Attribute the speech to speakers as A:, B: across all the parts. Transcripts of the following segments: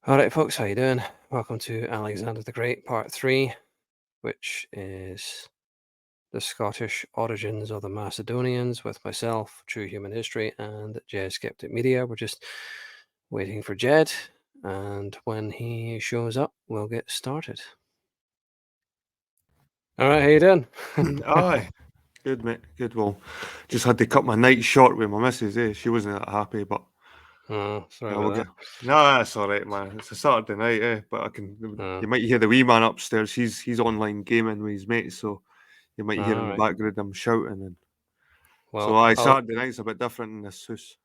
A: All right, folks, how you doing? Welcome to Alexander the Great, Part 3, which is the Scottish origins of the Macedonians with myself, True Human History, and Ged Skeptic Media. We're just waiting for Ged, and when he shows up, we'll get started. All right, how you doing?
B: Aye, good mate, good. Well, just had to cut my night short with my missus. She wasn't that happy, but
A: Oh, sorry
B: we'll
A: about
B: get.
A: that.
B: No, that's all right, man. It's a Saturday night, but I can.
A: Oh,
B: You might hear the wee man upstairs. He's online gaming with his mates, so you might hear
A: all
B: in the
A: right.
B: background him shouting. And so,
A: Well,
B: Saturday night's a bit different in this house.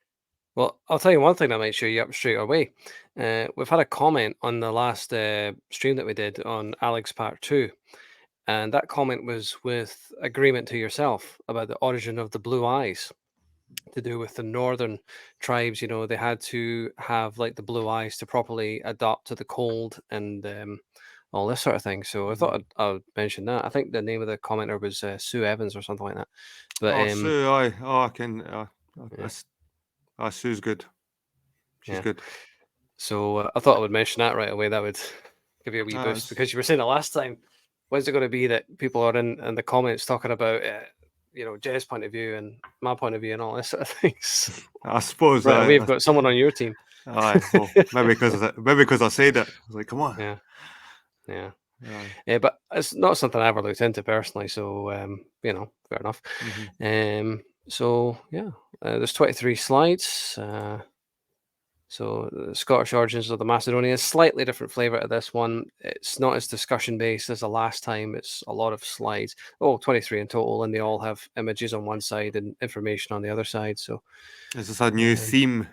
A: I'll tell you one thing that might show you up straight away. We've had a comment on the last stream that we did on Alex Part 2. And that comment was with agreement to yourself about the origin of the blue eyes to do with the northern tribes. You know, they had to have like the blue eyes to properly adapt to the cold and all this sort of thing. So I thought I would mention that. I think the name of the commenter was Sue Evans or something like that. But
B: Oh, Sue, aye. Oh, I can.
A: yeah,
B: Sue's good. She's
A: yeah.
B: good.
A: So I thought I would mention that right away. That would give you a wee boost
B: That's.
A: because you were saying the last time. When's it going to be that people are in the comments talking about Jay's point of view and my point of view and all this sort of things?
B: I suppose.
A: Right, we've got someone on your team.
B: Aye. Well, maybe because I said it. I was like, come on.
A: Yeah, yeah,
B: Aye.
A: yeah. But it's not something I ever looked into personally. So fair enough.
B: Mm-hmm.
A: So yeah, there's 23 slides. So the Scottish origins of the Macedonians, slightly different flavour to this one. It's not as discussion based as the last time. It's a lot of slides. 23 in total, and they all have images on one side and information on the other side. So
B: Is this a new theme?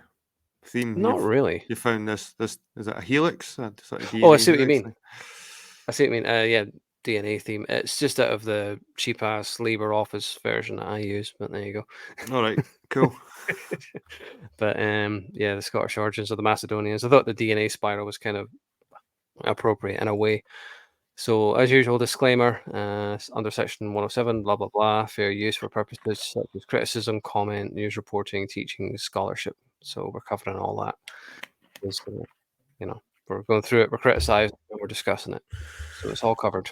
A: not really.
B: You found this is it a helix? A sort of
A: Oh, I
B: DNA
A: see what you
B: helix
A: mean.
B: thing?
A: I see what you mean. Yeah, DNA theme. It's just out of the cheap ass LibreOffice version that I use, but there you go.
B: All right, cool.
A: But yeah, the Scottish origins of the Macedonians. I thought the DNA spiral was kind of appropriate in a way. So, as usual, disclaimer under section 107, blah, blah, blah, fair use for purposes such as criticism, comment, news reporting, teaching, scholarship. So, we're covering all that. So, we're going through it, we're criticizing, and we're discussing it. So, it's all covered.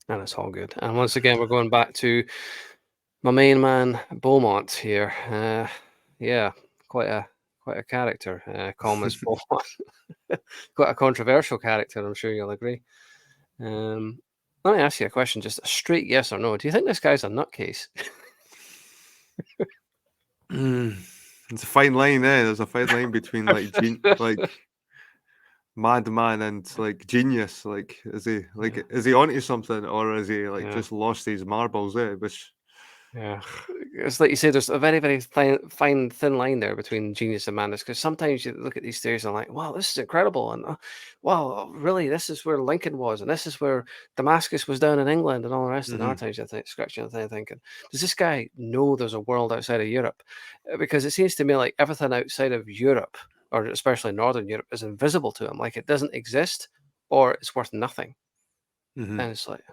A: And it's all good. And once again, we're going back to my main man, Beaumont here. Yeah, quite a character, Commons Beaumont. Quite a controversial character, I'm sure you'll agree. Let me ask you a question, just a straight yes or no. Do you think this guy's a nutcase?
B: It's a fine line there. There's a fine line between like madman and like genius. Like is he onto something or is he like
A: Yeah.
B: just lost his marbles there? Which
A: Yeah, it's like you say. There's a very, very fine, thin line there between genius and madness. Because sometimes you look at these theories and like, wow, this is incredible, and wow, really, this is where Lincoln was, and this is where Damascus was down in England, and all the rest. And other times you think, scratching your head thinking, does this guy know there's a world outside of Europe? Because it seems to me like everything outside of Europe, or especially Northern Europe, is invisible to him. Like it doesn't exist, or it's worth nothing. And it's like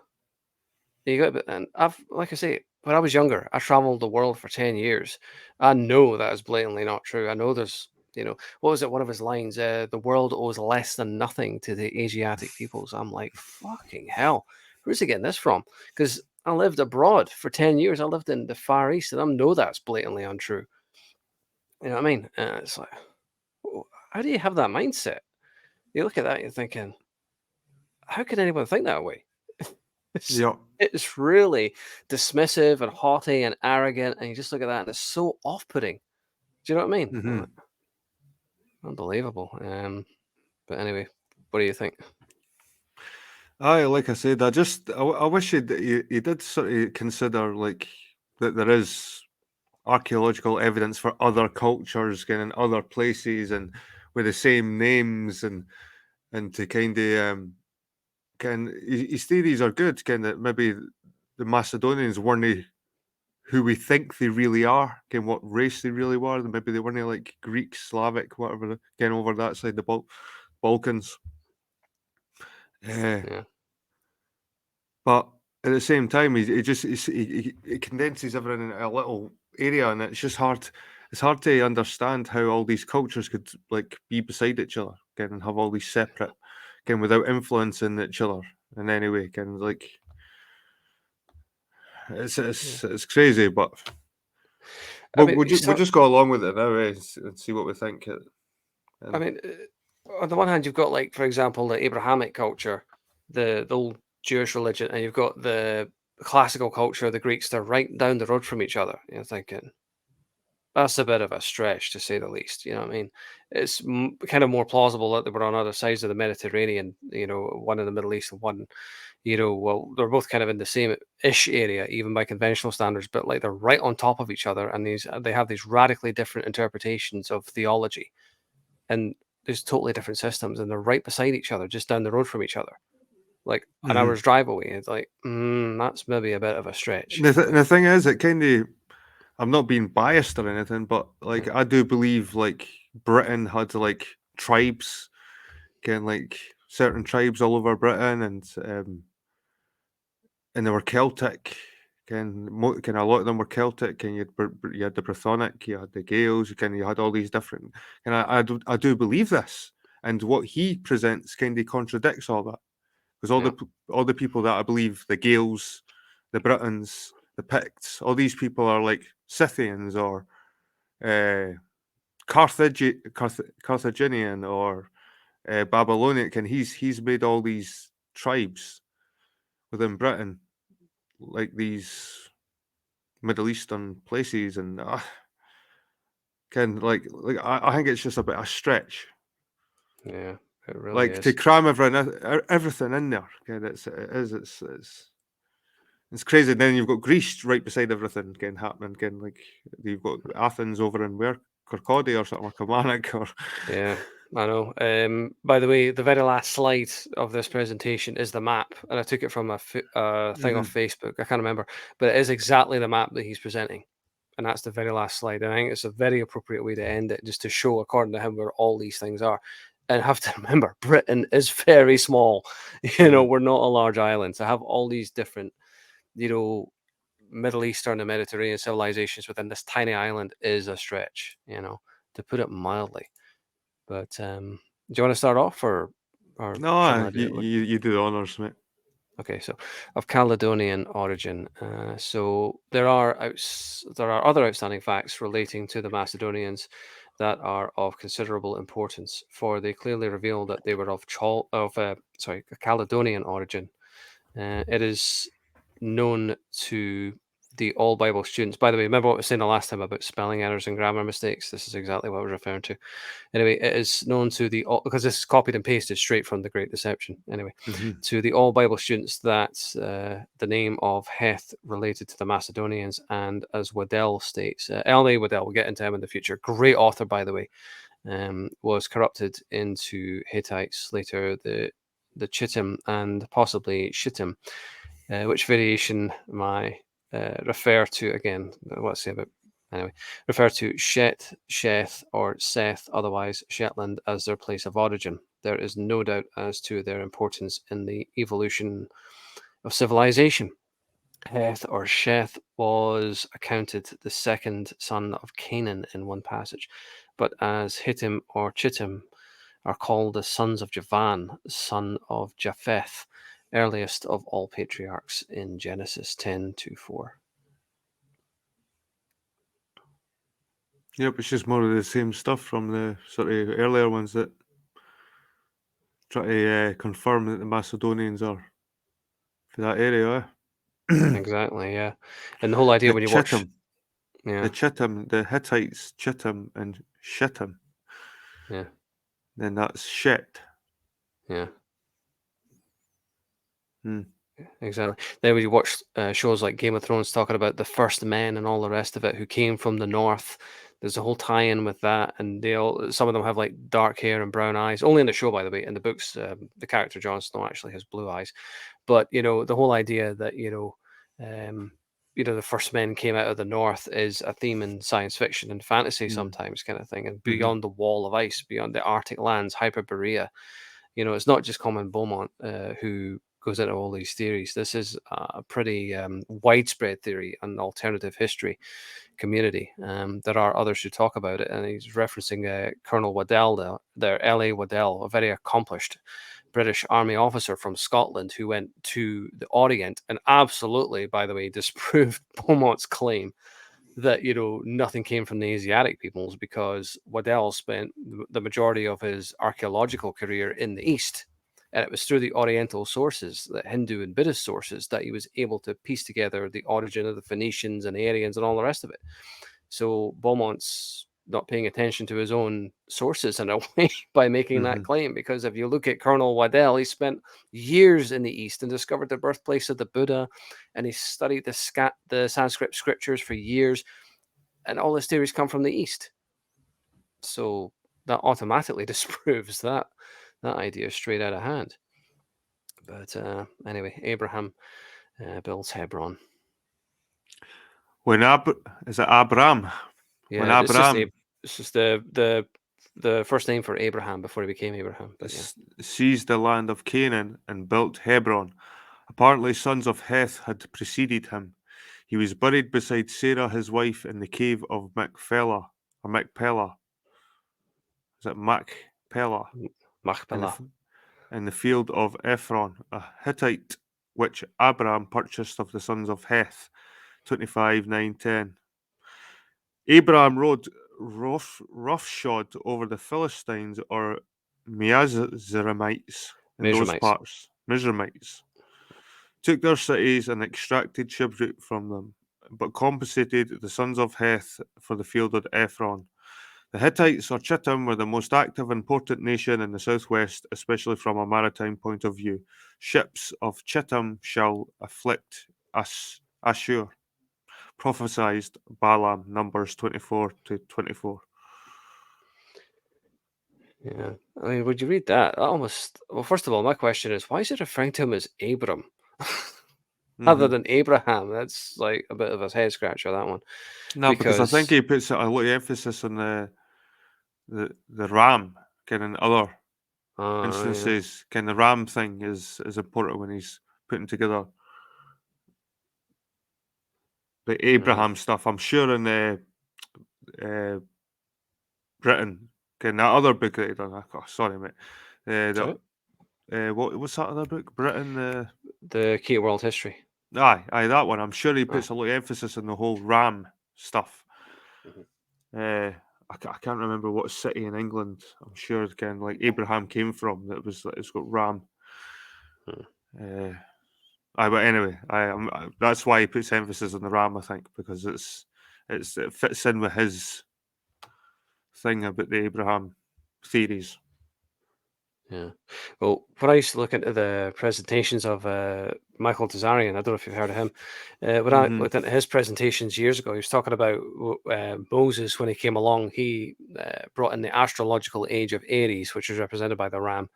A: you got, and like I say, when I was younger, I traveled the world for 10 years. I know that is blatantly not true. I know there's, what was it? One of his lines, the world owes less than nothing to the Asiatic peoples. I'm like, fucking hell. Where's he getting this from? Because I lived abroad for 10 years. I lived in the Far East, and I know that's blatantly untrue. You know what I mean? It's like, how do you have that mindset? You look at that, and you're thinking, how can anyone think that way? It's
B: yeah.
A: it's really dismissive and haughty and arrogant, and you just look at that, and it's so off-putting. Do you know what I mean? I'm like, unbelievable. But anyway, what do you think?
B: Aye, like I said, I wish he did sort of consider like that there is archaeological evidence for other cultures in other places and with the same names and to kind of his theories are good, kind of maybe the Macedonians weren't who we think they really are, what race they really were. Maybe they weren't like Greek, Slavic, whatever, again over that side, the Balkans.
A: Yeah,
B: But at the same time, he condenses everything in a little area, and it's just hard. It's hard to understand how all these cultures could like be beside each other. again, and have all these separate, again, without influencing each other in any way. Again, like it's crazy, but
A: I mean,
B: we'll just go along with it now, and see what we think.
A: I mean, on the one hand, you've got, like, for example, the Abrahamic culture, the old Jewish religion, and you've got the classical culture of the Greeks. They're right down the road from each other. You're thinking that's a bit of a stretch, to say the least. You know what I mean? It's kind of more plausible that they were on other sides of the Mediterranean. One in the Middle East and one, well, they're both kind of in the same ish area, even by conventional standards. But like they're right on top of each other, and they have these radically different interpretations of theology, and there's totally different systems, and they're right beside each other, just down the road from each other, like an hour's drive away. It's like, that's maybe a bit of a stretch.
B: The thing is, it kind of, I'm not being biased or anything, but like
A: Yeah.
B: I do believe like Britain had like tribes, again, like certain tribes all over Britain, and they were Celtic. Again, kind of a lot of them were Celtic, and you had the Brythonic, you had the Gaels, you had all these different. And I do believe this, and what he presents kind of contradicts all that, because
A: Yeah.
B: all the people that I believe, the Gaels, the Britons, the Picts, all these people are like Scythians or Carthaginian or Babylonian, and he's made all these tribes within Britain, like these Middle Eastern places, and I think it's just a bit of a stretch,
A: Yeah, it really
B: like to
A: is.
B: cram everything in there. Okay, it's crazy. Then you've got Greece right beside everything again happening. Again, like you've got Athens over in where Kirkcaldy or something, or Kilmarnock, or
A: Yeah, I know. By the way, the very last slide of this presentation is the map, and I took it from a thing off Facebook. I can't remember, but it is exactly the map that he's presenting, and that's the very last slide. And I think it's a very appropriate way to end it, just to show, according to him, where all these things are. And have to remember, Britain is very small. We're not a large island. To have all these different, Middle Eastern and Mediterranean civilizations within this tiny island is a stretch, to put it mildly. But do you want to start off, or shall
B: no,
A: I do it?
B: you do the honors, mate.
A: Okay, so of Caledonian origin. So there are other outstanding facts relating to the Macedonians that are of considerable importance, for they clearly reveal that they were of Caledonian origin. It is known to the all Bible students. By the way, remember what I was saying the last time about spelling errors and grammar mistakes? This is exactly what I was referring to. Anyway, it is known to because this is copied and pasted straight from the Great Deception. Anyway, to the all Bible students that the name of Heth related to the Macedonians, and as Waddell states, L.A. Waddell, we'll get into him in the future. Great author, by the way. Was corrupted into Hittites, later the Chittim and possibly Shittim, which variation refer to, again, what's it about? Anyway, refer to Shet, Sheth, or Seth, otherwise Shetland, as their place of origin. There is no doubt as to their importance in the evolution of civilization. Heth or Sheth was accounted the second son of Canaan in one passage, but as Hittim or Chittim are called the sons of Javan, son of Japheth, earliest of all patriarchs in Genesis 10:4.
B: Yep, it's just more of the same stuff from the sort of earlier ones that try to confirm that the Macedonians are for that area.
A: Exactly, yeah. And the whole idea
B: The
A: when you watch,
B: Chittim,
A: yeah,
B: the Hittites, Chittim and Shittim.
A: yeah,
B: Then that's shit.
A: yeah,
B: Hmm.
A: exactly. Then when you watch shows like Game of Thrones talking about the first men and all the rest of it who came from the north, there's a whole tie-in with that, and some of them have like dark hair and brown eyes. Only in the show, by the way. In the books, the character Jon Snow actually has blue eyes. But the whole idea that the first men came out of the north is a theme in science fiction and fantasy sometimes, kind of thing. And beyond the wall of ice, beyond the Arctic lands, Hyperborea, it's not just common Beaumont who goes into all these theories. This is a pretty widespread theory on alternative history community. There are others who talk about it, and he's referencing Colonel Waddell there, L.A. Waddell, a very accomplished British Army officer from Scotland who went to the Orient and absolutely, by the way, disproved Beaumont's claim that nothing came from the Asiatic peoples, because Waddell spent the majority of his archaeological career in the East, and it was through the Oriental sources, the Hindu and Buddhist sources, that he was able to piece together the origin of the Phoenicians and the Aryans and all the rest of it. So Beaumont's not paying attention to his own sources in a way by making that claim, because if you look at Colonel Waddell, he spent years in the East and discovered the birthplace of the Buddha, and he studied the Sanskrit scriptures for years, and all his theories come from the East. So that automatically disproves that idea straight out of hand. But anyway, Abraham builds Hebron.
B: Is it Abraham? When
A: Yeah,
B: Abraham
A: it's just the first name for Abraham before he became Abraham. But yeah.
B: seized the land of Canaan and built Hebron. Apparently, sons of Heth had preceded him. He was buried beside Sarah, his wife, in the cave of Machpelah, or Machpelah. Is it Machpelah? In
A: Machpelah.
B: in the field of Ephron, a Hittite, which Abraham purchased of the sons of Heth. 25:9-10. Abraham rode roughshod over the Philistines, or Meazaramites in those
A: Measuremites.
B: parts. Mizramites took their cities and extracted tribute from them, but compensated the sons of Heth for the field of Ephron. The Hittites, or Chittim, were the most active and important nation in the southwest, especially from a maritime point of view. Ships of Chittim shall afflict Ashur. Prophesied Balaam, Numbers 24-24.
A: Yeah. I mean, would you read that? That almost. Well, first of all, my question is, why is it referring to him as Abram other than Abraham? That's like a bit of a head scratcher, that one.
B: No, because I think he puts a lot of emphasis on the ram, kind of in other instances. Kind of ram thing is important when he's putting together the Abraham stuff. I'm sure in Britain, kind that other book that he done. Oh, sorry, mate. What's that other book? Britain.
A: The Key to World History.
B: Aye, that one. I'm sure he puts a lot of emphasis on the whole ram stuff. I can't remember what city in England. I'm sure again, like Abraham came from. It's got ram. But anyway, that's why he puts emphasis on the ram. I think because it fits in with his thing about the Abraham theories.
A: Yeah. Well, when I used to look into the presentations of Michael Tazarian, I don't know if you've heard of him. When I looked into his presentations years ago, he was talking about Moses when he came along. He brought in the astrological age of Aries, which is represented by the ram.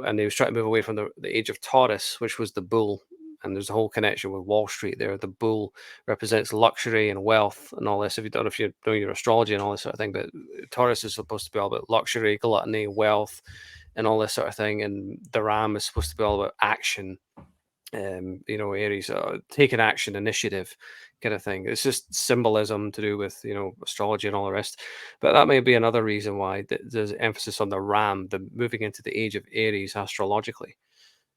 A: And he was trying to move away from the age of Taurus, which was the bull. And there's a whole connection with Wall Street there. The bull represents luxury and wealth and all this. If you don't know if you know your astrology and all this sort of thing, but Taurus is supposed to be all about luxury, gluttony, wealth, and all this sort of thing. And the ram is supposed to be all about action. Aries, taking action, initiative, kind of thing. It's just symbolism to do with astrology and all the rest. But that may be another reason why there's emphasis on the ram, the moving into the age of Aries astrologically.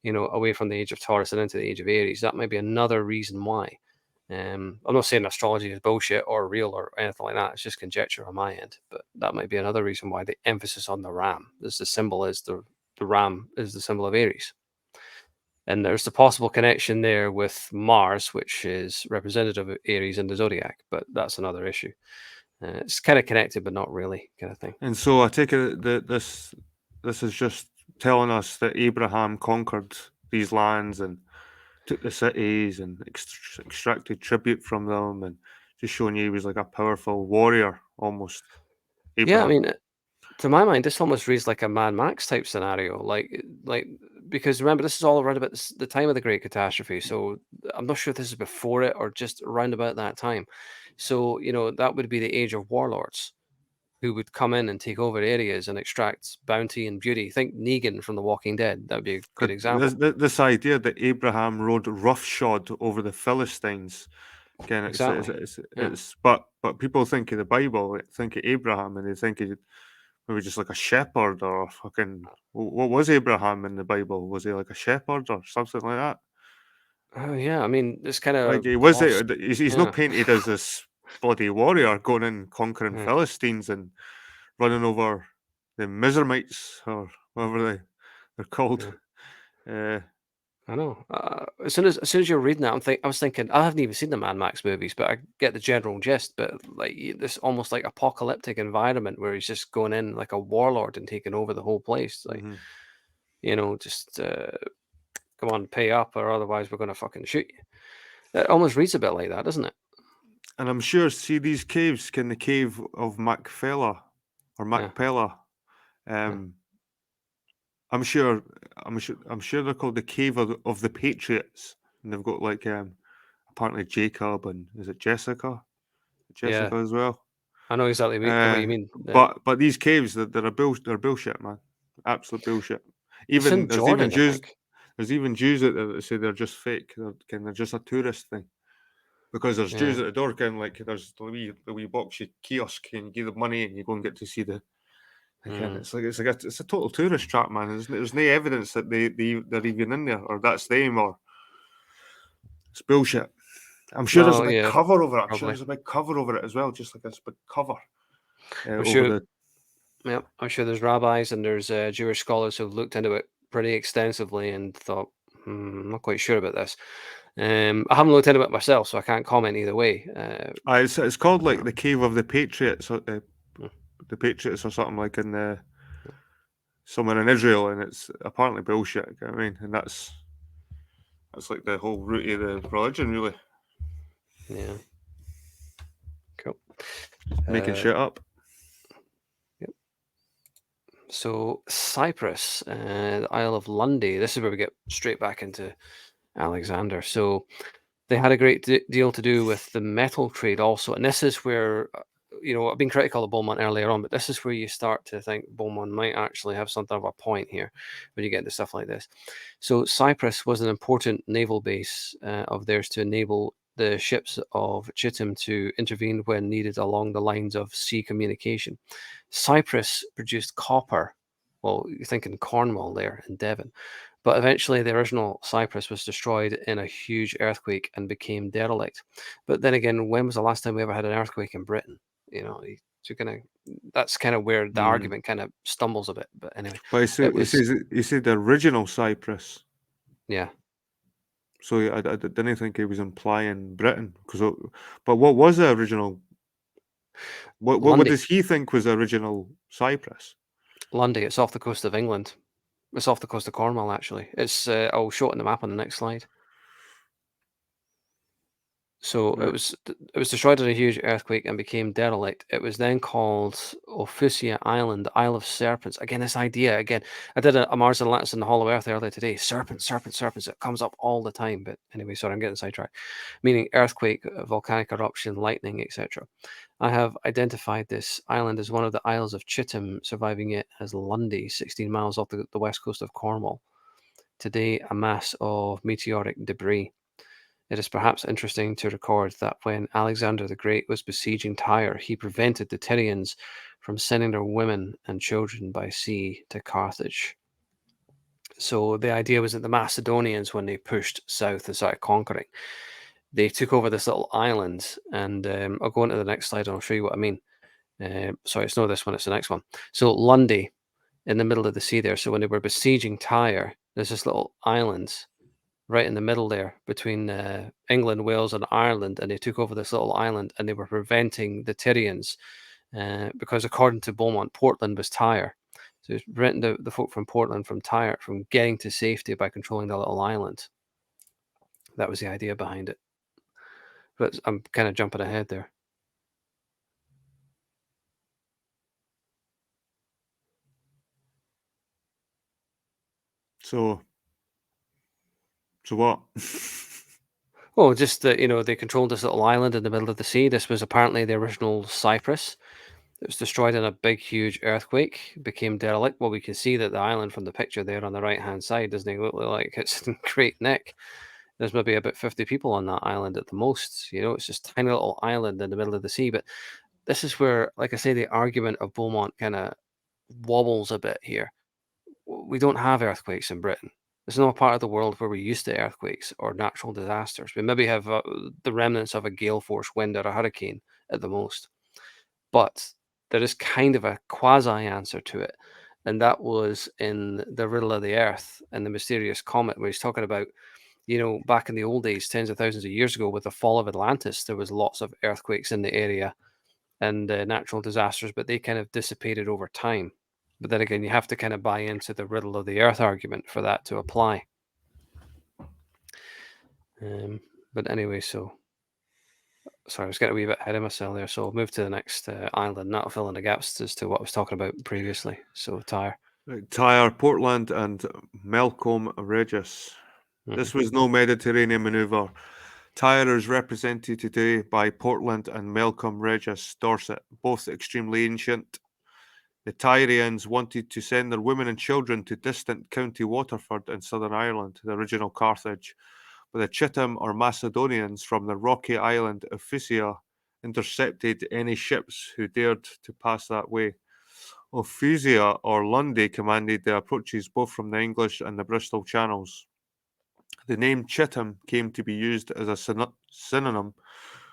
A: Away from the age of Taurus and into the age of Aries. That might be another reason why. I'm not saying astrology is bullshit or real or anything like that. It's just conjecture on my end. But that might be another reason why the emphasis on the ram. The symbol is the ram is the symbol of Aries. And there's the possible connection there with Mars, which is representative of Aries in the zodiac. But that's another issue. It's kind of connected, but not really, kind of thing.
B: And so I take it that this is just telling us that Abraham conquered these lands and took the cities and extracted tribute from them, and just showing you he was like a powerful warrior almost. Abraham.
A: Yeah, I mean, to my mind, this almost reads like a Mad Max type scenario, like because remember, this is all around about the time of the Great Catastrophe. So I'm not sure if this is before it or just around about that time. So that would be the age of warlords. who would come in and take over areas and extract bounty and beauty. Think Negan from The Walking Dead. That would be a good example.
B: This idea that Abraham rode roughshod over the Philistines. Again,
A: Exactly. Yeah.
B: but people think of the Bible, think of Abraham, and they think he maybe just like a shepherd or fucking. What was Abraham in the Bible? Was he like a shepherd or something like that?
A: Oh yeah. I mean, it's kind
B: Like
A: of
B: he was
A: lost.
B: it. He's not
A: Yeah.
B: painted as this bloody warrior going in conquering
A: Yeah.
B: Philistines and running over the Mizraimites or whatever they're called.
A: Yeah.
B: Uh,
A: I know. As soon as you're reading that, I was thinking I haven't even seen the Mad Max movies, but I get the general gist. But like this almost like apocalyptic environment where he's just going in like a warlord and taking over the whole place. Like
B: mhm.
A: just come on, pay up, or otherwise we're going to fucking shoot you. It almost reads a bit like that, doesn't it?
B: And I'm sure, see these caves, can the cave of Macpella or
A: Yeah.
B: Macpella,
A: Yeah.
B: um, I'm sure they're called the cave of the Patriots, and they've got like apparently Jacob and is it Jessica,
A: Yeah.
B: Jessica as well.
A: I know exactly what you mean.
B: But these caves, they're bullshit, man, absolute bullshit.
A: It's
B: Even
A: in Jordan, I think.
B: there's even Jews out there that say they're just fake. They're just a tourist thing. Because there's Jews
A: Yeah.
B: at the door, kind of like there's the wee boxy kiosk, and you give them money, and you go and get to see the. Again,
A: Mm.
B: it's a total tourist trap, man. There's no evidence that they're even in there, or that's them, or it's bullshit. I'm sure there's a
A: No,
B: big
A: yeah,
B: cover over it. I'm sure
A: probably.
B: there's a big cover over it as well, just like this big cover
A: I'm
B: over
A: sure.
B: the.
A: Yeah, I'm sure there's rabbis and there's Jewish scholars who've looked into it pretty extensively and thought, I'm not quite sure about this. I haven't looked into it myself, so I can't comment either way.
B: It's called
A: You
B: like
A: know,
B: the Cave of the Patriots,
A: mm,
B: the Patriots or something like in the somewhere in Israel, and it's apparently bullshit. You know what I mean, and that's like the whole root of the religion, really,
A: yeah, cool.
B: making
A: Uh,
B: shit up.
A: yep. So Cyprus, the Isle of Lundy. This is where we get straight back into Alexander. So they had a great deal to do with the metal trade also, and this is where I've been critical of Beaumont earlier on, but this is where you start to think Beaumont might actually have something of a point here when you get into stuff like this. So Cyprus was an important naval base of theirs to enable the ships of Chitim to intervene when needed along the lines of sea communication. Cyprus produced copper. Well, you're thinking Cornwall there in Devon. But eventually, the original Cyprus was destroyed in a huge earthquake and became derelict. But then again, when was the last time we ever had an earthquake in Britain? You're gonna. That's kind of where the
B: Mm.
A: argument kind of stumbles a bit. But anyway,
B: But
A: it was
B: he said the original Cyprus.
A: yeah,
B: So I didn't think he was implying Britain. But what was the original? What
A: Lundy,
B: does he think was the original Cyprus?
A: Lundy. It's off the coast of England. It's off the coast of Cornwall, actually. It's I'll show it on the map on the next slide. So
B: Right.
A: it was destroyed in a huge earthquake and became derelict. It was then called Ophusia Island, Isle of Serpents. Again, this idea again. I did a Mars and Atlantis in the Hollow Earth earlier today. Serpents, serpents, serpents. It comes up all the time. But anyway, sorry, I'm getting sidetracked. Meaning earthquake, volcanic eruption, lightning, etc. I have identified this island as one of the Isles of Chitim, surviving it as Lundy, 16 miles off the west coast of Cornwall. Today, a mass of meteoric debris. It is perhaps interesting to record that when Alexander the Great was besieging Tyre, he prevented the Tyrians from sending their women and children by sea to Carthage. So the idea was that the Macedonians, when they pushed south and started conquering, they took over this little island. And I'll go into the next slide and I'll show you what I mean. Sorry, it's not this one, it's the next one. So Lundy in the middle of the sea there. So when they were besieging Tyre, there's this little island right in the middle there between England, Wales, and Ireland, and they took over this little island, and they were preventing the Tyrians because, according to Beaumont, Portland was Tyre. So it's preventing the folk from Portland from Tyre from getting to safety by controlling the little island. That was the idea behind it. But I'm kind of jumping ahead there.
B: So what?
A: Well, just that they controlled this little island in the middle of the sea. This was apparently the original Cyprus. It was destroyed in a big, huge earthquake, became derelict. Well, we can see that the island from the picture there on the right-hand side doesn't look like it's in great nick. There's maybe about 50 people on that island at the most. It's just a tiny little island in the middle of the sea. But this is where, like I say, the argument of Beaumont kind of wobbles a bit here. We don't have earthquakes in Britain. There's no part of the world where we're used to earthquakes or natural disasters. We maybe have the remnants of a gale force wind or a hurricane at the most. But there is kind of a quasi answer to it. And that was in The Riddle of the Earth and the Mysterious Comet, where he's talking about, back in the old days, tens of thousands of years ago, with the fall of Atlantis, there was lots of earthquakes in the area and natural disasters, but they kind of dissipated over time. But then again, you have to kind of buy into the riddle of the earth argument for that to apply. But anyway, sorry, I was getting a wee bit ahead of myself there. So I'll move to the next island, and that'll fill in the gaps as to what I was talking about previously. So Tyre.
B: Tyre, Portland, and Melcombe Regis. This was no Mediterranean manoeuvre. Tyre is represented today by Portland and Melcombe Regis, Dorset, both extremely ancient. The Tyrians wanted to send their women and children to distant County Waterford in southern Ireland, the original Carthage, but the Chittim or Macedonians from the rocky island of Phrygia intercepted any ships who dared to pass that way. Phrygia or Lundy commanded the approaches both from the English and the Bristol channels. The name Chittim came to be used as a synonym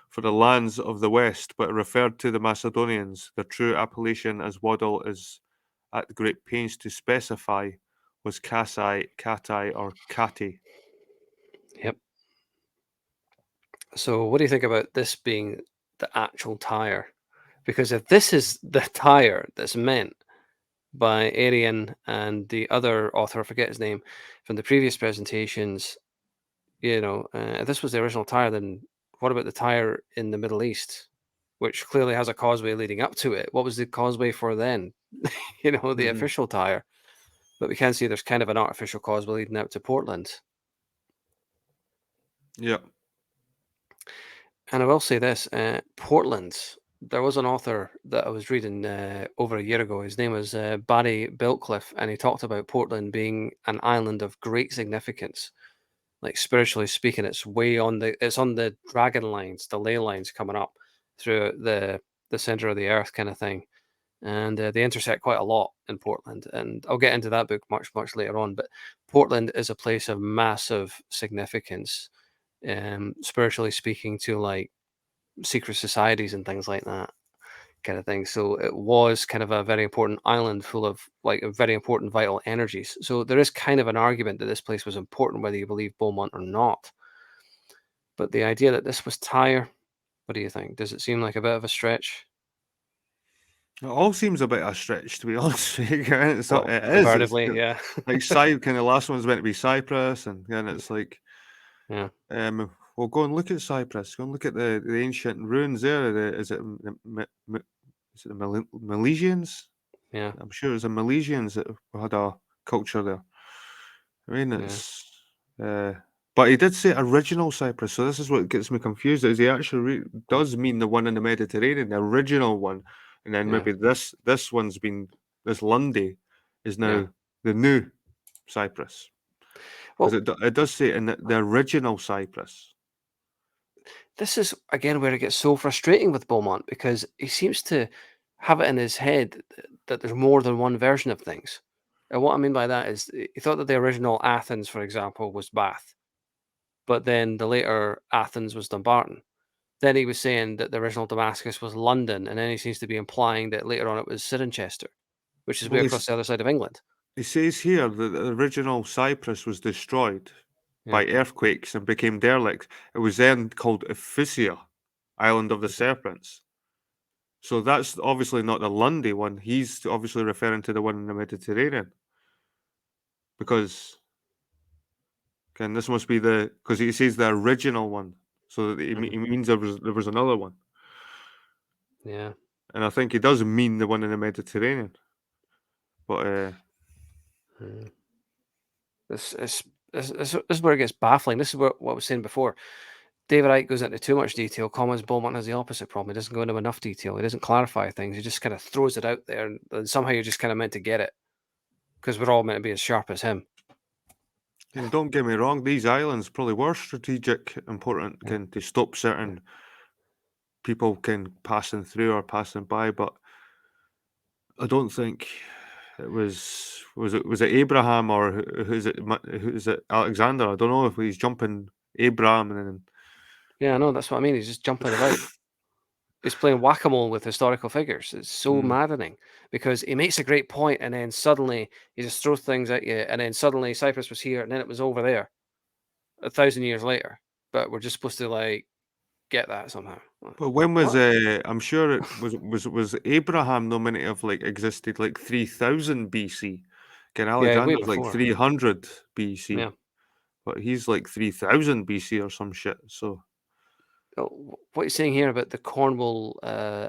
B: for the lands of the West, but referred to the Macedonians. The true appellation, as Waddell is at great pains to specify, was Kasai, Katai, or Kati.
A: Yep. So what do you think about this being the actual Tyre? Because if this is the Tyre that's meant by Arian and the other author, I forget his name, from the previous presentations, if this was the original Tyre, then what about the Tyre in the Middle East, which clearly has a causeway leading up to it? What was the causeway for then? The official Tyre. But we can see there's kind of an artificial causeway leading out to Portland.
B: Yeah.
A: And I will say this, Portland, there was an author that I was reading over a year ago. His name was Barry Biltcliffe, and he talked about Portland being an island of great significance. Like spiritually speaking, it's on the dragon lines, the ley lines coming up through the center of the earth kind of thing. And they intersect quite a lot in Portland. And I'll get into that book much, much later on. But Portland is a place of massive significance, spiritually speaking, to like secret societies and things like that kind of thing. So it was kind of a very important island full of like very important vital energies. So there is kind of an argument that this place was important, whether you believe Beaumont or not. But the idea that this was Tyre, what do you think? Does it seem like a bit of a stretch?
B: It all seems a bit of a stretch, to be honest with you.
A: Well,
B: It is. It's
A: comparatively, yeah.
B: like kind of last one's meant to be Cyprus, and then it's like,
A: Yeah.
B: well, go and look at Cyprus. Go and look at the ancient ruins there. Is it the Milesians?
A: Yeah.
B: I'm sure it was the Milesians that had a culture there. I mean,
A: Yeah.
B: it's. But he did say original Cyprus, so this is what gets me confused. Is he actually does mean the one in the Mediterranean, the original one, and then
A: Yeah.
B: maybe this one's been this Lundy is
A: Yeah.
B: now the new Cyprus, because
A: Well,
B: it does say in the original Cyprus.
A: this is again where it gets so frustrating with Beaumont because he seems to have it in his head that there's more than one version of things. And what I mean by that is he thought that the original Athens, for example, was Bath, but then the later Athens was Dumbarton. Then he was saying that the original Damascus was London, and then he seems to be implying that later on it was Cirencester, which is way
B: Well,
A: across the other side of England.
B: he says here that the original Cyprus was destroyed
A: Yeah,
B: by earthquakes and became derelict. It was then called Ephesia, Island of the Serpents. So that's obviously not the Lundy one. He's obviously referring to the one in the Mediterranean. Because again, this must be because he says the original one. So that he means there was another one.
A: yeah.
B: And I think he does mean the one in the Mediterranean. But
A: Mm. This is where it gets baffling. This is what I was saying before. David Icke goes into too much detail. Beaumont has the opposite problem. He doesn't go into enough detail. He doesn't clarify things. He just kind of throws it out there, and somehow you're just kind of meant to get it because we're all meant to be as sharp as him.
B: And don't get me wrong, these islands probably were strategic, important, to stop certain people passing through or passing by, but I don't think it was it Abraham or who's it Alexander? I don't know if he's jumping Abraham and then
A: Yeah, I know, that's what I mean. He's just jumping about. He's playing whack-a-mole with historical figures. It's so maddening because he makes a great point, and then suddenly he just throws things at you, and then suddenly Cyprus was here, and then it was over there 1,000 years later. But we're just supposed to like get that somehow.
B: But when was
A: What?
B: I'm sure it was Abraham nominated of like existed like 3000 BC. Again,
A: Yeah, way
B: Alexander's like
A: before.
B: 300 BC,
A: Yeah.
B: but he's like 3000 BC or some shit. So
A: What you're saying here about the Cornwall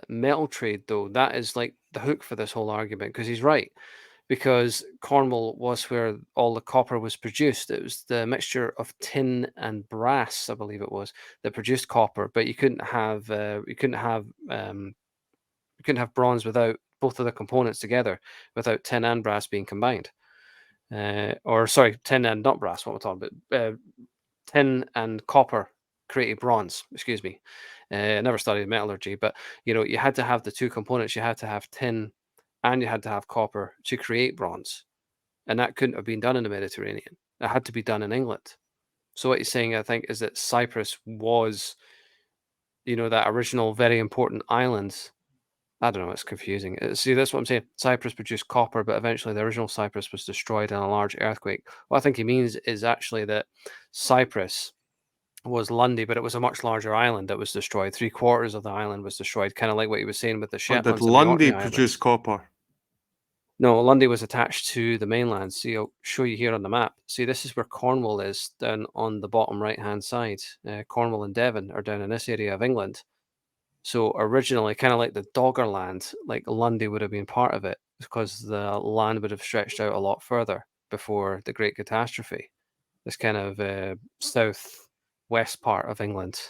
A: metal trade, though, that is like the hook for this whole argument because he's right. Because Cornwall was where all the copper was produced. It was the mixture of tin and brass, I believe it was, that produced copper. But you couldn't have bronze without both of the components together, without tin and brass being combined. Or sorry, tin and not brass. What we're talking about, tin and copper created bronze. Excuse me. I never studied metallurgy, but you had to have the two components. You had to have tin and you had to have copper to create bronze. And that couldn't have been done in the Mediterranean. It had to be done in England. So what he's saying, I think, is that Cyprus was, that original very important island. I don't know, it's confusing. See, that's what I'm saying. Cyprus produced copper, but eventually the original Cyprus was destroyed in a large earthquake. What I think he means is actually that Cyprus was Lundy, but it was a much larger island that was destroyed. 3/4 of the island was destroyed, kind of like what he was saying with the
B: but did
A: Shetlands and the
B: Lundy
A: Orkney
B: produce
A: Islands.
B: copper?
A: No, Lundy was attached to the mainland. See, I'll show you here on the map. See, this is where Cornwall is, down on the bottom right-hand side. Cornwall and Devon are down in this area of England. So originally, kind of like the Doggerland, like Lundy would have been part of it because the land would have stretched out a lot further before the Great Catastrophe. This kind of south-west part of England.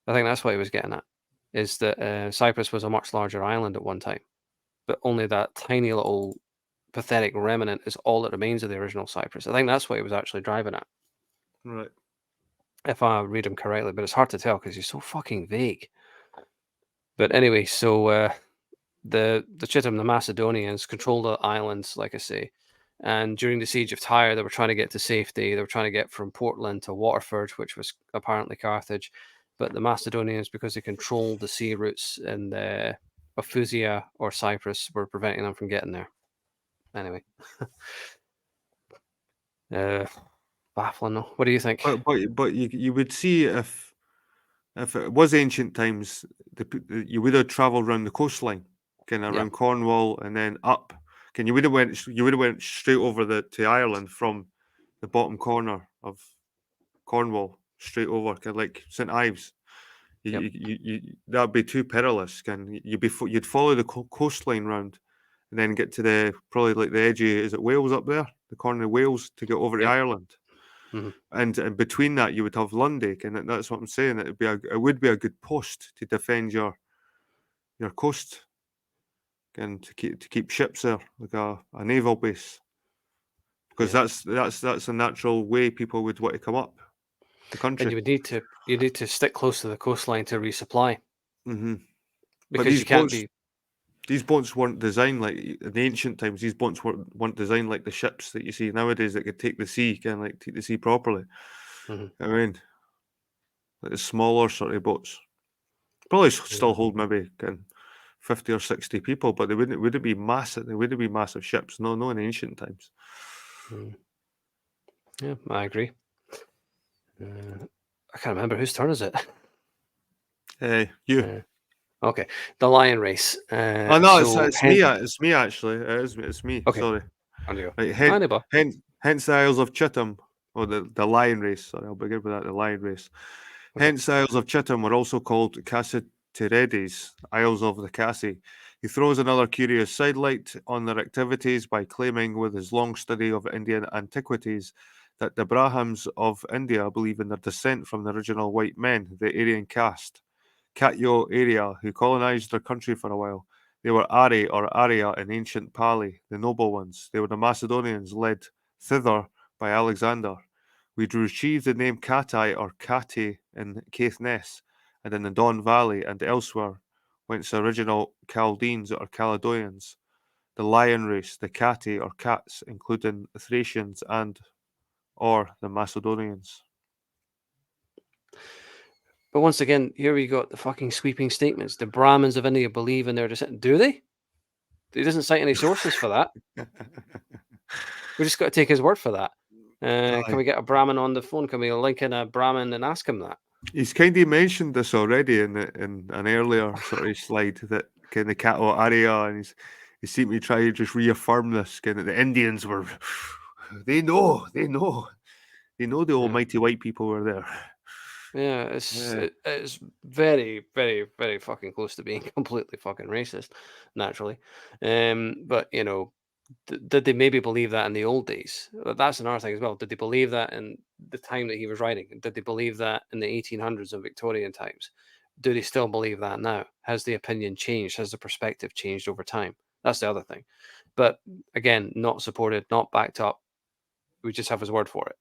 A: I think that's what he was getting at, is that Cyprus was a much larger island at one time, but only that tiny little pathetic remnant is all that remains of the original Cyprus. I think that's what he was actually driving at,
B: Right.
A: if I read him correctly, but it's hard to tell because he's so fucking vague. But anyway, so the Chittim, the Macedonians, controlled the islands, like I say. And during the siege of Tyre, they were trying to get to safety. They were trying to get from Portland to Waterford, which was apparently Carthage. But the Macedonians, because they controlled the sea routes in of Fusia or Cyprus, were preventing them from getting there. Anyway, baffling. Though. What do you think?
B: But you would see if it was ancient times, you would have travelled around the coastline, kind of
A: Yeah,
B: around Cornwall and then up. You would have went straight over to Ireland from the bottom corner of Cornwall, straight over, kind of like St Ives.
A: yep,
B: That'd be too perilous. You'd follow the coastline round, and then get to probably like the edge of, is it Wales up there, the corner of Wales to get over to
A: yep.
B: Ireland.
A: Mm-hmm.
B: And between that, you would have Lundy, and that's what I'm saying. It would be a good post to defend your coast and to keep ships there, like a naval base, because
A: Yeah.
B: that's a natural way people would want to come up the
A: And
B: country.
A: you need to stick close to the coastline to resupply
B: Hmm. But
A: because you can't be.
B: these boats weren't designed like in the ancient times. These boats weren't designed like the ships that you see nowadays that could take the sea, take the sea properly.
A: Mhm.
B: I mean, like the smaller sort of boats. Probably
A: Yeah.
B: still hold maybe 50 or 60 people, but they wouldn't be massive. They wouldn't be massive ships. No, in ancient times.
A: Mm. Yeah, I agree. I can't remember whose turn is it.
B: You.
A: Uh, okay, the lion race.
B: Oh no,
A: So
B: it's me. It's me actually. It's me.
A: okay,
B: Sorry.
A: on you go.
B: Right.
A: Anybody.
B: Hence the Isles of Chittime, or the lion race. Sorry, I'll begin with that. The lion race.
A: Okay.
B: Hence, the Isles of Chittime were also called Cassiterides, Isles of the Cassi. He throws another curious sidelight on their activities by claiming, with his long study of Indian antiquities, that the Brahmans of India believe in their descent from the original white men, the Aryan caste, Katyo Arya, who colonized their country for a while. They were Ari or Arya in ancient Pali, the noble ones. They were the Macedonians led thither by Alexander. We retrieved the name Katai or Kati in Caithness and in the Don Valley and elsewhere, whence the original Chaldeans or Caledonians, the lion race, the Kati or Cats, including Thracians and or the Macedonians.
A: But once again, here we got the fucking sweeping statements. The Brahmins of India believe in their descent. Do they? He doesn't cite any sources for that. We just got to take his word for that. Can we get a Brahmin on the phone? Can we link in a Brahmin and ask him that?
B: He's kind of mentioned this already in an earlier sort of slide that kind of cattle area, and he seemed to try to just reaffirm this kind of the Indians were they know the almighty white people were there.
A: Yeah, it's very, very, very fucking close to being completely fucking racist, naturally. But you know, did they maybe believe that in the old days? That's another thing as well. Did they believe that in the time that he was writing? Did they believe that in the 1800s and Victorian times? Do they still believe that now? Has the opinion changed? Has the perspective changed over time? That's the other thing. But again, not supported, not backed up. We just have his word for it.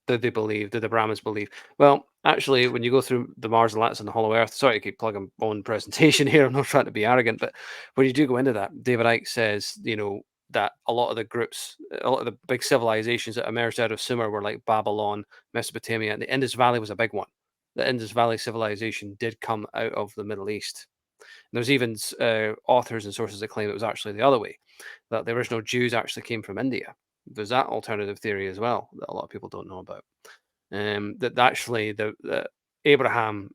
A: Did they believe? Did the Brahmins believe? Well, actually, when you go through the Mars and Lats and the Hollow Earth, sorry to keep plugging my own presentation here. I'm not trying to be arrogant, but when you do go into that, David Icke says, you know, that a lot of the groups, a lot of the big civilizations that emerged out of Sumer were like Babylon, Mesopotamia, and the Indus Valley was a big one. The Indus Valley civilization did come out of the Middle East. And there's even authors and sources that claim it was actually the other way, that the original Jews actually came from India. There's that alternative theory as well that a lot of people don't know about. That actually the Abraham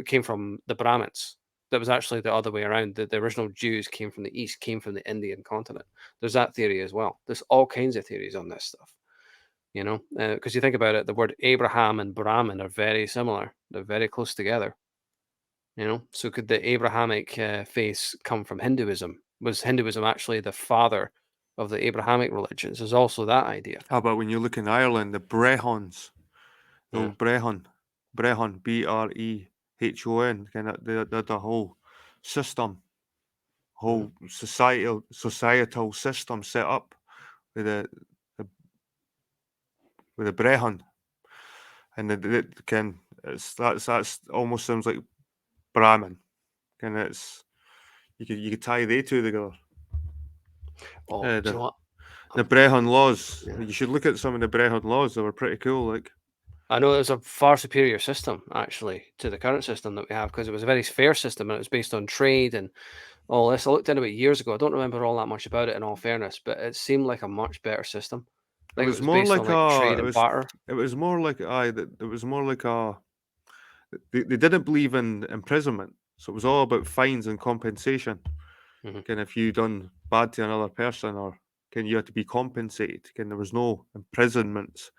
A: came from the Brahmins. That was actually the other way around. The original Jews came from the east, came from the Indian continent. There's that theory as well. There's all kinds of theories on this stuff. You know, because you think about it, the word Abraham and Brahmin are very similar. They're very close together. You know, so could the Abrahamic faith come from Hinduism? Was Hinduism actually the father of the Abrahamic religions? There's also that idea.
B: How about when you look in Ireland, the Brehons, the
A: Yeah.
B: old Brehon, Brehon, kind of the whole system, whole societal system set up with the with the Brehon, and it can that's almost sounds like Brahmin, and it's you could tie they two together.
A: Oh, do you know what?
B: The Brehon laws.
A: Yeah.
B: You should look at some of the Brehon laws. They were pretty cool. Like
A: I know there's a far superior system actually to the current system that we have because it was a very fair system and it was based on trade and all this. I looked into it years ago. I don't remember all that much about it in all fairness, but it seemed like a much better system.
B: it
A: Like it
B: was
A: was
B: more
A: based on
B: like
A: like
B: a
A: trade and barter.
B: it was more like it was more like a they didn't believe in imprisonment, so it was all about fines and compensation.
A: Hmm.
B: Can if you done bad to another person or can you had to be compensated? Can there was no imprisonment.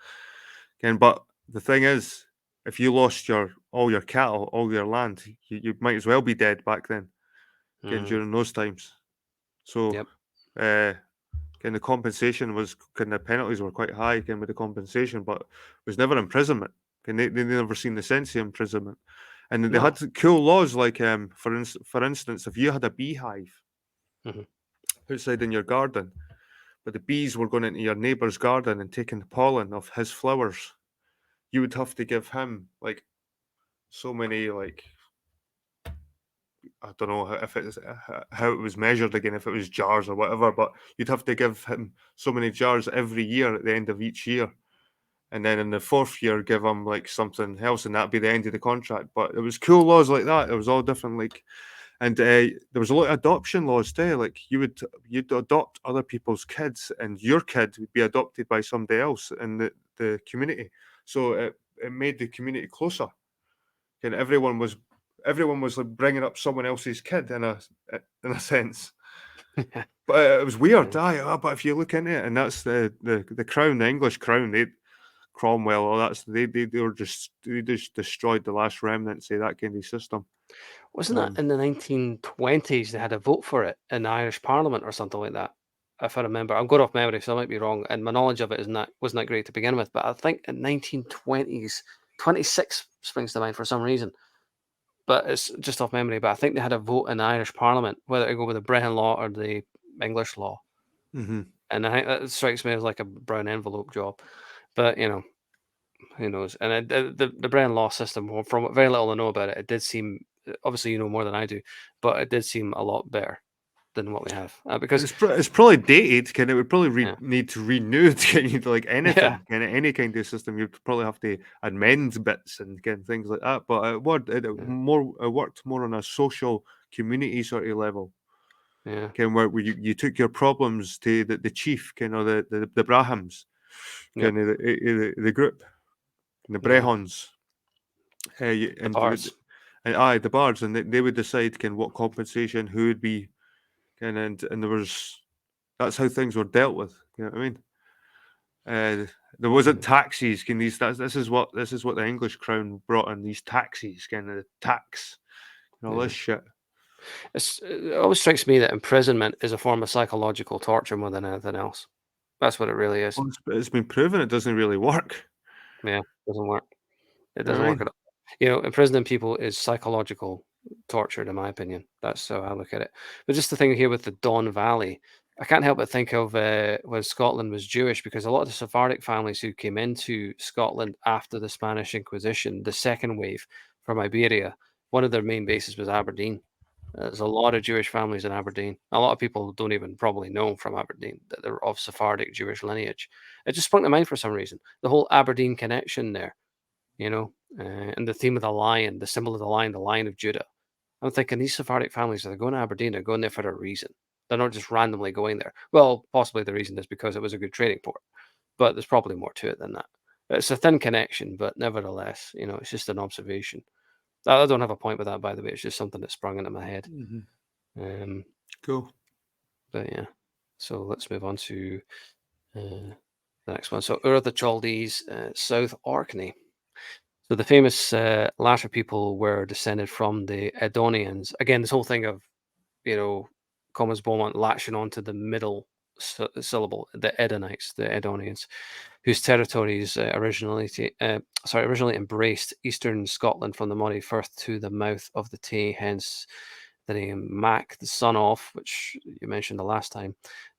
B: Can but the thing is, if you lost all your cattle, all your land, you might as well be dead back then. Can
A: Mm,
B: during those times. So
A: yep.
B: uh kind of compensation was kind of penalties were quite high kind with the compensation, but it was never imprisonment. And they never seen the sense of imprisonment. And then they
A: No.
B: had cool laws like for instance, if you had a beehive
A: Hmm.
B: outside in your garden, but the bees were going into your neighbour's garden and taking the pollen of his flowers, you would have to give him like so many like I don't know if it's how it was measured again, if it was jars or whatever, but you'd have to give him so many jars every year at the end of each year. And then in the fourth year, give him like something else, and that'd be the end of the contract. But it was cool laws like that. It was all different, like, and there was a lot of adoption laws too. Like you'd adopt other people's kids, and your kid would be adopted by somebody else in the community. So it made the community closer, and everyone was like bringing up someone else's kid in a sense. But it was weird,
A: Yeah.
B: but if you look into it, and that's the crown, the English crown, they Cromwell, all that. They just destroyed the last remnants of that kind of system.
A: Wasn't that
B: Um,
A: in the 1920s they had a vote for it in the Irish Parliament or something like that? if I remember, I'm going off memory, so I might be wrong, and my knowledge of it wasn't that great to begin with. But I think in 1920s, 26 springs to mind for some reason. But it's just off memory. But I think they had a vote in the Irish Parliament whether to go with the Brehon law or the English law,
B: Mm-hmm.
A: and I think that strikes me as like a brown envelope job. But who knows? And the Brehon law system, from what very little I know about it, it did seem, obviously you know more than I do, but it did seem a lot better than what we have because
B: It's probably dated. It would probably
A: yeah,
B: need to renew to like
A: yeah,
B: anything, any kind of system. You'd probably have to amend bits and things like that. But
A: yeah,
B: it worked more on a social community sort of level.
A: yeah,
B: Where you took your problems to the chief, the Brahmans,
A: yep,
B: the group, the
A: yeah,
B: Brehons,
A: the
B: and
A: bars,
B: the bards, and they would decide what compensation, who would be, and there was that's how things were dealt with. You know what I mean? There wasn't
A: yeah,
B: taxes. This is what the English crown brought in, these taxes, the tax and all this
A: yeah.
B: shit.
A: It always strikes me that imprisonment is a form of psychological torture more than anything else. That's what it really is.
B: Well, it's been proven it doesn't really work.
A: Yeah, doesn't work. It
B: You know
A: doesn't
B: what I
A: work
B: mean?
A: at all. Imprisoning people is psychological torture, in my opinion. That's how I look at it. But just the thing here with the Don Valley, I can't help but think of when Scotland was Jewish, because a lot of the Sephardic families who came into Scotland after the Spanish Inquisition, the second wave from Iberia, one of their main bases was Aberdeen. There's a lot of Jewish families in Aberdeen. A lot of people don't even probably know from Aberdeen that they're of Sephardic Jewish lineage. It just sprung to mind for some reason. The whole Aberdeen connection there, and the theme of the lion, the symbol of the Lion of Judah. I'm thinking these Sephardic families, they're going to Aberdeen, they're going there for a reason. They're not just randomly going there. Well, possibly the reason is because it was a good trading port, but there's probably more to it than that. It's a thin connection, but nevertheless, it's just an observation. I don't have a point with that, by the way. It's just something that sprung into my head.
B: Hmm.
A: Um,
B: Cool.
A: but yeah, so let's move on to the next one. So Ur of the Chaldees, South Orkney. So the famous latter people were descended from the Edonians. Again, this whole thing of, Commas Beaumont latching onto the middle syllable, the Edonites, the Edonians, whose territories originally embraced eastern Scotland from the Moray Firth to the mouth of the Tay, hence the name Mac, the son of, which you mentioned the last time,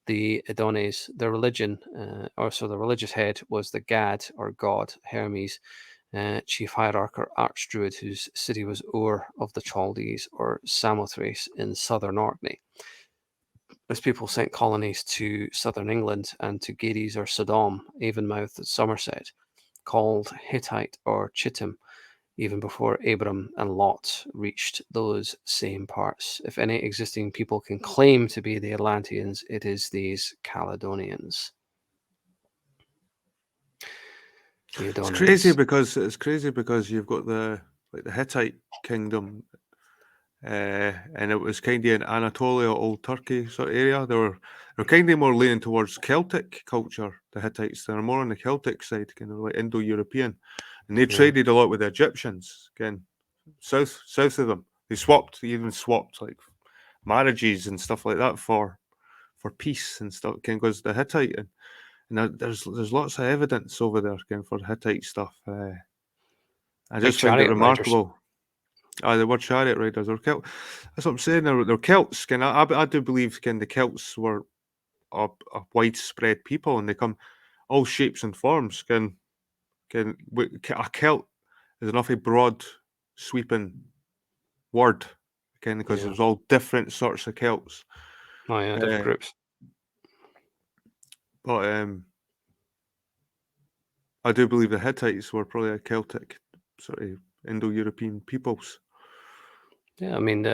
A: the Edones. Their religion, the religious head was the Gad or God, Hermes, chief hierarch or archdruid, whose city was Ur of the Chaldees or Samothrace in southern Orkney. These people sent colonies to southern England and to Gades or Sodom, Avonmouth and Somerset, called Hittite or Chittim, even before Abram and Lot reached those same parts. If any existing people can claim to be the Atlanteans, it is these Caledonians. The Adonians.
B: It's crazy because you've got the Hittite kingdom, and it was kind of in Anatolia, old Turkey sort of area. They're kind of more leaning towards Celtic culture. The Hittites, they're more on the Celtic side, kind of like Indo-European, and they
A: Yeah,
B: traded a lot with the Egyptians. Again, south of them, they even swapped like marriages and stuff like that for peace and stuff. Because the Hittite and there's lots of evidence over there again for Hittite stuff. I
A: big
B: just find it
A: chariot riders.
B: remarkable. They were chariot riders. Or Celt. That's what I'm saying. They're Celts. I do believe the Celts were a widespread people, and they come all shapes and forms. A Celt is an awfully broad, sweeping word. Because
A: Yeah.
B: there's all different sorts of Celts.
A: Oh, yeah, different
B: Uh,
A: groups.
B: but I do believe the Hittites were probably a Celtic sort of Indo-European peoples.
A: Yeah, I mean,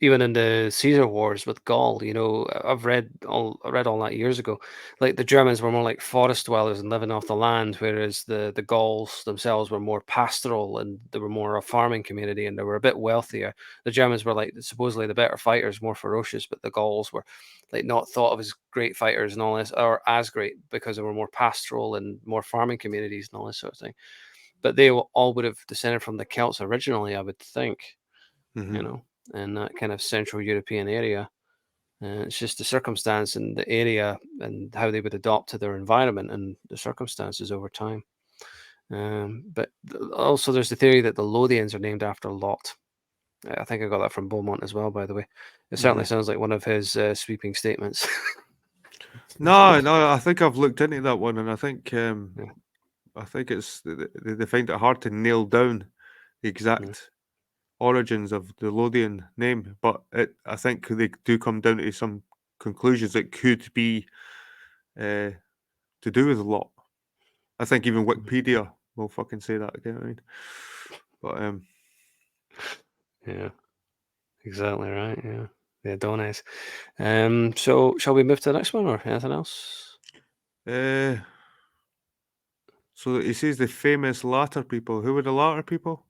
A: even in the Caesar Wars with Gaul, I read all that years ago. Like the Germans were more like forest dwellers and living off the land, whereas the Gauls themselves were more pastoral and they were more a farming community and they were a bit wealthier. The Germans were like supposedly the better fighters, more ferocious, but the Gauls were like not thought of as great fighters and all this, or as great because they were more pastoral and more farming communities and all this sort of thing. But they all would have descended from the Celts originally, I would think,
B: Hmm.
A: you know, in that kind of Central European area. It's just the circumstance and the area and how they would adopt to their environment and the circumstances over time. But also, there's the theory that the Lothians are named after Lot. I think I got that from Beaumont as well, by the way. It certainly sounds like one of his sweeping statements.
B: No, no, I think I've looked into that one, and I think
A: Yeah.
B: it's they find it hard to nail down the
A: Mm.
B: exact origins of the Lothian name, but I think they do come down to some conclusions. It could be to do with Lot. I think even Wikipedia will fucking say that again. I mean, but
A: Yeah, exactly right. Yeah, the Adonis. So shall we move to the next one or anything else?
B: uh, so he says the famous latter people. Who were the latter people?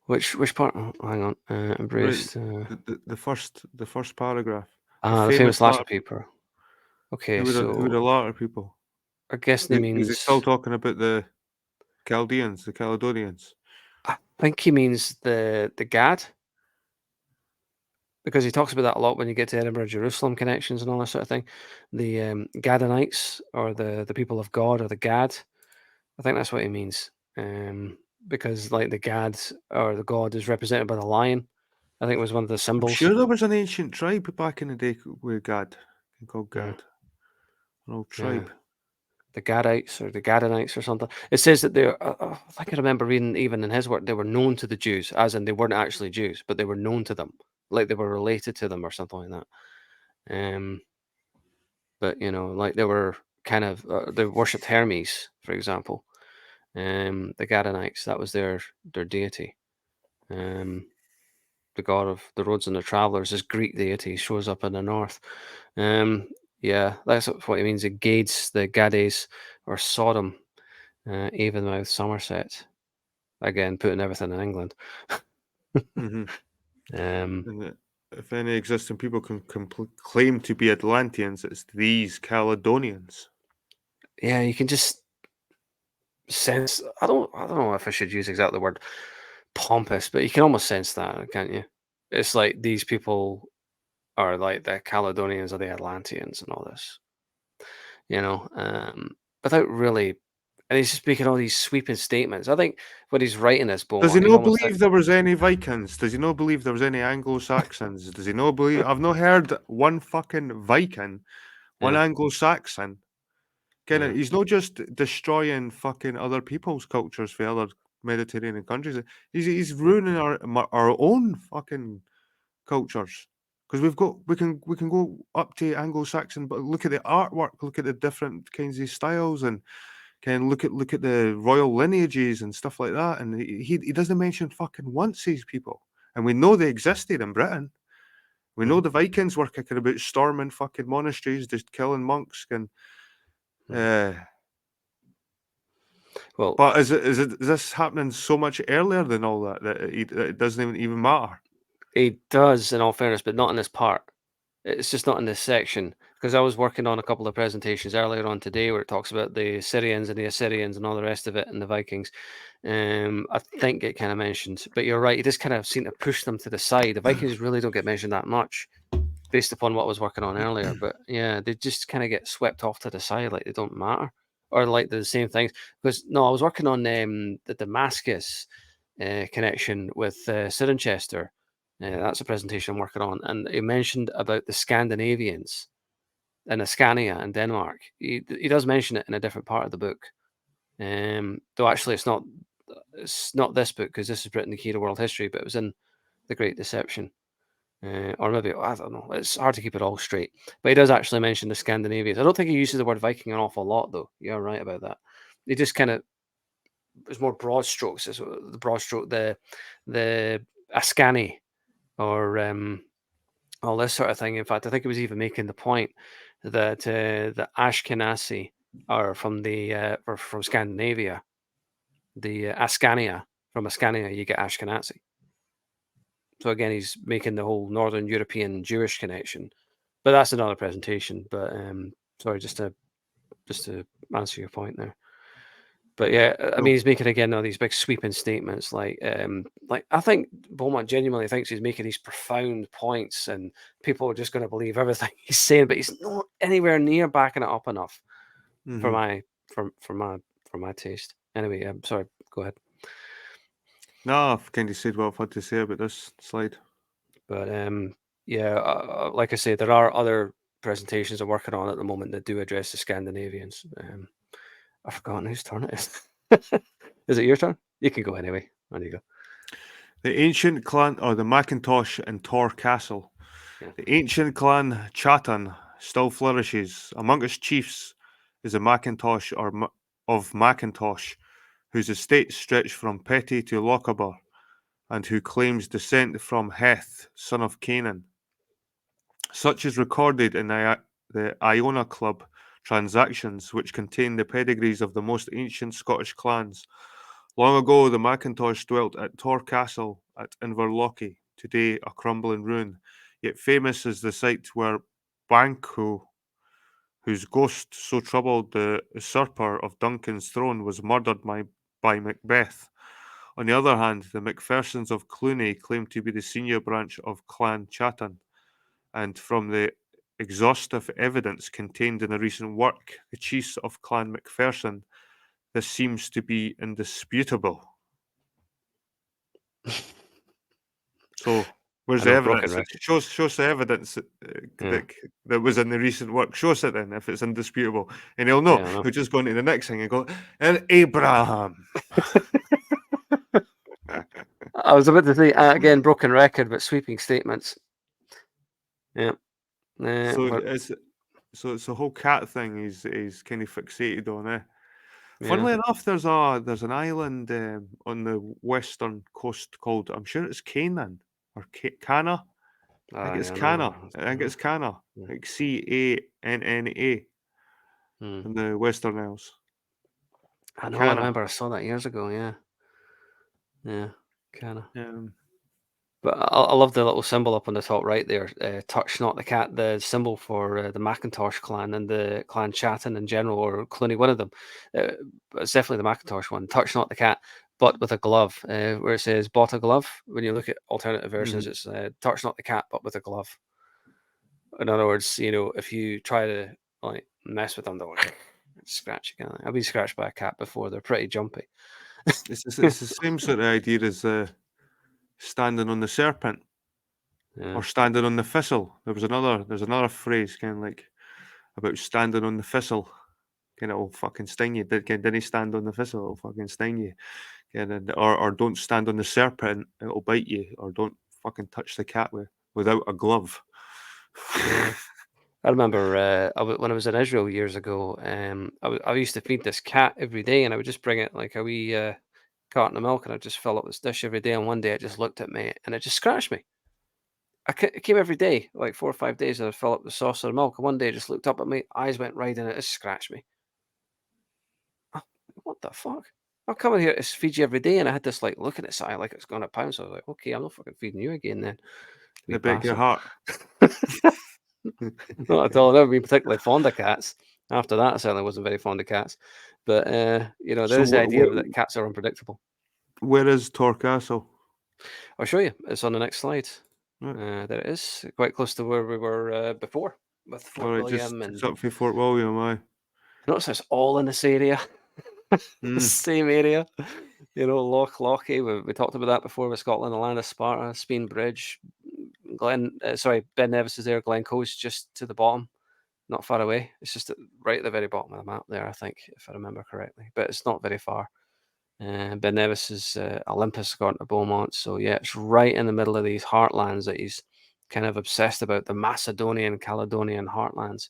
A: Which part? Oh, hang on.
B: Right,
A: Embraced.
B: the first paragraph. The
A: The
B: famous
A: famous latter
B: latter.
A: people. Okay,
B: Who were the
A: so
B: latter people?
A: I guess he
B: Is he still
A: means.
B: talking about the Chaldeans, the Caledonians?
A: I think he means the Gad, because he talks about that a lot when you get to Edinburgh, Jerusalem connections and all that sort of thing. The Gadanites, or the people of God, or the Gad. I think that's what he means. Because like the Gad or the god is represented by the lion. I think it was one of the
B: I'm
A: symbols.
B: sure there was an ancient tribe back in the day with Gad, called
A: Yeah,
B: Gad, an old
A: yeah.
B: tribe.
A: The Gadites or the Gadanites or something. It says that they're. I think I remember reading even in his work they were known to the Jews, as in they weren't actually Jews, but they were known to them, like they were related to them or something like that. But like they were kind of they worshipped Hermes, for example. The Gadanites, that was their deity. Um, the god of the roads and the travelers, this Greek deity, shows up in the north. Um, yeah, that's what he means. It Gades, the Gades, or Sodom, Avonmouth, Somerset. Again, putting everything in England.
B: Hmm.
A: Um,
B: And that if any existing people can claim to be Atlanteans, it's these Caledonians.
A: yeah, you can just sense. I don't know if I should use exactly the word pompous, but you can almost sense that, can't you? It's like these people are like the Caledonians or the Atlanteans and all this, without really. And he's just making all these sweeping statements. I think when he's writing this
B: Does he
A: Beaumont, he's
B: not
A: almost like,
B: believe there was any Vikings? Does he not believe there was any Anglo-Saxons? Does he not believe? I've not heard one fucking Viking, one
A: yeah,
B: Anglo-Saxon. Kind of,
A: yeah,
B: he's not just destroying fucking other people's cultures for other Mediterranean countries. He's
A: yeah,
B: ruining our own fucking cultures. Because we can go up to Anglo-Saxon, but look at the artwork, look at the different kinds of styles, and can look at the royal lineages and stuff like that. And he doesn't mention fucking once these people, and we know they existed in Britain. We
A: mm,
B: know the Vikings were kicking about storming fucking monasteries, just killing monks, and
A: mm.
B: uh,
A: Well,
B: but is this happening so much earlier than all that that it doesn't even matter?
A: he does, in all fairness, but not in this part. It's just not in this section, because I was working on a couple of presentations earlier on today where it talks about the Syrians and the Assyrians and all the rest of it and the Vikings. I think it kind of mentioned, but you're right. It just kind of seemed to push them to the side. The Vikings really don't get mentioned that much, based upon what I was working on earlier. But yeah, they just kind of get swept off to the side, like they don't matter, or like they're the same things. Because no, I was working on the Damascus connection with Cirencester. That's a presentation I'm working on, and he mentioned about the Scandinavians and Ascania in Denmark. He does mention it in a different part of the book. Though actually it's not this book, because this is written the key to world history, but it was in the Great Deception. Or maybe, I don't know. It's hard to keep it all straight. But he does actually mention the Scandinavians. I don't think he uses the word Viking an awful lot, though. You're right about that. He just kind of, it's more broad strokes. It's the broad stroke, the Ascani, or all this sort of thing. In fact, I think he was even making the point that the Ashkenazi are from Scandinavia. The Ascania, from Ascania, you get Ashkenazi. So again, he's making the whole Northern European Jewish connection, but that's another presentation. But sorry, just to answer your point there. But yeah, I
B: So,
A: mean, he's making again all these big sweeping statements. Like I think Beaumont genuinely thinks he's making these profound points, and people are just going to believe everything he's saying. But he's not anywhere near backing it up enough for
B: mhm.
A: my for my taste. Anyway, I'm sorry. Go ahead.
B: No, I've kind of said what I've had to say about this slide.
A: But yeah, like I say, there are other presentations I'm working on at the moment that do address the Scandinavians. I've forgotten whose turn it is. Is it your turn? You can go anyway. There you go.
B: The ancient clan, or the Macintosh and Tor Castle.
A: Yeah.
B: The ancient clan Chatan still flourishes. Among its chiefs is a Macintosh of Macintosh, whose estates stretch from Petty to Lochaber, and who claims descent from Heth, son of Canaan. Such is recorded in the Iona Club transactions, which contain the pedigrees of the most ancient Scottish clans. Long ago, the Macintosh dwelt at Tor Castle at Inverlochy, today a crumbling ruin, yet famous as the site where Banquo, whose ghost so troubled the usurper of Duncan's throne, was murdered by Macbeth. On the other hand, the Macphersons of Cluny claim to be the senior branch of Clan Chatan, and from the exhaustive evidence contained in a recent work, The Chiefs of Clan Macpherson, this seems to be indisputable. So, where's
A: I
B: the
A: know, broken
B: evidence?
A: record.
B: Show us the evidence
A: Yeah,
B: that was in the recent work. Show us it then, if it's indisputable. And he'll know.
A: yeah, I know.
B: He'll just go into the next thing and go, and Abraham.
A: I was about to say again, broken record, but sweeping statements. Yeah,
B: So
A: what?
B: it's the whole cat thing is kind of fixated on, eh?
A: Yeah.
B: Funnily enough, there's an island on the western coast called, I'm sure it's Canaan or Cana. I think
A: Ah,
B: it's
A: yeah, I know.
B: Cana. I think it's Cana,
A: Yeah.
B: like Canna
A: Hmm.
B: in the Western Isles.
A: I know. I
B: Cana.
A: remember I saw that years ago. Yeah, yeah, kind of.
B: Um,
A: But I love the little symbol up on the top right there. Touch not the cat. The symbol for the Macintosh clan and the clan Chatton in general, or Clooney, one of them. But it's definitely the Macintosh one. Touch not the cat, but with a glove. Where it says "bought a glove." When you look at alternative versions,
B: mhm.
A: it's "touch not the cat, but with a glove." In other words, if you try to like mess with them, they'll scratch you. I've been scratched by a cat before. They're pretty jumpy.
B: It's the same sort of idea as standing on the serpent
A: Yeah.
B: or standing on the thistle. There's another phrase kind of like about standing on the thistle. Kind of will fucking sting you. Didn't he stand on the thistle? It'll fucking sting you. Or don't stand on the serpent, it'll bite you. Or don't fucking touch the cat without a glove.
A: Yeah. I remember when I was in Israel years ago. I used to feed this cat every day, and I would just bring it like a wee carton of milk, and I'd just fill up this dish every day. And one day, it just looked at me, and it just scratched me. It came every day, like 4 or 5 days, and I'd fill up the saucer of milk. And one day, it just looked up at me, eyes went wide, and it just scratched me. Oh, what the fuck? I'm coming here to feed you every day, and I had this like look in its eye, like it's going to pounce. I was like, okay, I'm not fucking feeding you again, then, wee
B: They break your
A: bastard.
B: heart.
A: Not at all. I've never been particularly fond of cats. After that, I certainly wasn't very fond of cats. But there
B: So
A: is the idea that cats are unpredictable.
B: where is Torcastle?
A: I'll show you. It's on the next slide.
B: Right.
A: There it is, quite close to where we were before with
B: All
A: Fort
B: right, just
A: William,
B: it's
A: and
B: up for Fort William, aye.
A: notice it's all in this area, the
B: Mm.
A: same area. Loch Lochy. We talked about that before with Scotland, the land of Sparta, Speen Bridge, Ben Nevis is there. Glencoe's just to the bottom. Not far away. It's just right at the very bottom of the map there, I think, if I remember correctly. But it's not very far. Ben Nevis is Olympus according to Beaumont. So yeah, it's right in the middle of these heartlands that he's kind of obsessed about, the Macedonian, Caledonian heartlands.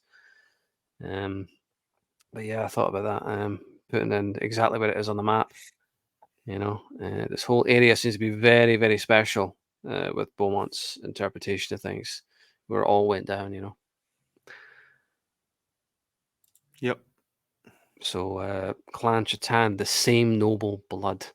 A: But yeah, I thought about that, putting in exactly where it is on the map. This whole area seems to be very, very special with Beaumont's interpretation of things, where it all went down.
B: Yep.
A: So Clan Chitan, the same noble blood.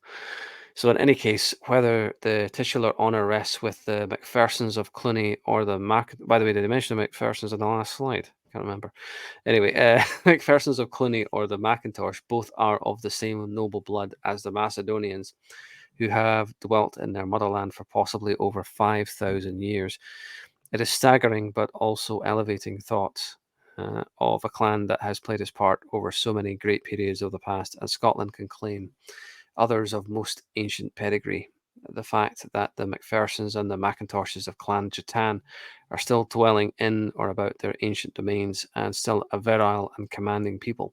A: So in any case, whether the titular honour rests with the Macphersons of Cluny or the By the way, did they mention the Macphersons on the last slide? Can't remember. Anyway, Macphersons of Cluny or the Macintosh both are of the same noble blood as the Macedonians, who have dwelt in their motherland for possibly over 5,000 years. It is staggering but also elevating thought of a clan that has played its part over so many great periods of the past, and Scotland can claim others of most ancient pedigree. The fact that the Macphersons and the Macintoshes of Clan Jatan are still dwelling in or about their ancient domains and still a virile and commanding people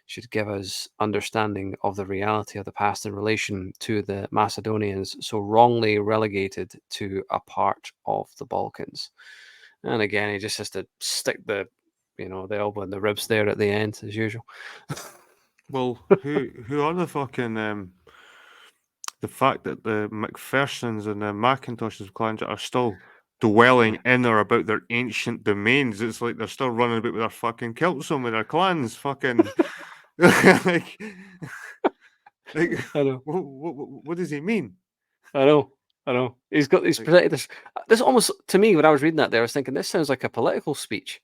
A: should give us understanding of the reality of the past in relation to the Macedonians, so wrongly relegated to a part of the Balkans. And again, he just has to stick the elbow in the ribs there at the end, as usual.
B: Well, who are the fucking the fact that the Macphersons and the Macintoshes of Clan are still dwelling
A: Yeah,
B: in or about their ancient domains. It's like they're still running about with their fucking kilts on with their clans. Fucking like, like
A: I know.
B: what does he mean?
A: I know. I know. He's
B: Like
A: presented this. This almost to me when I was reading that there, I was thinking this sounds like a political speech.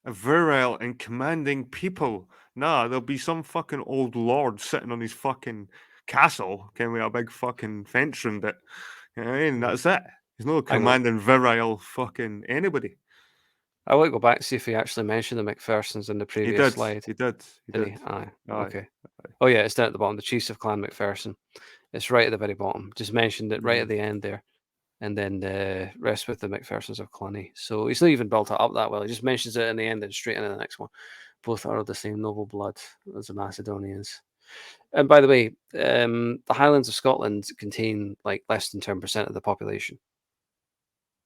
B: a virile and commanding people. Nah, there'll be some fucking old lord sitting on his fucking castle, can we a big fucking fence round it. You know what I mean?
A: Yeah.
B: That's it. He's no
A: I go.
B: commanding virile fucking anybody.
A: I want to go back and see if he actually mentioned the Macphersons in the
B: He
A: previous
B: did.
A: slide.
B: He did. He
A: Did he?
B: did.
A: Aye.
B: Aye.
A: Okay.
B: Aye.
A: Oh yeah, it's down at the bottom. The Chiefs of Clan Macpherson. It's right at the very bottom. Just mentioned it right
B: Mm-hmm.
A: at the end there. And then the rest with the Macphersons of Cluny. So he's not even built it up that well. He just mentions it in the end and straight into the next one. Both are of the same noble blood as the Macedonians. And by the way, the Highlands of Scotland contain like less than 10% of the population.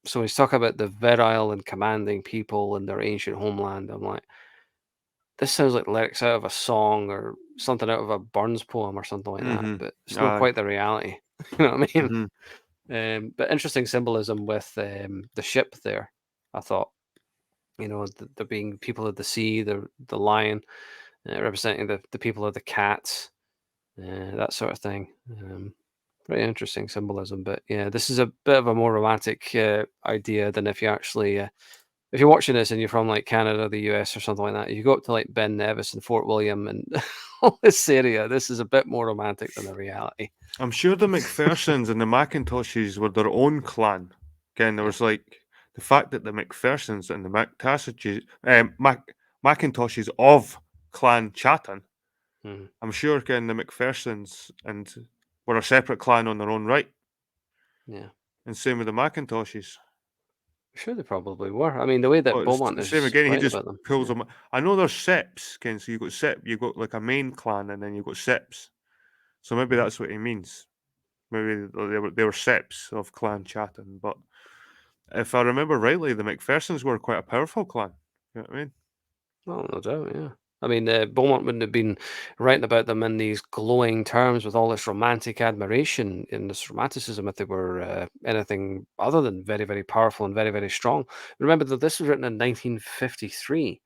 A: So he's talking about the virile and commanding people in their ancient homeland. I'm like, this sounds like lyrics out of a song or something out of a Burns poem or something like that, but
B: Mm-hmm.
A: it's not
B: Aye.
A: quite the reality. You know what I mean?
B: Mm-hmm.
A: But interesting symbolism with the ship there. I thought, the being people of the sea, the lion representing the people of the cats, that sort of thing. Very interesting symbolism. But yeah, this is a bit of a more romantic idea than if you're watching this and you're from like Canada, the US, or something like that. You go up to like Ben Nevis and Fort William and all this area. This is a bit more romantic than the reality.
B: I'm sure the Macphersons and the Macintoshes were their own clan. Again, there
A: Yeah.
B: was like the fact that the Macphersons and the Macintoshes of Clan Chatham.
A: Mhm.
B: I'm sure again the Macphersons and were a separate clan on their own right,
A: Yeah.
B: and same with the Macintoshes.
A: Sure, they probably were. I mean, the way that
B: Well, it's
A: Beaumont
B: the same
A: is
B: again. He
A: writing
B: just
A: about them.
B: pulls
A: Yeah.
B: them. I know there's seps, Ken. So you've got like a main clan, and then you've got seps. So maybe
A: Mhm.
B: that's what he means. Maybe they were seps of Clan Chatham. But if I remember rightly, the Macphersons were quite a powerful clan. You know what I mean?
A: Well, no doubt, yeah. I mean, Beaumont wouldn't have been writing about them in these glowing terms with all this romantic admiration in this romanticism if they were anything other than very, very powerful and very, very strong. Remember that this was written in 1953.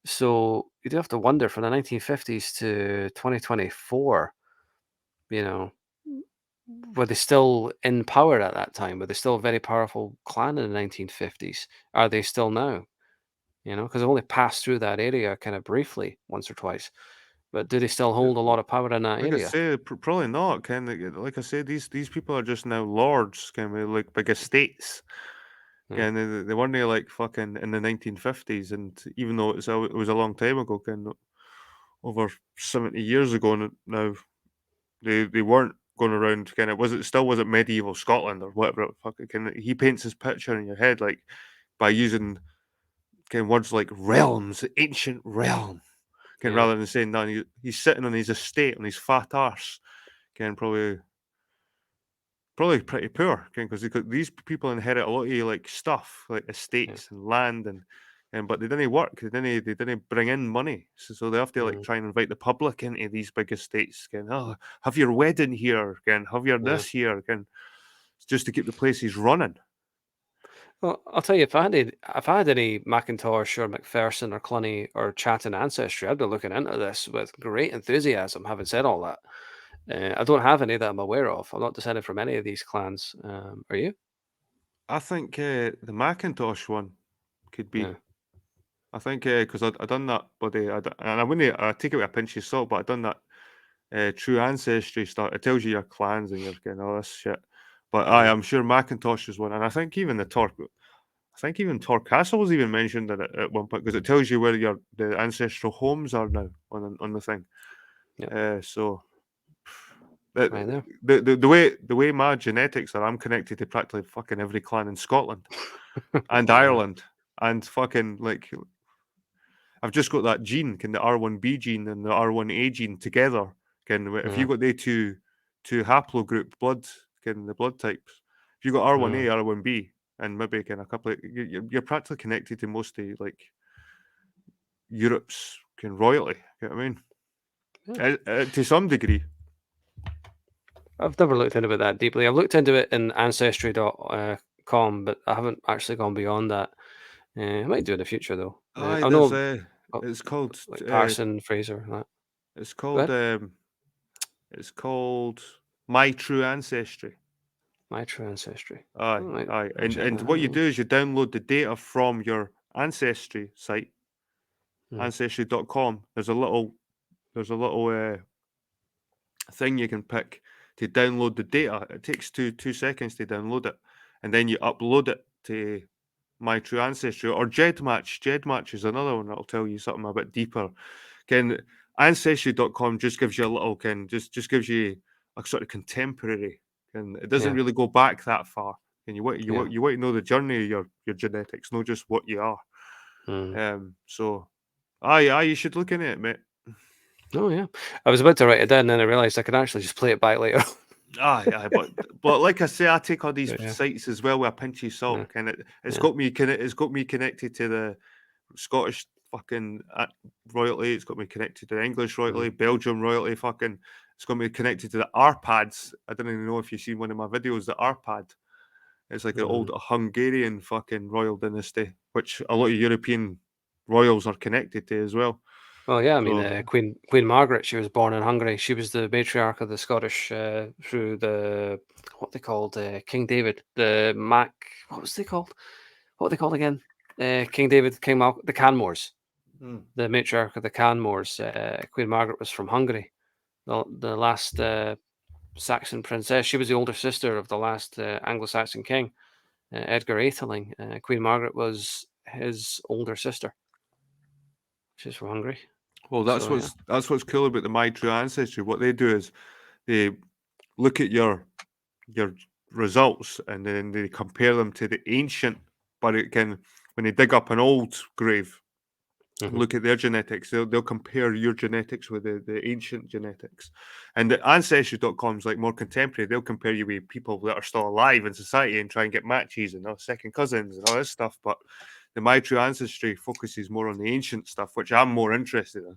A: So you do have to wonder from the 1950s to 2024, you know, were they still in power at that time? Were they still a very powerful clan in the 1950s? Are they still now? Because I've only passed through that area kind of briefly once or twice. But do they still
B: Yeah,
A: hold a lot of power in that
B: like I
A: area?
B: say, probably not. Ken, like I said, these people are just now lords, Ken, with like big estates.
A: Yeah,
B: Ken, they weren't like fucking in the 1950s, and even though it was a long time ago, Ken, over 70 years ago now, they weren't going around. Ken, it still wasn't medieval Scotland or whatever. Ken, he paints his picture in your head like by using words like realms, ancient realm.
A: yeah,
B: Rather than saying that he's sitting on his estate on his fat arse, probably pretty poor, because these people inherit a lot of like stuff, like
A: yeah,
B: estates and land, and but they didn't work, they didn't bring in money, so they have to like
A: mhm,
B: try and invite the public into these big estates. Oh, have your wedding here, have your
A: yeah.
B: this here, just to keep the places running.
A: Well, I'll tell you, if I had any Macintosh or Macpherson or Cluny or Chatton ancestry, I'd be looking into this with great enthusiasm. Having said all that, I don't have any that I'm aware of. I'm not descended from any of these clans. Are you?
B: I think the Macintosh one could
A: Yeah.
B: be. I think because I done that, buddy, and I wouldn't take it with a pinch of salt, but I done that true ancestry stuff. It tells you your clans and you're getting all this shit. But
A: Mm,
B: I'm sure Macintosh is one, and I think even Tor Castle was even mentioned in it at one point because it tells you where the ancestral homes are now on the thing.
A: yep,
B: So the,
A: right there.
B: the way my genetics are, I'm connected to practically fucking every clan in Scotland and
A: Yeah.
B: Ireland and fucking like I've just got that gene, can the R1B gene and the R1A gene together. Can if you
A: Yeah.
B: got they two haplogroup blood, can the blood types. If you got R1A,
A: Mm,
B: R1B, and maybe can a couple of you're practically connected to most of like Europe's can royalty. You know what I mean?
A: yeah.
B: To some degree.
A: I've never looked into it that deeply. I've looked into it in ancestry.com, but I haven't actually gone beyond that. I might do in the future though.
B: Aye,
A: I
B: there's
A: know uh,
B: it's called
A: like Carson, Fraser, and that.
B: it's
A: Go
B: called
A: ahead.
B: it's called My True Ancestry.
A: My true ancestry. I
B: Aye,
A: might,
B: aye.
A: might check
B: And
A: that
B: what you
A: out.
B: do is you download the data from your ancestry site,
A: Mm,
B: ancestry.com. There's a little thing you can pick to download the data. It takes two seconds to download it, and then you upload it to My True Ancestry or GEDmatch. GEDmatch is another one that'll tell you something a bit deeper. Can ancestry.com just gives you a little just gives you a sort of contemporary, and it doesn't
A: yeah,
B: really go back that far. And
A: yeah.
B: you want to know the journey of your genetics, not just what you are.
A: Mm.
B: So aye, you should look into it, mate.
A: Oh yeah. I was about to write it down, and then I realized I could actually just play it back later.
B: Aye, but like I say, I take all these
A: Yeah,
B: sites as well with a pinch of
A: yeah,
B: salt, and
A: yeah.
B: it's got me connected to the Scottish fucking royalty. It's got me connected to the English
A: Mm,
B: royalty, Belgium royalty. Fucking, it's got me connected to the Arpads. I don't even know if you've seen one of my videos. The Arpad. It's like an old
A: mm.
B: Hungarian fucking royal dynasty, which a lot of European royals are connected to as well.
A: Well, yeah. I mean,
B: So,
A: Queen Margaret. She was born in Hungary. She was the matriarch of the Scottish through the what they called King David. The Mac. What was they called? What were they called again? King David, the Canmores.
B: mm.
A: The matriarch of the Canmores. Queen Margaret was from Hungary. The last Saxon princess. She was the older sister of the last Anglo-Saxon king, Edgar Atheling. Queen Margaret was his older sister. She's from Hungary.
B: Well,
A: So yeah.
B: that's what's cool about the My True Ancestry. What they do is they look at your results and then they compare them to the ancient. But it can when they dig up an old grave and
A: Hmm.
B: look at their genetics, they'll compare your genetics with the ancient genetics. And the ancestry.com is like more contemporary. They'll compare you with people that are still alive in society and try and get matches and second cousins and all this stuff. But the My True Ancestry focuses more on the ancient stuff, which I'm more interested in.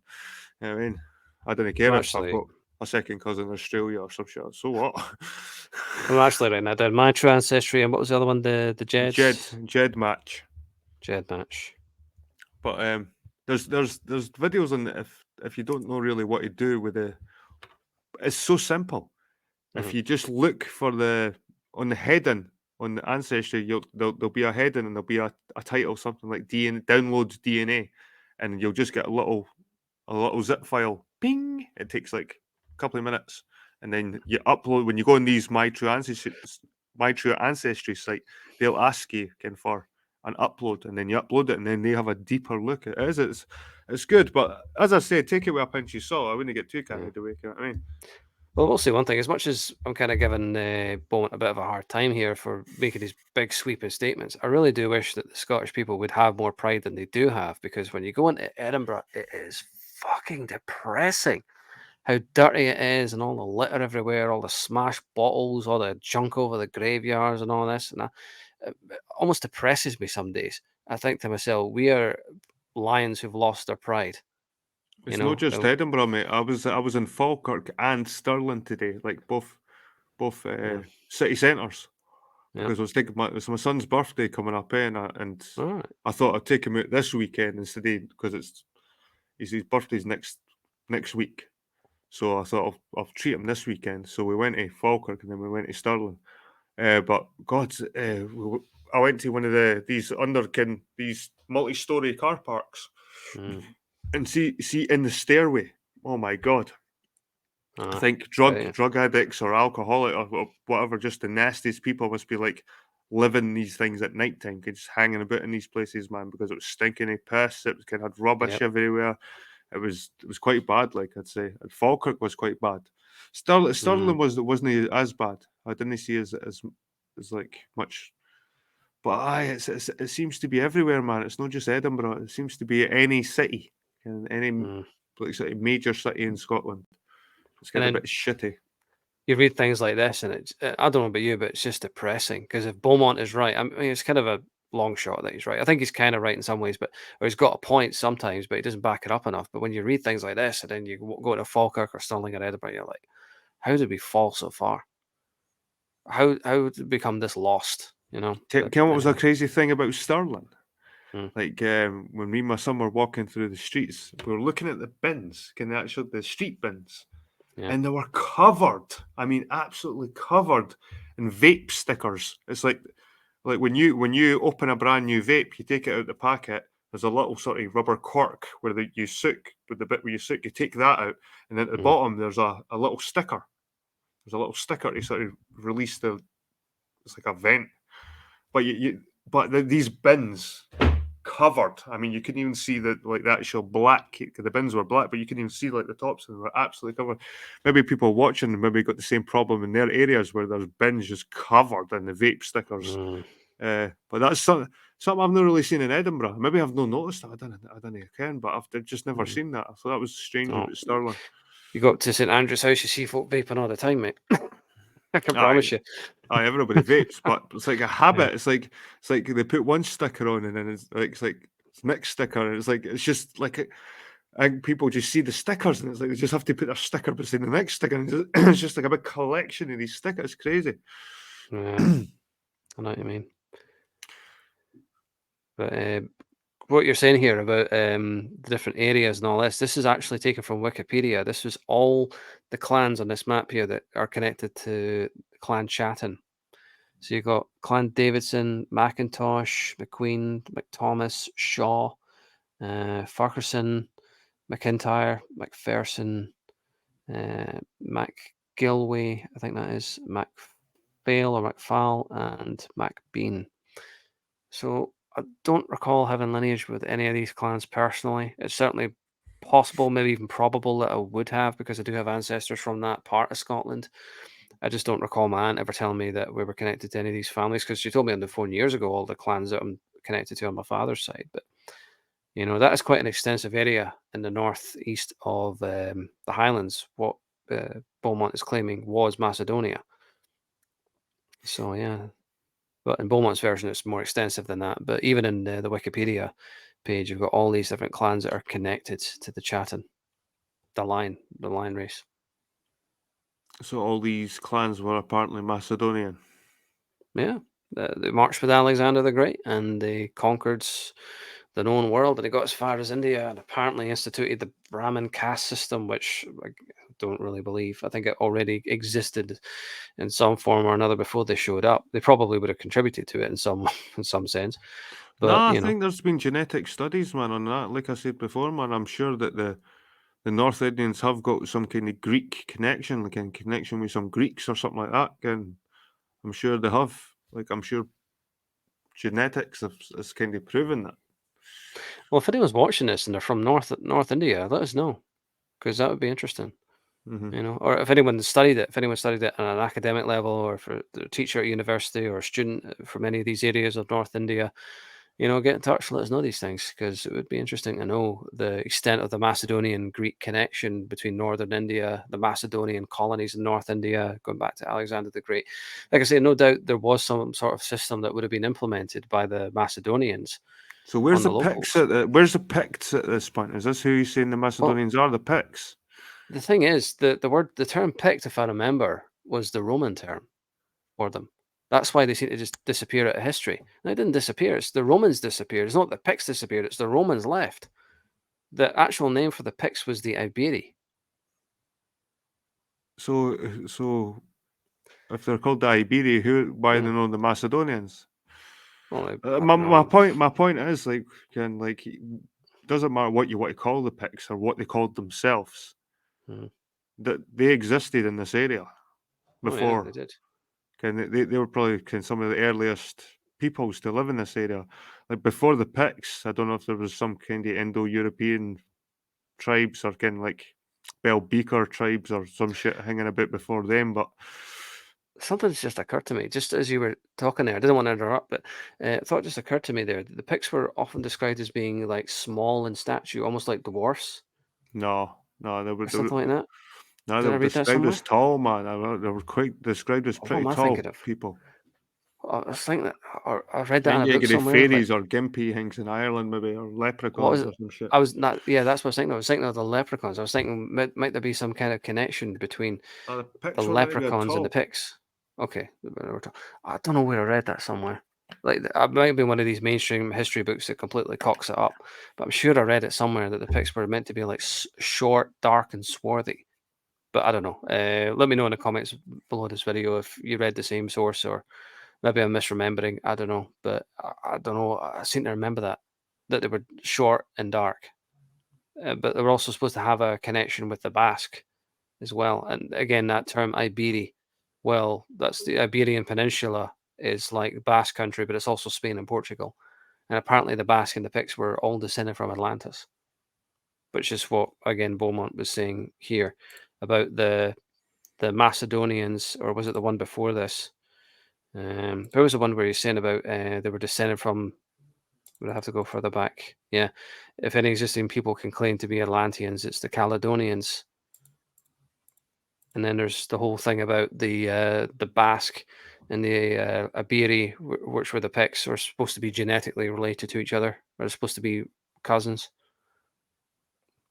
B: You know what I mean, I don't care
A: I'm
B: if I've
A: actually
B: got a second cousin in Australia or some shit. So what?
A: I'm actually writing that down. My true ancestry, and what was the other one? The
B: Jed match.
A: Jed match.
B: But there's videos on it if you don't know really what to do with the. It's so simple. If
A: Hmm.
B: you just look for the on the heading on the ancestry, there'll be a heading and there'll be a title something like DNA downloads DNA, and you'll just get a little zip file. Ping! It takes like a couple of minutes, and then you upload when you go on these My True Ancestry site. They'll ask you again for an upload, and then you upload it, and then they have a deeper look. It is it's good, but as I say, take it with a pinch of salt. I wouldn't get too
A: Yeah.
B: carried away. You know what I mean?
A: Well, we'll say one thing. As much as I'm kind of giving Beaumont a bit of a hard time here for making these big sweeping statements, I really do wish that the Scottish people would have more pride than they do have. Because when you go into Edinburgh, it is fucking depressing how dirty it is and all the litter everywhere, all the smashed bottles, all the junk over the graveyards and all this. And it almost depresses me some days. I think to myself, we are lions who've lost their pride. You
B: It's not
A: know,
B: just Edinburgh, mate. I was in Falkirk and Stirling today, like both
A: yeah,
B: city centres,
A: yeah.
B: because I was thinking it's my son's birthday coming up, and
A: All right.
B: I thought I'd take him out this weekend instead of because his birthday's next week. So I thought I'll treat him this weekend. So we went to Falkirk and then we went to Stirling. But God, I went to one of these underkin these multi-story car parks,
A: Mm.
B: and see in the stairway. Oh my god! I think
A: Right.
B: drug addicts or alcoholic or whatever, just the nastiest people must be like living these things at night time, just hanging about in these places, man, because it was stinking of piss. It was kind of had rubbish
A: Yep.
B: everywhere. It was quite bad, like I'd say. And Falkirk was quite bad.
A: Mm.
B: Stirling wasn't as bad. I didn't see as like much. But aye, it seems to be everywhere, man. It's not just Edinburgh. It seems to be any city, and any
A: Mm.
B: like sort of major city in Scotland. It's
A: And
B: getting a
A: then
B: bit shitty.
A: you read things like this, and it's I don't know about you, but it's just depressing because if Beaumont is right, I mean, it's kind of a long shot that he's right. I think he's kind of right in some ways, but or he's got a point sometimes, but he doesn't back it up enough. But when you read things like this, and then you go to Falkirk or Stirling or Edinburgh, you're like, how did we fall so far? How did we become this lost? You know.
B: Tell
A: But
B: what was the
A: anyway,
B: crazy thing about Stirling?
A: mm,
B: Like when me and my son were walking through the streets, we were looking at the bins, the street bins,
A: yeah,
B: and they were covered. I mean, absolutely covered in vape stickers. It's like when you open a brand new vape, you take it out the packet. There's a little sort of rubber cork where you suck with the bit where you suck. You take that out, and then at the
A: mm,
B: bottom there's a little sticker. There's a little sticker to sort of release the. It's like a vent, but these bins covered. I mean, you couldn't even see the actual black. The bins were black, but you couldn't even see like the tops, and they were absolutely covered. Maybe people watching maybe got the same problem in their areas where there's bins just covered in the vape stickers.
A: mm,
B: But that's something I've not really seen in Edinburgh. Maybe I've not noticed that. I don't know again, but I've just never
A: mm.
B: seen that. So that was strange
A: Oh,
B: about Stirling.
A: you go up to St Andrew's House, you see folk vaping all the time, mate. I can
B: Aye,
A: promise you.
B: aye, everybody vapes, but it's like a
A: Yeah.
B: habit. It's like they put one sticker on and then it's next sticker, and it's just like and people just see the stickers, and it's like they just have to put their sticker beside the next sticker, and it's just like a big collection of these stickers. It's crazy.
A: Yeah, I know what you mean. But what you're saying here about the different areas and all this is actually taken from Wikipedia. This was all the clans on this map here that are connected to Clan Chatton. So you've got Clan Davidson, McIntosh, McQueen, McThomas, Shaw, Farquharson, McIntyre, McPherson, MacGilway, I think that is, MacPhail or MacPhal, and MacBean. So I don't recall having lineage with any of these clans personally. It's certainly possible, maybe even probable that I would have because I do have ancestors from that part of Scotland. I just don't recall my aunt ever telling me that we were connected to any of these families because she told me on the phone years ago all the clans that I'm connected to on my father's side. But that is quite an extensive area in the northeast of the Highlands. What Beaumont is claiming was Macedonia. So yeah, but in Beaumont's version, it's more extensive than that. But even in the Wikipedia page, you've got all these different clans that are connected to the Chattan, the line race.
B: So all these clans were apparently Macedonian.
A: Yeah, they marched with Alexander the Great, and they conquered the known world, and they got as far as India, and apparently instituted the Brahmin caste system, which I don't really believe. I think it already existed in some form or another before they showed up. They probably would have contributed to it in some in some sense, but
B: Nah, I think there's been genetic studies, man, on that. Like I said before, man, I'm sure that the North Indians have got some kind of Greek connection, like in connection with some Greeks or something like that. And I'm sure they have. Like I'm sure genetics has kind of proven that.
A: well, if anyone's watching this and they're from North India, let us know because that would be interesting.
B: Hmm.
A: Or if anyone studied it, if anyone studied it on an academic level, or for a teacher at university or a student from any of these areas of North India, get in touch, let us know these things because it would be interesting to know the extent of the Macedonian Greek connection between northern India, the Macedonian colonies in North India, going back to Alexander the Great. Like I say, no doubt there was some sort of system that would have been implemented by the Macedonians
B: So
A: on the locals.
B: where's the Picts at this point? Is this who he's saying the
A: Well,
B: Macedonians are? The Picts.
A: the thing is, the term Pict, if I remember, was the Roman term for them. That's why they seem to just disappear out of history. And they didn't disappear. It's the Romans disappeared. It's not the Picts disappeared. It's the Romans left. The actual name for the Picts was the Iberi.
B: So if they're called the Iberi, why are
A: Yeah.
B: they known the Macedonians?
A: Well, I
B: My
A: don't know.
B: point is like doesn't matter what you want to call the Picts or what they called themselves.
A: Mhm.
B: That they existed in this area
A: Oh yeah, they
B: before.
A: did.
B: They were probably some of the earliest peoples to live in this area. Like before the Picts, I don't know if there was some kind of Indo-European tribes or kind of like Bell Beaker tribes or some shit hanging about before them, but
A: Something's just occurred to me, just as you were talking there. I didn't want to interrupt, but a thought just occurred to me there. The Picts were often described as being like small in stature, almost like dwarfs
B: no,
A: or something like that.
B: they
A: Did I
B: were
A: read that
B: described
A: somewhere?
B: as tall, man. They were quite described as
A: Or what
B: pretty
A: am I thinking
B: tall
A: of?
B: people.
A: I was thinking that, or I read that in
B: Then
A: a
B: you
A: book
B: get the
A: somewhere. Like,
B: fairies or gimpy things in Ireland, maybe, or
A: what was
B: leprechauns
A: it?
B: or some shit.
A: I was not. Yeah, that's what I was thinking. I was thinking of the leprechauns. I was thinking, might there be some kind of connection between
B: Oh, the
A: the
B: pics were meant to be
A: leprechauns and the
B: tall.
A: Picts? Okay, I don't know where I read that somewhere. Like, it might be one of these mainstream history books that completely cocks it up, but I'm sure I read it somewhere that the Picts were meant to be like short, dark, and swarthy. But I don't know. Let me know in the comments below this video if you read the same source, or maybe I'm misremembering. I don't know, but I don't know. I seem to remember that they were short and dark, but they were also supposed to have a connection with the Basque as well. And again, that term Iberi, well, that's the Iberian Peninsula is like Basque country, but it's also Spain and Portugal. And apparently, the Basque and the Picts were all descended from Atlantis, which is what again Beaumont was saying here about the Macedonians, or was it the one before this? There was the one where he's saying about they were descended from. Would I have to go further back? Yeah, if any existing people can claim to be Atlanteans, it's the Caledonians. And then there's the whole thing about the Basque and the Iberi, which were the Picts, are supposed to be genetically related to each other. They're supposed to be cousins.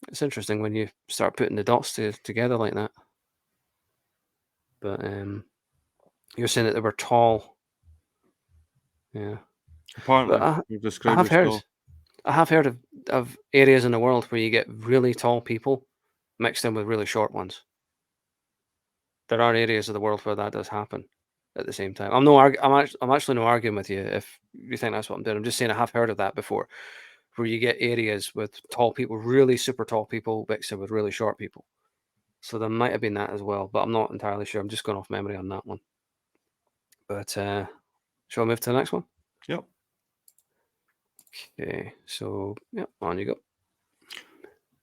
A: It's interesting when you start putting the dots together like that. But you're saying that they were tall. Yeah. But
B: Apparently,
A: I,
B: they're
A: I
B: described
A: have
B: as
A: heard
B: tall.
A: I have heard of areas in the world where you get really tall people mixed in with really short ones. There are areas of the world where that does happen at the same time. I'm actually not arguing with you if you think that's what I'm doing. I'm just saying I have heard of that before, where you get areas with tall people, really super tall people mixed in with really short people. So there might have been that as well, but I'm not entirely sure. I'm just going off memory on that one. But shall we move to the next one?
B: Yep.
A: Okay, so yeah, on you go.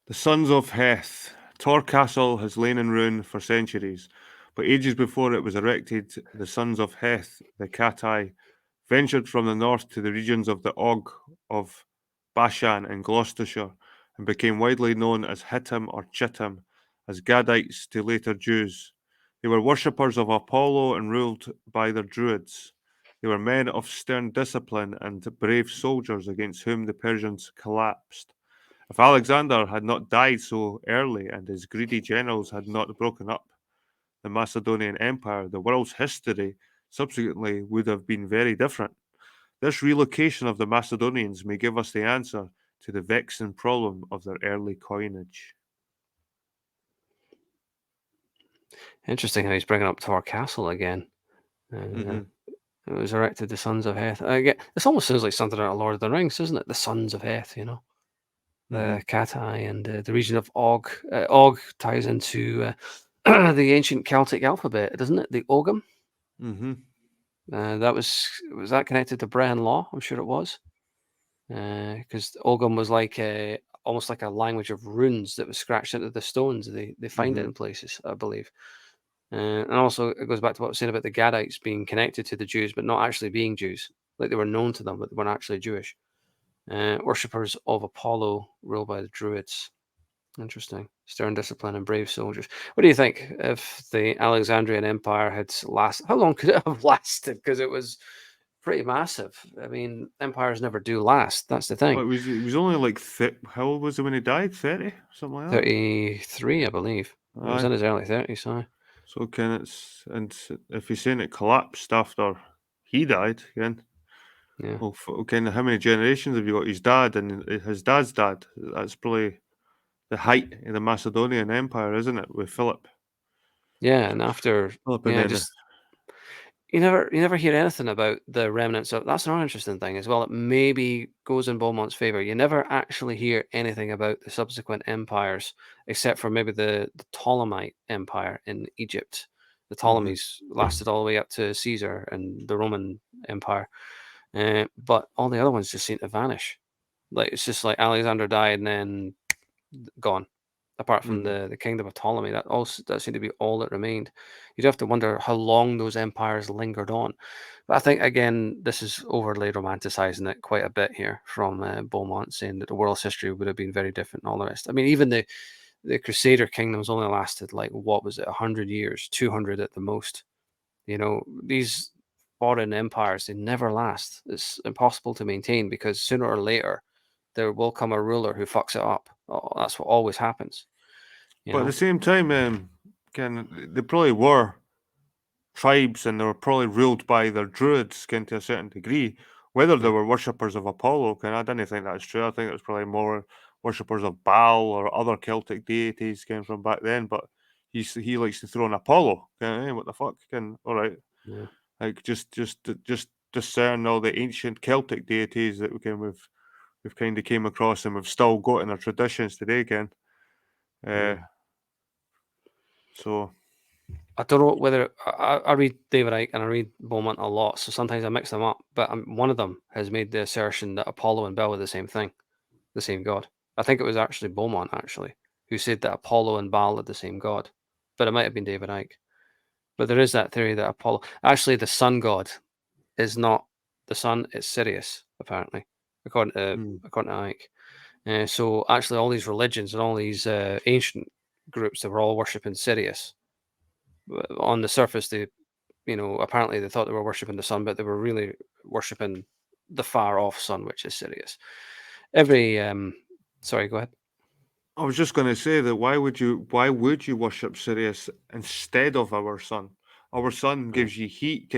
B: The sons of Heth. Tor Castle has lain in ruin for centuries, but ages before it was erected, the sons of Heth, the Catai, ventured from the north to the regions of the Og of Bashan and Gloucestershire, and became widely known as Hittim or Chittim, as Gadites to later Jews. They were worshippers of Apollo and ruled by their druids. They were men of stern discipline and brave soldiers against whom the Persians collapsed. If Alexander had not died so early and his greedy generals had not broken up the Macedonian Empire, the world's history subsequently would have been very different. This relocation of the Macedonians may give us the answer to the vexing problem of their early coinage.
A: Interesting how he's bringing up Tor Castle again. Uh,
B: hmm
A: it was erected the Sons of Heth. I get this almost sounds like something out of Lord of the Rings, doesn't it? The Sons of Heth,
B: hmm
A: the Catai and the region of Og. Og ties into the ancient Celtic alphabet, doesn't it? The Ogham.
B: hmm
A: That was that connected to Bran Law? I'm sure it was, because Ogham was like almost like a language of runes that was scratched into the stones. They find it
B: hmm
A: in places, I believe. And also, it goes back to what I was saying about the Gadites being connected to the Jews, but not actually being Jews. Like they were known to them, but they weren't actually Jewish. Worshippers of Apollo, ruled by the Druids. Interesting. Stern discipline and brave soldiers. What do you think if the Alexandrian Empire had lasted? How long could it have lasted? Because it was pretty massive. I mean, empires never do last. That's the
B: Well,
A: thing.
B: it was only like how old was he when he died? 30, something like that.
A: 33, I believe. It was
B: Aye.
A: in his early 30s, so
B: So can it's and if he's saying it collapsed after he died, again.
A: yeah.
B: Well, kind of how many generations have you got? His dad and his dad's dad. That's probably the height of the Macedonian Empire, isn't it? With Philip,
A: Yeah, and after,
B: Philip, and
A: yeah,
B: then
A: just you never hear anything about the remnants of. That's another interesting thing as well. It maybe goes in Beaumont's favor. You never actually hear anything about the subsequent empires, except for maybe the Ptolemite Empire in Egypt. The
B: Mm-hmm.
A: Ptolemies lasted all the way up to Caesar and the Roman Empire, but all the other ones just seem to vanish. Like it's just like Alexander died and then gone. Apart from
B: Mm-hmm.
A: the kingdom of Ptolemy, that seemed to be all that remained. You'd have to wonder how long those empires lingered on. But I think again, this is overly romanticizing it quite a bit here from Beaumont, saying that the world's history would have been very different and all the rest. I mean, even the Crusader kingdoms only lasted like what was it, 100 years, 200 at the most. You know, these foreign empires, they never last. It's impossible to maintain because sooner or later there will come a ruler who fucks it up. Oh, that's what always happens, you
B: But at the
A: know?
B: same time, they probably were tribes and they were probably ruled by their druids to a certain degree. Whether they
A: Yeah,
B: were worshippers of Apollo, I don't think that's true. I think it was probably more worshippers of Baal or other Celtic deities came from back then. But he likes to throw in Apollo. What the fuck? All right,
A: yeah,
B: like just discern all the ancient Celtic deities that we've kind of came across and we've still got in our traditions today. Uh,
A: yeah.
B: so
A: I don't know whether I read David Icke and I read Beaumont a lot, so sometimes I mix them up. But one of them has made the assertion that Apollo and Baal are the same thing, the same god. I think it was actually Beaumont actually who said that Apollo and Baal are the same god, but it might have been David Icke. But there is that theory that Apollo, actually, the sun god is not the sun; it's Sirius, apparently,
B: mm,
A: according to Icke. So actually, all these religions and all these ancient groups that were all worshiping Sirius. On the surface, they, apparently they thought they were worshiping the sun, but they were really worshiping the far off sun, which is Sirius. Every sorry, go ahead.
B: I was just going to say that why would you worship Sirius instead of our sun? Our sun
A: Yeah.
B: gives you heat.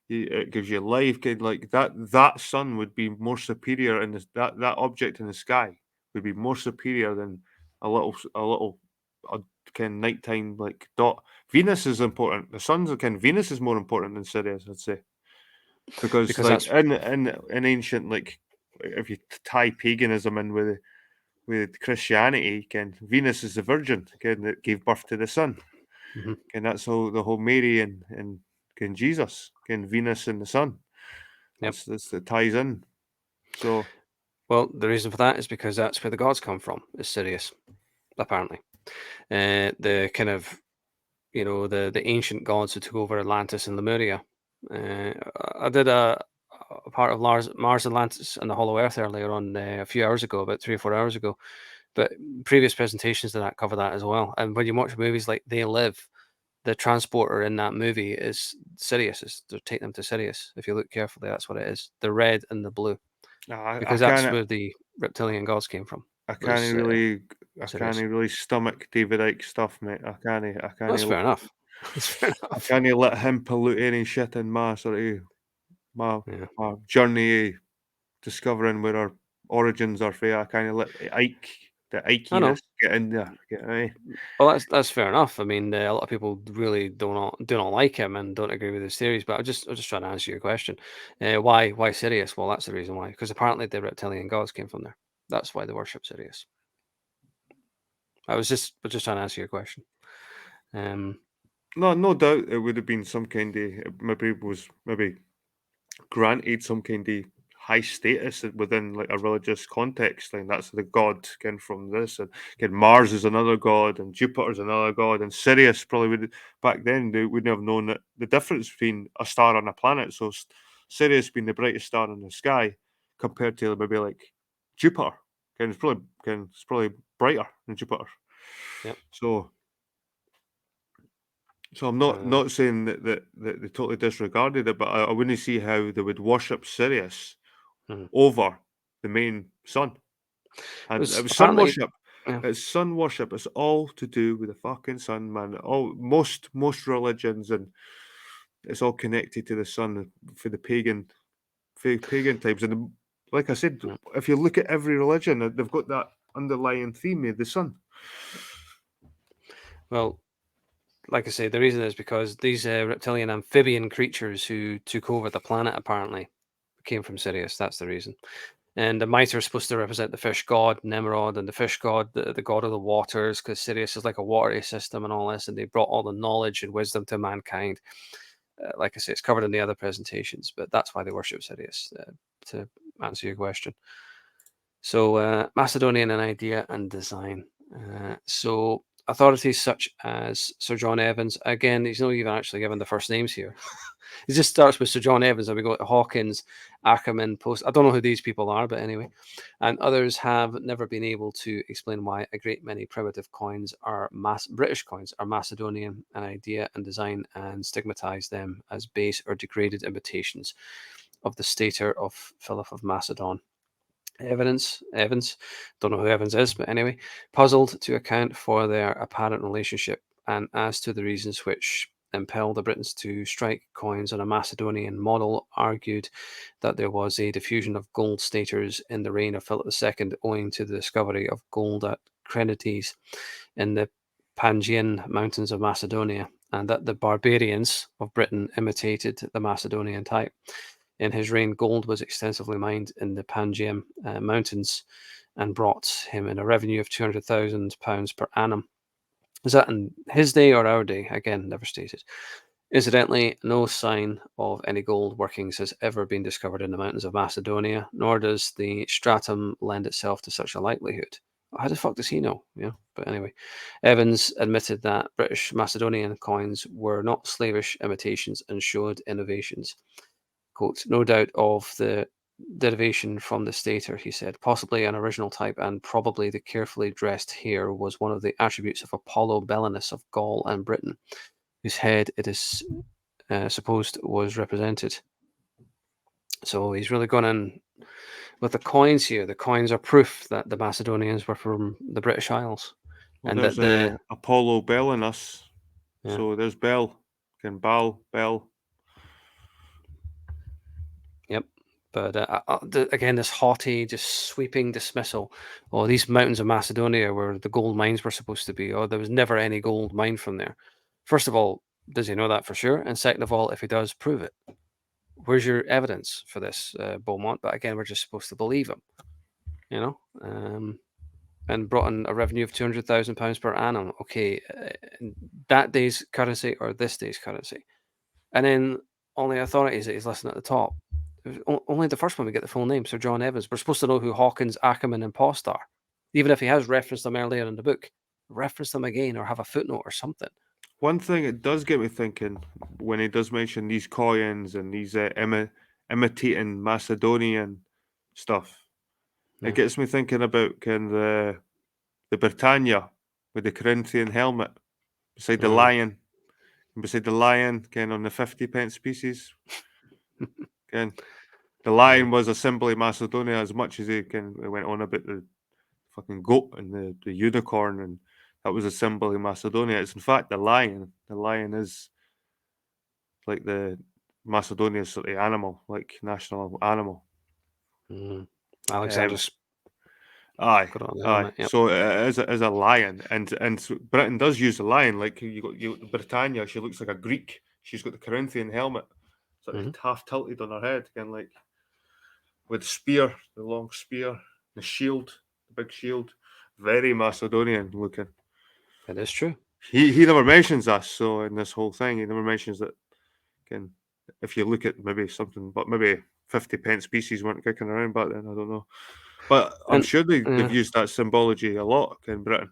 B: It gives you life. That sun would be more superior in that object in the sky would be more superior than a little a kind nighttime like dot. Venus is important. The sun's Venus is more important than Sirius, I'd say, because
A: Because
B: like
A: that's
B: in ancient like if you tie paganism in with Christianity, Venus is the virgin, that gave birth to the Son.
A: mhm,
B: That's how the whole Mary and Jesus, Venus and the Son.
A: yep.
B: That ties in. So
A: Well, the reason for that is because that's where the gods come from. Is Sirius, apparently. The kind of the ancient gods who took over Atlantis and Lemuria. Uh, I did a part of Mars Atlantis and the Hollow Earth earlier on a few hours ago, about 3 or 4 hours ago. But previous presentations to that cover that as well. And when you watch movies like They Live, the transporter in that movie is Sirius. Is to take them to Sirius. If you look carefully, that's what it is. The red and the blue,
B: I
A: because that's
B: can't
A: where the reptilian gods came from.
B: I can't
A: Was
B: really I can't
A: Sirius.
B: really stomach David Icke stuff, mate.
A: That's fair enough. That's fair
B: I
A: enough.
B: can't let him pollute any shit in my sort of my
A: Yeah,
B: my journey discovering where our origins are fair. I kind of let the
A: I know.
B: Ikeness get in there.
A: Well, that's fair enough. I mean, a lot of people really do not like him and don't agree with his theories. But I'm just trying to answer your question. Why Sirius? Well, that's the reason why. Because apparently the reptilian gods came from there. That's why they worship Sirius. I was just trying to answer your question. Um,
B: No, no doubt it would have been some kind of maybe granted some kind of high status within like a religious context. Like that's the god from this, and Mars is another god, and Jupiter's another god, and Sirius probably would back then they wouldn't have known that the difference between a star and a planet. So Sirius being the brightest star in the sky compared to maybe like Jupiter, it's probably brighter than Jupiter.
A: yep.
B: So I'm not
A: Uh,
B: not saying that they totally disregarded it, but I wouldn't see how they would worship Sirius
A: mhm.
B: over the main sun.
A: It
B: And it
A: was
B: was sun
A: apparently,
B: worship.
A: yeah,
B: It's sun worship. It's all to do with the fucking sun, man. All most religions and it's all connected to the sun for the pagan times. And like I said,
A: yeah.
B: if you look at every religion, they've got that underlying theme of the sun.
A: Well, like I say, the reason is because these reptilian amphibian creatures who took over the planet apparently came from Sirius. That's the reason. And the mitre is supposed to represent the fish god Nimrod, and the fish god, the god of the waters, because Sirius is like a watery system and all this, and they brought all the knowledge and wisdom to mankind. Like I say, it's covered in the other presentations, but that's why they worship Sirius, to answer your question. So, Macedonian in idea and design. So, authorities such as Sir John Evans, again, he's not even actually given the first names here. It just starts with Sir John Evans, and we go to Hawkins, Ackerman, Post. I don't know who these people are, but anyway. And others have never been able to explain why a great many primitive coins are British coins are Macedonian in idea and design, and stigmatize them as base or degraded imitations of the stator of Philip of Macedon. Evans, don't know who Evans is, but anyway, puzzled to account for their apparent relationship and as to the reasons which impelled the Britons to strike coins on a Macedonian model, argued that there was a diffusion of gold staters in the reign of Philip II owing to the discovery of gold at Crenides in the Pangaean mountains of Macedonia, and that the barbarians of Britain imitated the Macedonian type. In his reign, gold was extensively mined in the Pangaean mountains and brought him in a revenue of £200,000 per annum. Is that in his day or our day? Again, never stated. Incidentally, no sign of any gold workings has ever been discovered in the mountains of Macedonia, nor does the stratum lend itself to such a likelihood. How the fuck does he know? Yeah, but anyway, Evans admitted that British Macedonian coins were not slavish imitations and showed innovations. Quote, no doubt of the derivation from the stator, he said. Possibly an original type, and probably the carefully dressed hair was one of the attributes of Apollo Belenus of Gaul and Britain, whose head it is supposed was represented. So he's really gone in with the coins here. The coins are proof that the Macedonians were from the British Isles.
B: Well,
A: And
B: there's
A: that the
B: Apollo Belenus.
A: yeah.
B: So there's Bell. Can Bell.
A: Yep. But again, this haughty, just sweeping dismissal. Oh, these mountains of Macedonia where the gold mines were supposed to be. Oh, there was never any gold mined from there. First of all, does he know that for sure? And second of all, if he does, prove it. Where's your evidence for this, Beaumont? But again, we're just supposed to believe him, you know? And brought in a revenue of £200,000 per annum. Okay, that day's currency or this day's currency. And then on the authorities that he's listing at the top, only the first one we get the full name, Sir John Evans. We're supposed to know who Hawkins, Ackerman, and Post are. Even if he has referenced them earlier in the book, reference them again or have a footnote or something.
B: One thing it does get me thinking when he does mention these coins and these imitating Macedonian stuff,
A: Yeah.
B: it gets me thinking about the Britannia with the Corinthian helmet beside the
A: Mm.
B: lion, and beside the lion, kind on the 50 pence pieces. Again, the
A: Yeah.
B: lion was a symbol of Macedonia as much as he went on about the fucking goat and the unicorn, and that was a symbol of Macedonia. It's in fact the lion. The lion is like the Macedonia's sort of animal, like national animal.
A: Mm.
B: Um,
A: Alexander's
B: aye,
A: got it on the
B: aye.
A: helmet. Yep.
B: So it is a lion, and so Britain does use the lion. Like you Britannia, she looks like a Greek. She's got the Corinthian helmet, sort of
A: Mm-hmm.
B: half tilted on her head, again, like with the spear, the long spear, the shield, the big shield. Very Macedonian looking.
A: It is true.
B: He never mentions us, so in this whole thing, he never mentions that. Can if you look at maybe something, but maybe 50 pence pieces weren't kicking around back then. I don't know, but I'm
A: And
B: sure they've used that symbology a lot in Britain.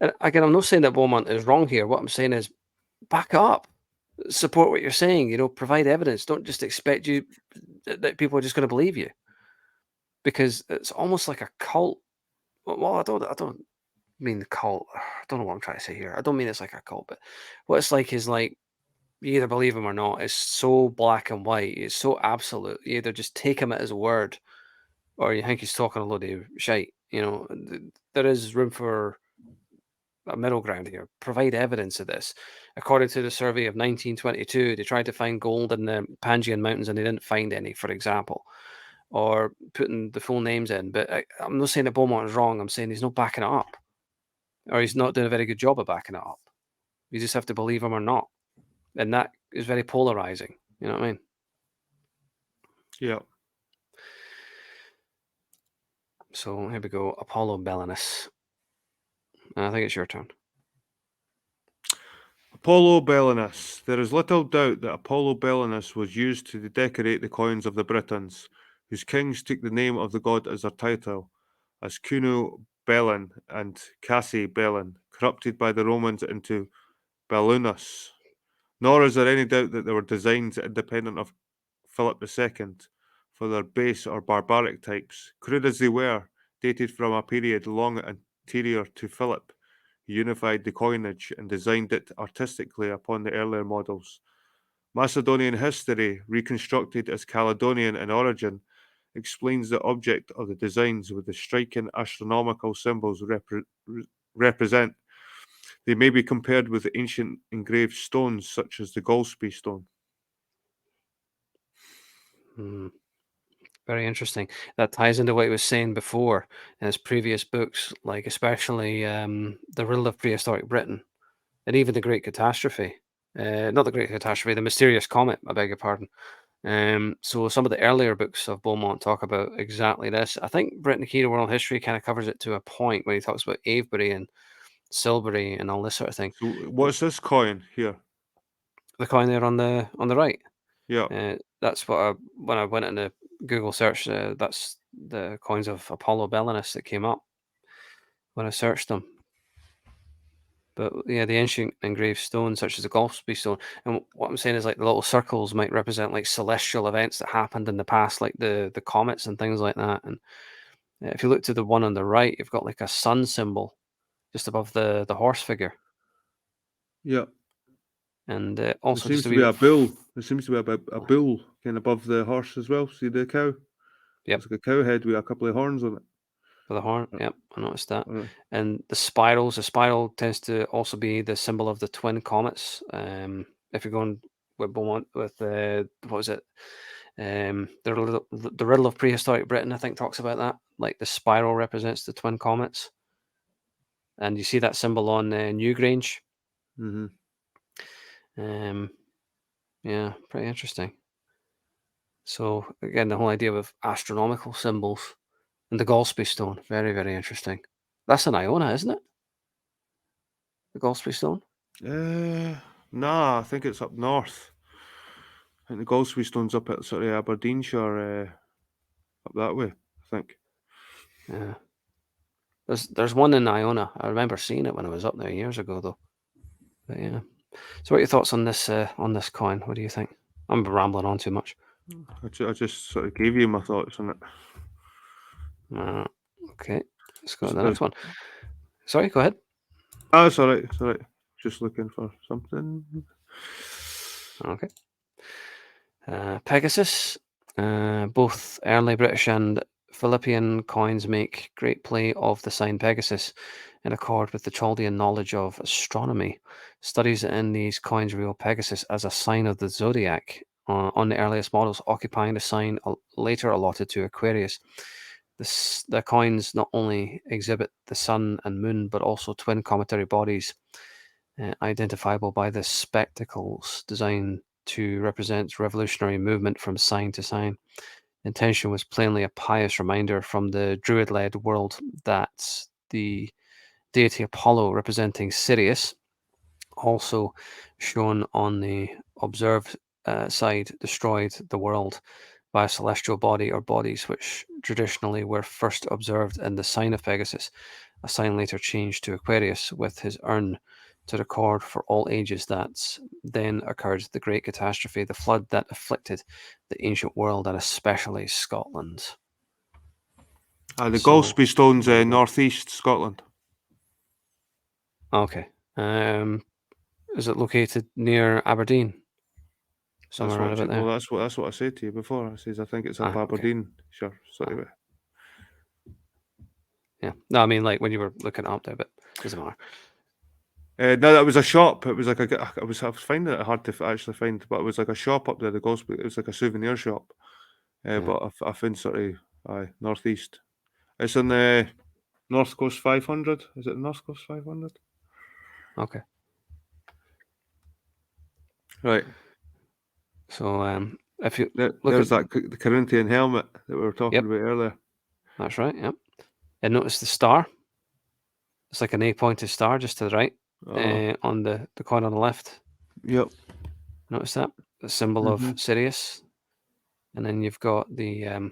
A: and again, I'm not saying that Beaumont is wrong here. What I'm saying is back up. Support what you're saying, provide evidence. Don't just expect that people are just going to believe you, because it's almost like a cult. Well, I don't mean cult. I don't know what I'm trying to say here. I don't mean it's like a cult, but what it's like is like you either believe him or not. It's so black and white. It's so absolute. You either just take him at his word, or you think he's talking a load of shite. There is room for a middle ground here. Provide evidence of this. According to the survey of 1922, they tried to find gold in the Pangaean Mountains and they didn't find any, for example, or putting the full names in. But I'm not saying that Beaumont is wrong. I'm saying he's not backing it up, or he's not doing a very good job of backing it up. You just have to believe them or not, and that is very polarizing. You know what I mean?
B: Yeah.
A: So here we go. Apollo Belinus. I think it's your turn.
B: Apollo Belinus. There is little doubt that Apollo Belinus was used to decorate the coins of the Britons, whose kings took the name of the god as their title, as Cuno Belin and Cassi Belin, corrupted by the Romans into Belunus. Nor is there any doubt that they were designs independent of Philip II for their base or barbaric types, crude as they were, dated from a period long anterior to Philip, who unified the coinage and designed it artistically upon the earlier models. Macedonian history, reconstructed as Caledonian in origin, explains the object of the designs with the striking astronomical symbols represent. They may be compared with ancient engraved stones such as the Golspie stone.
A: Hmm. Very interesting. That ties into what he was saying before in his previous books, like especially the riddle of prehistoric Britain and even the Great Catastrophe. Not the Great Catastrophe, the mysterious comet. I beg your pardon. So some of the earlier books of Beaumont talk about exactly this. I think Britain Key to World History kind of covers it to a point when he talks about Avebury and Silbury and all this sort of thing.
B: So, what's this coin here?
A: The coin there on the right.
B: Yeah.
A: That's what when I went into Google search. That's the coins of Apollo Belinus that came up when I searched them. But yeah, the ancient engraved stones, such as the Golspie stone, and what I'm saying is like the little circles might represent like celestial events that happened in the past, like the comets and things like that. And if you look to the one on the right, you've got like a sun symbol just above the horse figure,
B: Yeah.
A: and
B: There
A: also
B: seems
A: just a
B: to
A: wee
B: be
A: bit.
B: a bull. There seems to be a bull kind of above the horse as well. See the cow?
A: Yep,
B: It's like a cow head with a couple of horns on it.
A: for the horn. Yep, I noticed that.
B: Uh,
A: And the spirals. The spiral tends to also be the symbol of the twin comets. If you're going with Beaumont with what was it? The riddle of prehistoric Britain, I think, talks about that. Like the spiral represents the twin comets, and you see that symbol on Newgrange.
B: mm-hmm.
A: Yeah, pretty interesting. So again, the whole idea of astronomical symbols and the Golspie stone, very, very interesting. That's an Iona, isn't it? The Golspie stone.
B: Nah, I think it's up north. I think the Goldsby Stone's up at sort of Aberdeenshire, up that way, I think.
A: Yeah. There's one in Iona. I remember seeing it when I was up there years ago, though. But yeah. So, what are your thoughts on this coin? What do you think? I'm rambling on too much.
B: I just sort of gave you my thoughts on it.
A: Okay, let's go to the
B: There's-
A: next one. Sorry, go ahead.
B: it's all right. It's all right. Just looking for something.
A: Okay. Pegasus. Both early British and Philippian coins make great play of the sign Pegasus in accord with the Chaldean knowledge of astronomy. Studies in these coins reveal Pegasus as a sign of the zodiac on the earliest models, occupying the sign later allotted to Aquarius. The coins not only exhibit the sun and moon, but also twin cometary bodies, identifiable by the spectacles designed to represent revolutionary movement from sign to sign. The intention was plainly a pious reminder from the Druid led world that the deity Apollo, representing Sirius, also shown on the observed side, destroyed the world by a celestial body or bodies which traditionally were first observed in the sign of Pegasus, a sign later changed to Aquarius with his urn to record for all ages that then occurred the great catastrophe, the flood that afflicted the ancient world and especially Scotland.
B: The
A: So
B: Golspie Stone's
A: there we go.
B: northeast Scotland.
A: Okay. Is it located near Aberdeen?
B: That's
A: Somewhere around
B: what.
A: about
B: Well,
A: there.
B: that's what I said to you before. I says I think it's up
A: Okay.
B: Aberdeenshire sort of way.
A: Yeah. No, I mean like when you were looking up there, but doesn't matter.
B: No, that was a shop. It was like I was finding it hard to actually find, but it was like a shop up there. The Golspie. It was like a souvenir shop.
A: Yeah.
B: But I found sort of northeast. It's on the North Coast 500. Is it North Coast 500?
A: Okay.
B: Right.
A: So if you look
B: There's
A: at,
B: that the Corinthian helmet that we were talking
A: yep,
B: about earlier.
A: that's right. Yep, and notice the star. It's like an A-pointed star just to the right
B: Oh,
A: on the coin on the left.
B: yep.
A: Notice that the symbol of
B: Mm-hmm.
A: Sirius, and then you've got the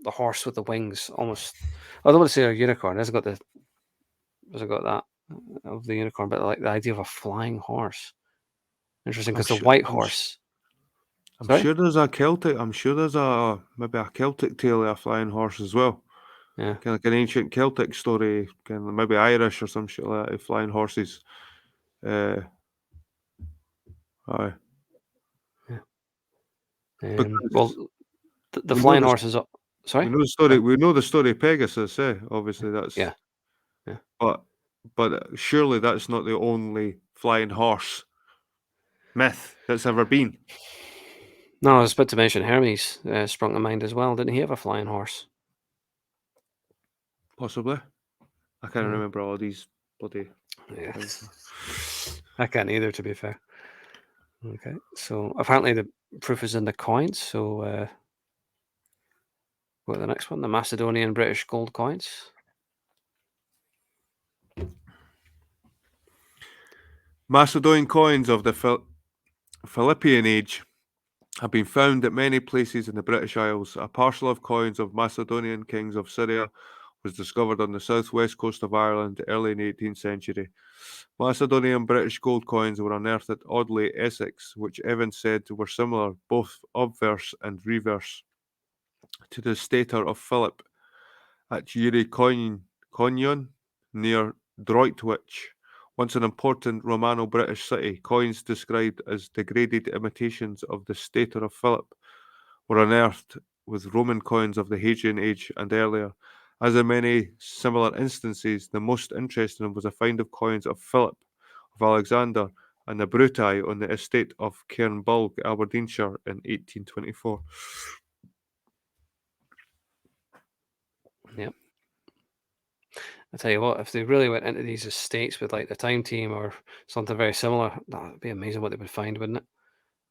A: horse with the wings, almost. I don't want to say a unicorn. It hasn't got that of the unicorn, but like the idea of a flying horse. Interesting,
B: I'm
A: because the
B: sure.
A: white horse.
B: I'm
A: Sorry.
B: sure there's a Celtic. I'm sure there's a maybe a Celtic tale of a flying horse as well.
A: Yeah.
B: Kind of like an ancient Celtic story, kind of maybe Irish or some shit like that. Flying horses. Uh, aye.
A: Yeah. Well,
B: Because
A: the
B: we know
A: flying
B: the
A: horse is up. Sorry.
B: we know the story. We know the story of Pegasus. Obviously that's.
A: Yeah. Yeah.
B: But surely that's not the only flying horse myth that's ever been.
A: No, I was about to mention Hermes sprung to mind as well. Didn't he have a flying horse?
B: Possibly. I can't
A: Yeah.
B: remember all these bloody
A: Yeah.
B: things.
A: I can't either, to be fair. Okay. So apparently the proof is in the coins. So go to the next one, the Macedonian British gold coins.
B: Macedonian coins of the Philippian age have been found at many places in the British Isles. A parcel of coins of Macedonian kings of Syria was discovered on the southwest coast of Ireland early in the 18th century. Macedonian British gold coins were unearthed at Audley, Essex, which Evans said were similar, both obverse and reverse, to the stater of Philip at Uri Coignon near Droitwich, once an important Romano-British city. Coins described as degraded imitations of the stater of Philip were unearthed with Roman coins of the Hadrian Age and earlier. As in many similar instances, the most interesting was a find of coins of Philip of Alexander and the Bruti on the estate of Cairnbulg, Aberdeenshire, in 1824.
A: Yep. I tell you what, if they really went into these estates with like the time team or something very similar, that would be amazing what they would find, wouldn't it?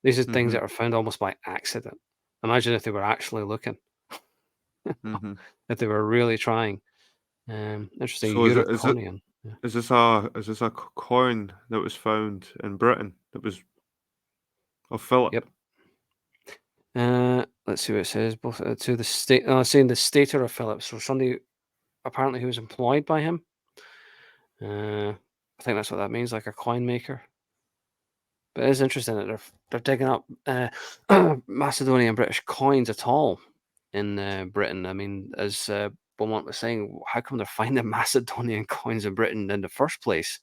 A: These are things
B: Mm-hmm.
A: that are found almost by accident. Imagine if they were actually looking,
B: Mm-hmm.
A: if they were really trying. Interesting,
B: So
A: Uriconian. Yeah.
B: is this a coin that was found in Britain that was of Philip?
A: Yep. Let's see what it says. Both to the state, saying the stater of Philip. So somebody apparently who was employed by him. I think that's what that means, like a coin maker. But it is interesting that they're digging up Macedonian British coins at all in Britain. I mean, as Beaumont was saying, how come they're finding Macedonian coins in Britain in the first place?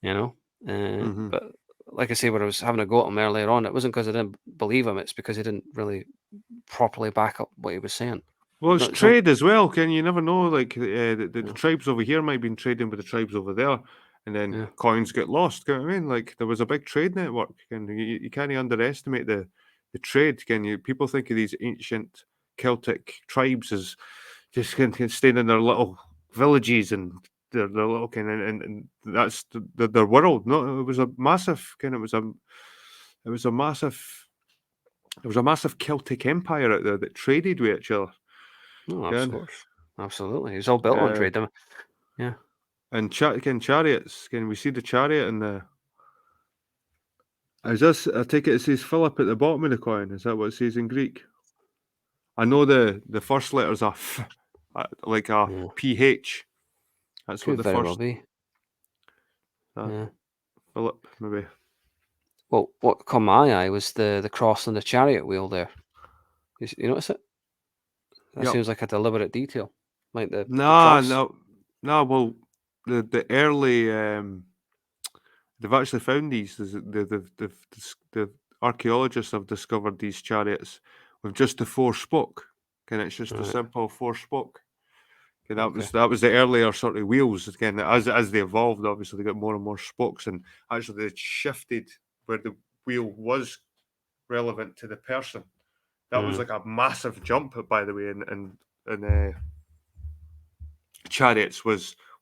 A: You know,
B: Mm-hmm.
A: but like I say, when I was having a go at him earlier on, it wasn't because I didn't believe him; it's because he didn't really properly back up what he was saying.
B: Well, it's
A: No, it's not.
B: trade as well. Can you never know? Like the
A: Yeah,
B: tribes over here might be trading with the tribes over there, and then
A: yeah,
B: coins get lost. You know what I mean? Like there was a big trade network, and you can't underestimate the trade. Can you? People think of these ancient Celtic tribes as just can staying in their little villages and their little kind of, and that's their world. No, it was a massive kind. It was a massive. There was a massive Celtic empire out there that traded with each other.
A: no, of
B: Can
A: course, absolutely. It's all built on trade. Yeah,
B: and chariots. Can we see the chariot and the? Is this? I take it says Philip at the bottom of the coin. Is that what it says in Greek? I know the first letters are like a
A: yeah,
B: PH. That's what
A: could
B: the
A: very well
B: first
A: be.
B: uh,
A: Yeah.
B: Philip maybe.
A: Well, what caught my eye was the cross on the chariot wheel there. You notice it? That
B: Yep.
A: seems like a deliberate detail, like the
B: Nah,
A: cross.
B: no, no. Well, the early they've actually found these. The archaeologists have discovered these chariots with just the four spoke. And it's just a
A: Right.
B: simple four spoke. Okay,
A: Okay.
B: that was the earlier sort of wheels. Again, as they evolved, obviously they got more and more spokes, and actually they shifted where the wheel was relevant to the person. That was
A: Yeah.
B: like a massive jump, by the way, and chariots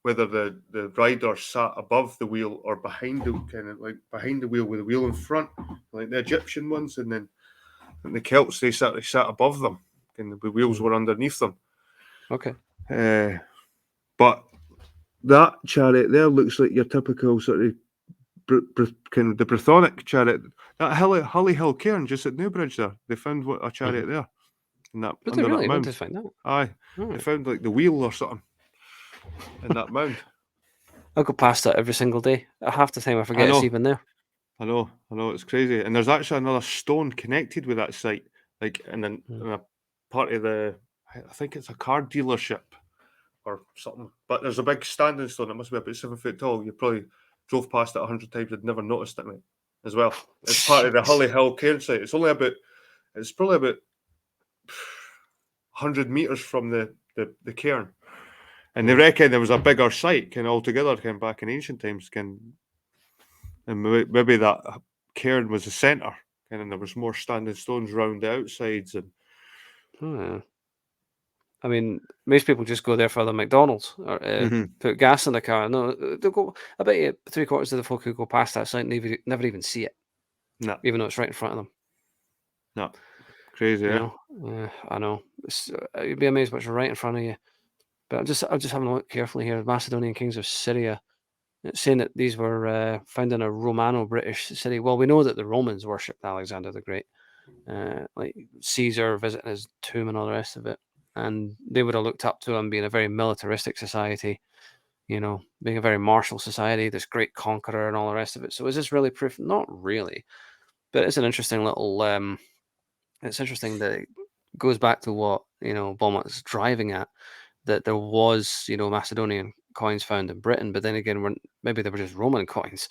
B: whether the rider sat above the wheel or behind the behind the wheel with the wheel in front, like the Egyptian ones, and then the Celts they sat above them, and the wheels were underneath them.
A: Okay.
B: But that chariot there looks like your typical sort of kind of the Brythonic chariot. That Hully Hill cairn just at Newbridge there, they found a chariot there, in that
A: But they
B: under that
A: really want to
B: mound.
A: find that.
B: Aye, they found like the wheel or something in that mound.
A: I go past that every single day. Half the time I
B: I
A: forget it's
B: know,
A: even there.
B: I know, it's crazy. And there's actually another stone connected with that site, like in a part of the, I think it's a car dealership or something. But there's a big standing stone. It must be about 7 foot tall. You probably drove past it 100 times and never noticed it, mate. As well, it's part of the Hully Hill cairn site. It's probably about 100 meters from the cairn. And they reckon there was a bigger site, kind of altogether, kind of back in ancient times, and maybe that cairn was the centre, and there was more standing stones round the outsides. And
A: I mean, most people just go there for the McDonald's or put gas in the car. No, they'll go. I bet you 3/4 of the folk who go past that site never even see it,
B: no,
A: even though it's right in front of them.
B: no, crazy,
A: You
B: eh?
A: know, I know. You'd be amazed what's right in front of you. But I'm just having a look carefully here. Macedonian kings of Syria. It's saying that these were found in a Romano-British city. Well, we know that the Romans worshipped Alexander the Great, like Caesar visiting his tomb and all the rest of it, and they would have looked up to him being a very militaristic society, you know, being a very martial society, this great conqueror and all the rest of it. So is this really proof? Not really, but it's an interesting little. It's interesting that it goes back to what Beaumont's driving at, that there was Macedonian coins found in Britain, but then again, maybe they were just Roman coins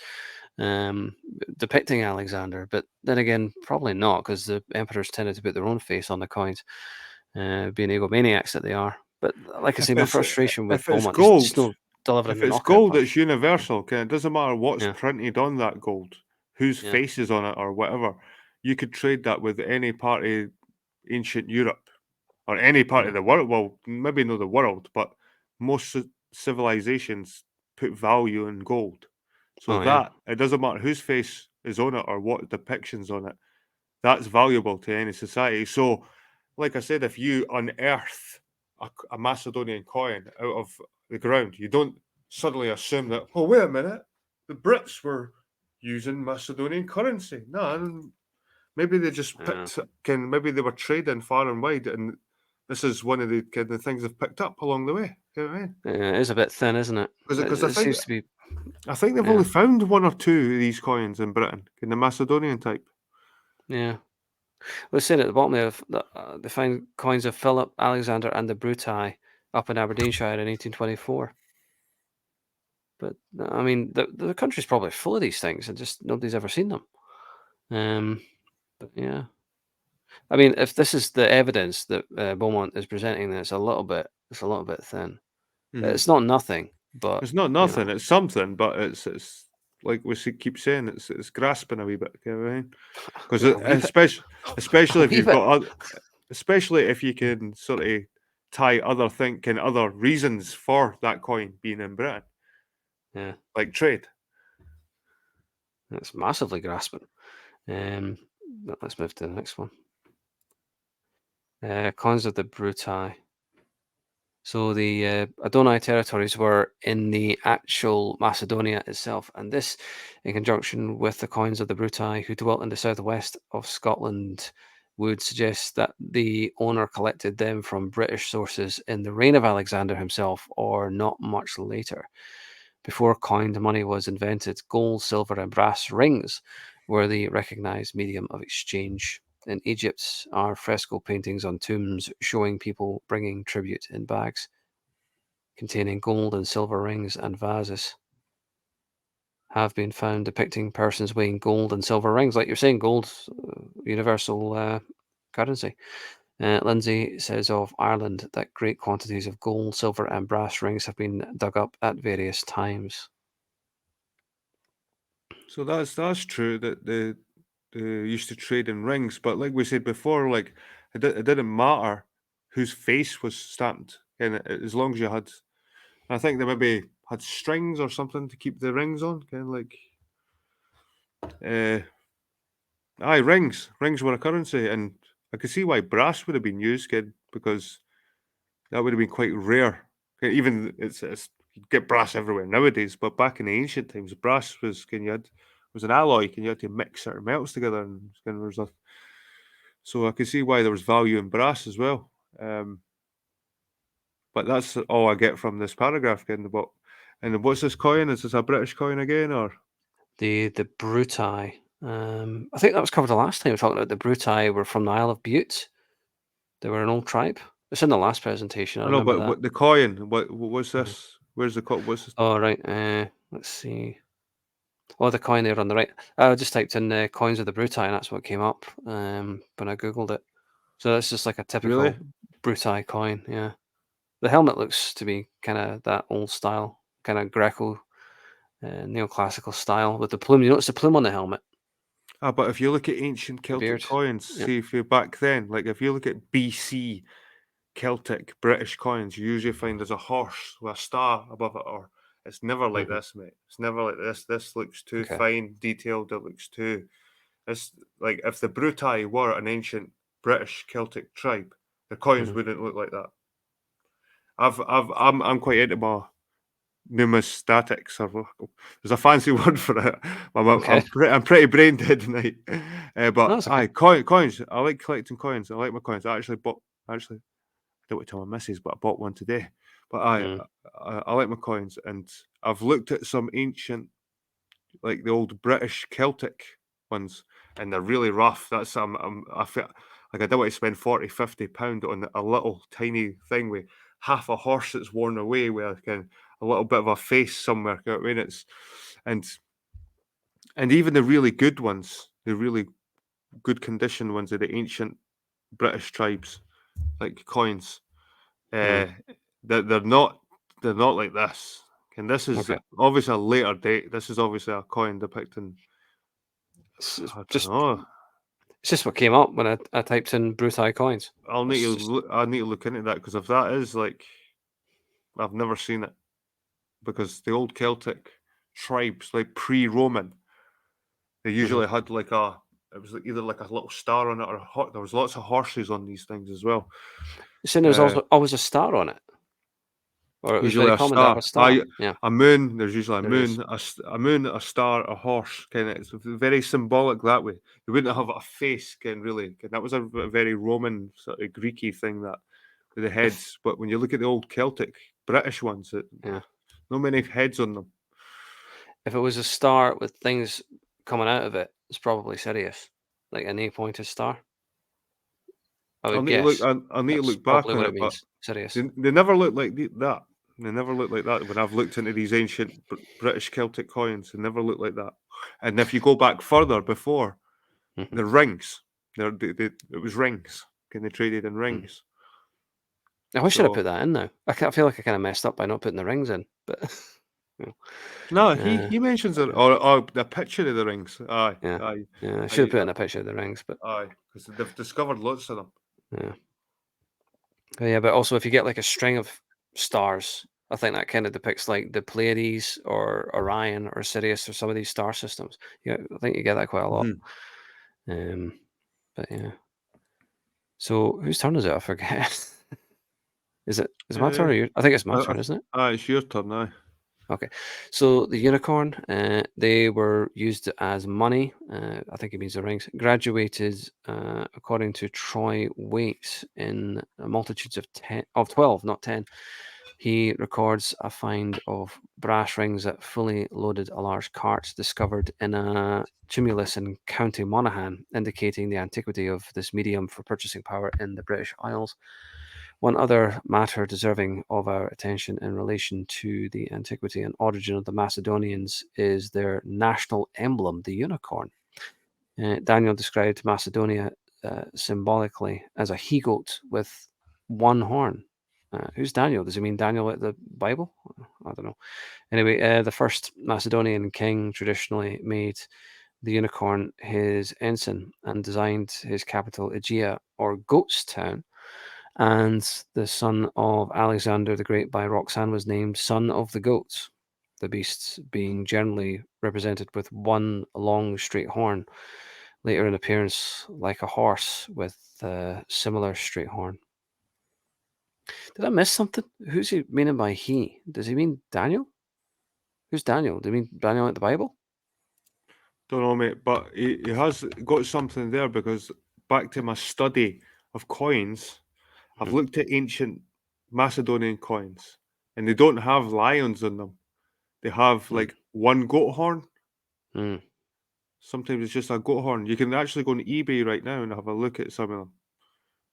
A: depicting Alexander. But then again, probably not, because the emperors tended to put their own face on the coins, being egomaniacs that they are. But like I say,
B: If
A: my
B: it's
A: frustration with
B: if it's
A: Beaumont is
B: gold,
A: just not delivering
B: if
A: the
B: it's
A: knockout
B: gold,
A: punch.
B: it's universal. Okay, it doesn't matter what's
A: Yeah,
B: printed on that gold, whose
A: yeah,
B: face is on it, or whatever. You could trade that with any part of ancient Europe or any part of
A: yeah.
B: the world. Well, maybe not the world, but most civilizations put value in gold. So
A: Oh yeah,
B: that it doesn't matter whose face is on it or what depictions on it. That's valuable to any society. So, like I said, if you unearth a Macedonian coin out of the ground, you don't suddenly assume that, oh, wait a minute, the Brits were using Macedonian currency. No, maybe they just
A: yeah.
B: maybe they were trading far and wide, and this is one of the kind of things they've picked up along the way. You know what I mean?
A: Yeah, it is a bit thin, isn't it?
B: Because
A: It seems to be.
B: I think they've
A: Yeah,
B: only found one or two of these coins in Britain, in the Macedonian type.
A: yeah. Well, it's saying at the bottom there, they find coins of Philip, Alexander, and the Bruti up in Aberdeenshire in 1824. But I mean, the country's probably full of these things, and just nobody's ever seen them. But yeah, I mean, if this is the evidence that Beaumont is presenting, then it's a little bit thin.
B: Mm-hmm.
A: It's not nothing, but
B: It's not
A: you
B: nothing.
A: know,
B: It's something, but it's like keep saying, it's grasping a wee bit. You know what I mean? Because
A: a wee bit, a
B: especially if
A: wee
B: you've
A: bit.
B: got especially if you can sort of tie other reasons for that coin being in Britain,
A: Yeah,
B: like trade.
A: it's massively grasping. But let's move to the next one. Coins of the Bruti. So the Adonai territories were in the actual Macedonia itself, and this, in conjunction with the coins of the Bruti who dwelt in the southwest of Scotland, would suggest that the owner collected them from British sources in the reign of Alexander himself, or not much later. Before coined money was invented, gold, silver, and brass rings were the recognized medium of exchange. In Egypt are fresco paintings on tombs showing people bringing tribute in bags containing gold and silver rings, and vases have been found depicting persons weighing gold and silver rings. Like you're saying, gold's universal currency. Lindsay says of Ireland that great quantities of gold, silver, and brass rings have been dug up at various times.
B: So that's true that they used to trade in rings, but like we said before, like it didn't matter whose face was stamped, and as long as you had, I think that maybe had strings or something to keep the rings on, kind of like. Rings. Rings were a currency, and I could see why brass would have been used, kid, because that would have been quite rare. Even it's you get brass everywhere nowadays, but back in the ancient times, brass was was an alloy, and you had to mix certain metals together, and there was a, so I could see why there was value in brass as well. But that's all I get from this paragraph, kid. But and what's this coin? Is this a British coin again, or
A: The Bruti. I think that was covered the last time we were talking about the Bruti were from the Isle of Bute. They were an old tribe. It's in the last presentation. I
B: I know,
A: remember
B: but
A: that.
B: what the coin? What's
A: Mhm.
B: this? Where's the coin? What's this?
A: Oh, right. Let's see. Oh, the coin there on the right. I just typed in coins of the Bruti, and that's what came up when I googled it. So that's just like a
B: Really?
A: typical Bruti coin. Yeah, the helmet looks to be kind of that old style, kind of Greco, neoclassical style with the plume. You notice the plume on the helmet,
B: But if you look at ancient
A: the
B: Celtic
A: beard.
B: coins,
A: Yeah.
B: see if you're back then, like if you look at BC Celtic British coins, you usually find there's a horse with a star above it, or it's never like
A: Hmm.
B: this, mate. It's never like this. This looks too
A: Okay.
B: fine, detailed. It looks too. It's like if the Bruti were an ancient British Celtic tribe, the coins
A: Hmm.
B: wouldn't look like that. I'm quite into my numismatics, or there's a fancy word for it.
A: Okay.
B: I'm pretty brain dead tonight.
A: No,
B: But
A: that's okay.
B: coins. I like collecting coins. I like my coins. Actually, I don't want to tell my missus, but I bought one today. But
A: Mm.
B: I like my coins, and I've looked at some ancient, like the old British Celtic ones, and they're really rough. That's I feel like I don't want to spend 40, 50 pound on a little tiny thing with half a horse that's worn away with a little bit of a face somewhere. You know what I mean? And and even the really good ones, the really good condition ones of the ancient British tribes, like coins,
A: Mm.
B: uh, they're not like this. And this is
A: Okay.
B: obviously a later date. This is obviously a coin depicting,
A: It's
B: I don't
A: just
B: know.
A: it's just what came up when I typed in Bruti coins. It's just
B: I need to look into that, because if that is like, I've never seen it, because the old Celtic tribes, like pre-Roman, they
A: mhm.
B: usually had like it was like either like a little star on it, or there was lots of horses on these things as well.
A: Saying there's
B: Uh,
A: also always a star on it, or it was very
B: Usually a
A: common to have
B: star.
A: a star. Yeah,
B: A moon. There's usually
A: there is.
B: a moon, a star, a horse. Kind of, it's very symbolic that way. You wouldn't have a face, really. That was a very Roman sort of Greeky thing, that with the
A: If
B: heads. But when you look at the old Celtic British ones,
A: yeah,
B: no many heads on them.
A: if it was a star with things coming out of it, it's probably Sirius, like an eight-pointed star. I would guess
B: I'll need to
A: that's
B: look back
A: probably
B: on
A: what it
B: it, but
A: means. Sirius.
B: they never look like that. They never look like that when I've looked into these ancient British Celtic coins. They never look like that. And if you go back further before,
A: Hmm.
B: the rings. It was rings. They traded in
A: Hmm.
B: rings.
A: I wish I'd have
B: So
A: put that in now. I feel like I kind of messed up by not putting the rings in, but you
B: no,
A: know,
B: he mentions it,
A: yeah,
B: or the picture of the rings.
A: yeah, yeah. I should have
B: Aye,
A: put in a picture of the rings, but
B: because they've discovered lots of them.
A: yeah. Yeah, but also if you get like a string of stars, I think that kind of depicts like the Pleiades or Orion or Sirius or some of these star systems. Yeah, I think you get that quite a lot.
B: Mhm.
A: Um, but yeah. So whose turn is it? I forget. Is it my turn
B: Uh,
A: or your? I think it's my
B: I,
A: turn, isn't it?
B: it's your turn now.
A: Okay. So the unicorn, they were used as money. I think it means the rings. Graduated according to Troy weight in multitudes of 12, not 10. He records a find of brass rings that fully loaded a large cart discovered in a tumulus in County Monaghan, indicating the antiquity of this medium for purchasing power in the British Isles. One other matter deserving of our attention in relation to the antiquity and origin of the Macedonians is their national emblem, the unicorn. Daniel described Macedonia symbolically as a he goat with one horn. Who's Daniel? Does he mean Daniel at the Bible? I don't know. Anyway, the first Macedonian king traditionally made the unicorn his ensign and designed his capital, Aegea, or Goat's Town. And the son of Alexander the Great by Roxanne was named Son of the Goats. the beasts being generally represented with one long straight horn, later in appearance like a horse with a similar straight horn. Did I miss something? Who's he meaning by he? Does he mean Daniel? Who's Daniel? Do you mean Daniel in the Bible?
B: Don't know, mate, but he has got something there because back to my study of coins, I've
A: Mhm.
B: looked at ancient Macedonian coins, and they don't have lions on them. They have
A: Mm.
B: like one goat horn.
A: Mm.
B: Sometimes it's just a goat horn. You can actually go on eBay right now and have a look at some of them.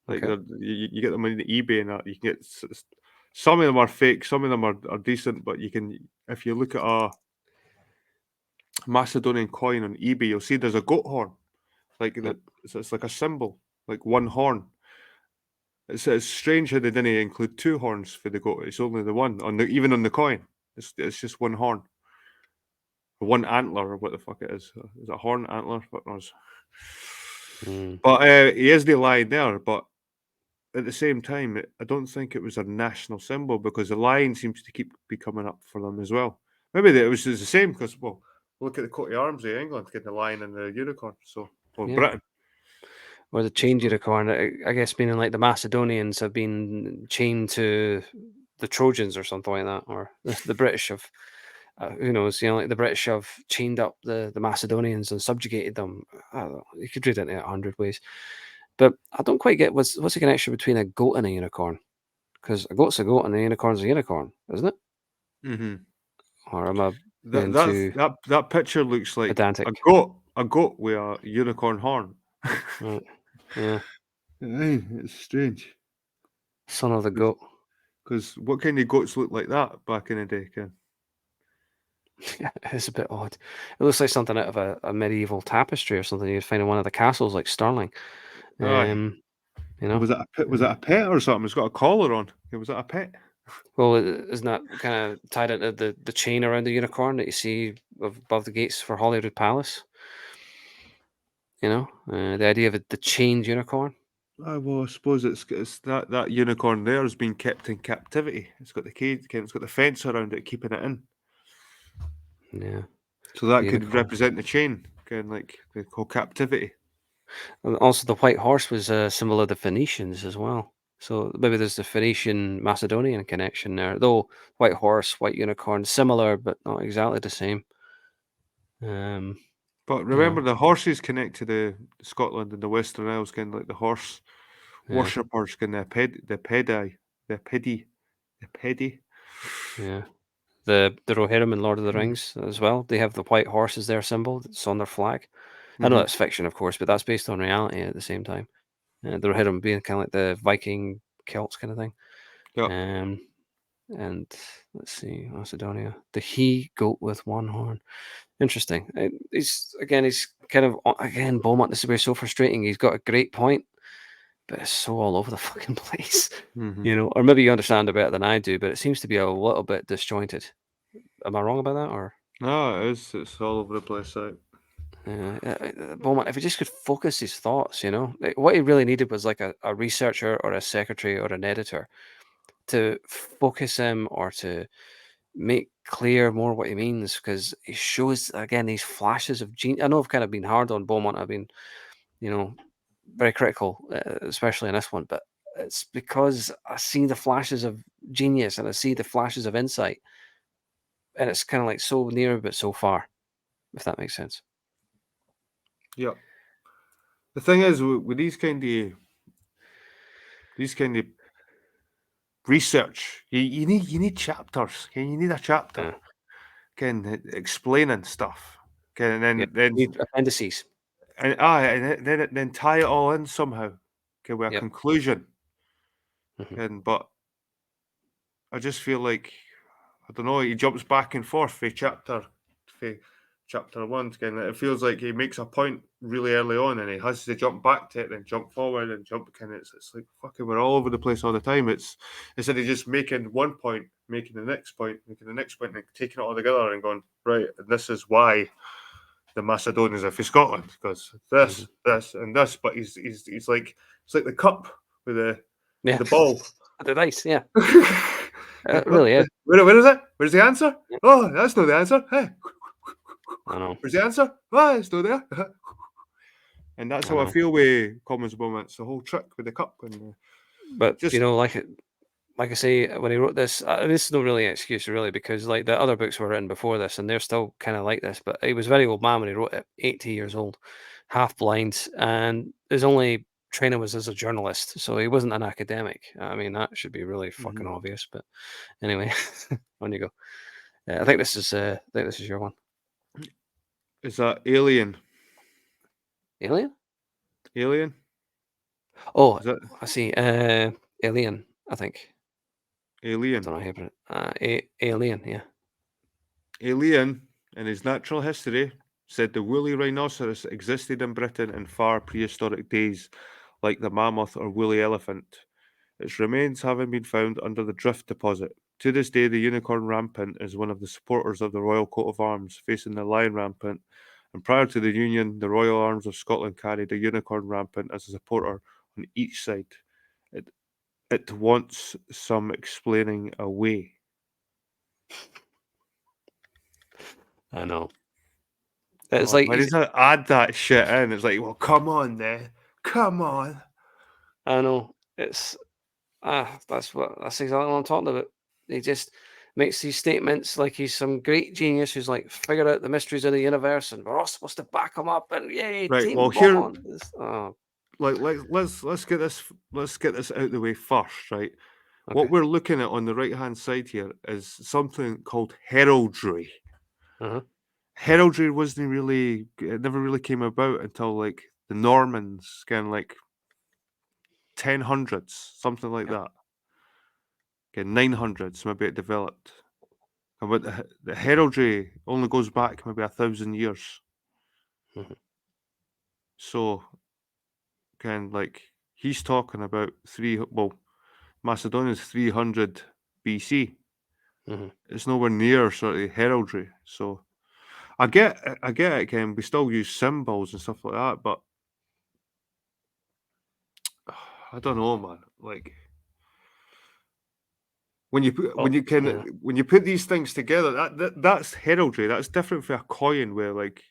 B: Like
A: Okay.
B: you get them on the eBay and that you can get some of them are fake, some of them are decent, but you can if you look at a Macedonian coin on eBay, you'll see there's a goat horn. Like
A: Yep.
B: it's like a symbol, like one horn. It's strange how they didn't include two horns for the goat. It's only the one on the even on the coin. It's just one horn. Or one antler or what the fuck it is. Is it a horn antler? What knows?
A: Mm.
B: But he is the lion there, but at the same time, I don't think it was a national symbol because the lion seems to keep be coming up for them as well. Maybe it was just the same because well, look at the coat of arms of England, getting the lion and the unicorn. So or
A: Yeah.
B: Britain.
A: Or the chained
B: So,
A: unicorn. I guess meaning like the Macedonians have been chained to the Trojans or something like that, or the British have. Who knows? You know, like the British have chained up the Macedonians and subjugated them. I don't know. You could read it in 100 ways, but I don't quite get what's the connection between a goat and a unicorn? Because a goat's a goat and a unicorn's a unicorn, isn't it?
B: mhm.
A: Or am I
B: That
A: being
B: that's
A: too
B: that picture looks like
A: pedantic?
B: a goat with a unicorn horn.
A: Right. Yeah.
B: Aye, it's strange
A: Son of the goat.
B: because what kind of goats look like that back in the day? Ken?
A: Yeah, it's a bit odd. It looks like something out of a medieval tapestry or something you'd find in one of the castles, like Stirling.
B: Aye,
A: Um, you know.
B: was that a pet or something? It's got a collar on. Yeah, was that a pet?
A: Well, isn't that kind of tied into the chain around the unicorn that you see above the gates for Holyrood Palace? You know, the idea of the chained unicorn.
B: Well, I suppose it's that unicorn there has been kept in captivity. It's got the cage, it's got the fence around it, keeping it in.
A: Yeah,
B: So
A: the
B: that could
A: unicorn.
B: represent the chain, kind like the whole captivity.
A: And also, the white horse was a symbol of the Phoenicians as well. So maybe there's the Phoenician Macedonian connection there. Though white horse, white unicorn, similar but not exactly the same. Um,
B: But
A: you
B: remember,
A: know,
B: the horses connect to the Scotland and the Western Isles, kind of like the horse
A: yeah,
B: worshippers, kind of the pedi.
A: yeah. The Rohirrim in Lord of the
B: Mm.
A: Rings as well. They have the white horse as their symbol. That's on their flag. I know
B: Mm-hmm.
A: that's fiction, of course, but that's based on reality at the same time. The Rohirrim being kind of like the Viking Celts kind of thing.
B: Yeah.
A: Um, and let's see, Macedonia, the he goat with one horn. Interesting. He's kind of again Beaumont. This is where it's so frustrating. He's got a great point, but it's so all over the fucking place,
B: Mm-hmm.
A: you know. Or maybe you understand it better than I do, but it seems to be a little bit disjointed. Am I wrong about that, or?
B: No, it is. It's all over the place. Out.
A: Beaumont, if he just could focus his thoughts, you know, what he really needed was like a researcher or a secretary or an editor to focus him or to make clear more what he means because he shows again these flashes of genius. I know I've kind of been hard on Beaumont. I've been, you know, very critical, especially in this one, but it's because I see the flashes of genius and I see the flashes of insight, and it's kind of like so near but so far, if that makes sense.
B: Yeah. The thing is, with these kind of research, you need chapters. Okay? You need a chapter,
A: Yeah,
B: explaining stuff. Okay, and
A: yeah.
B: then
A: Need appendices.
B: then tie it all in somehow. Okay, with a
A: Yep.
B: conclusion.
A: Hmm.
B: But I just feel like I don't know. He jumps back and forth for chapter one. Kind of, it feels like he makes a point really early on, and he has to jump back to it, then jump forward, and jump. Kind of, it's like fucking. We're all over the place all the time. It's instead of just making one point, making the next point, making the next point, and taking it all together and going right. And this is why the Macedonians are for Scotland because
A: Hmm.
B: this, and this. But he's like it's like the cup with
A: Yeah.
B: the ball.
A: The dice. Yeah. It really is.
B: Where is it? Where's the answer?
A: Yeah,
B: Oh, that's not the answer. Hey,
A: I know.
B: where's the answer? Oh, it's not there. And that's
A: I
B: how I
A: know.
B: feel with Commons Beaumont. It's the whole trick with the cup and
A: But
B: just
A: like I say, when he wrote this, this is no really excuse really, because like the other books were written before this, and they're still kind of like this. But he was a very old man when he wrote it, 80 years old, half blind, and his only training was as a journalist, so he wasn't an academic. I mean, that should be really fucking
B: Mhm.
A: obvious. But anyway, on you go. I think this is your one.
B: Is that Alien?
A: Alien?
B: Alien?
A: Oh,
B: Is that
A: I see. Alien. I think. I
B: Alien?
A: don't know how you pronounce Alien. Yeah.
B: Alien, in his natural history, said the woolly rhinoceros existed in Britain in far prehistoric days, like the mammoth or woolly elephant. Its remains having been found under the drift deposit. To this day, the unicorn rampant is one of the supporters of the royal coat of arms, facing the lion rampant. And prior to the Union, the Royal Arms of Scotland carried a unicorn rampant as a supporter on each side. It, it wants some explaining away.
A: I know. It's
B: God,
A: like
B: why does that add that shit in? It's like, well, come on, then, come on.
A: I know. It's that's exactly what I'm talking about. He just makes these statements like he's some great genius who's like figured out the mysteries of the universe, and we're all supposed to back him up. And yay,
B: Right. Well,
A: Team
B: here,
A: Beaumont! Oh,
B: like, let's get this out of the way first, right? What
A: okay.
B: we're looking at on the right hand side here is something called heraldry.
A: Uh-huh.
B: Heraldry wasn't really, it never really came about until like the Normans, kind of like 1000s, something like
A: Yep.
B: that. Okay, 900s, maybe it developed. And but the heraldry only goes back maybe 1,000 years.
A: Mhm.
B: So, kind of like he's talking about Macedonians 300 BC.
A: Mhm.
B: It's nowhere near sort of heraldry. So I get it. Ken. We still use symbols and stuff like that, but I don't know, man. Like
A: Well, yeah.
B: when you put these things together, that's heraldry. That's different from a coin where like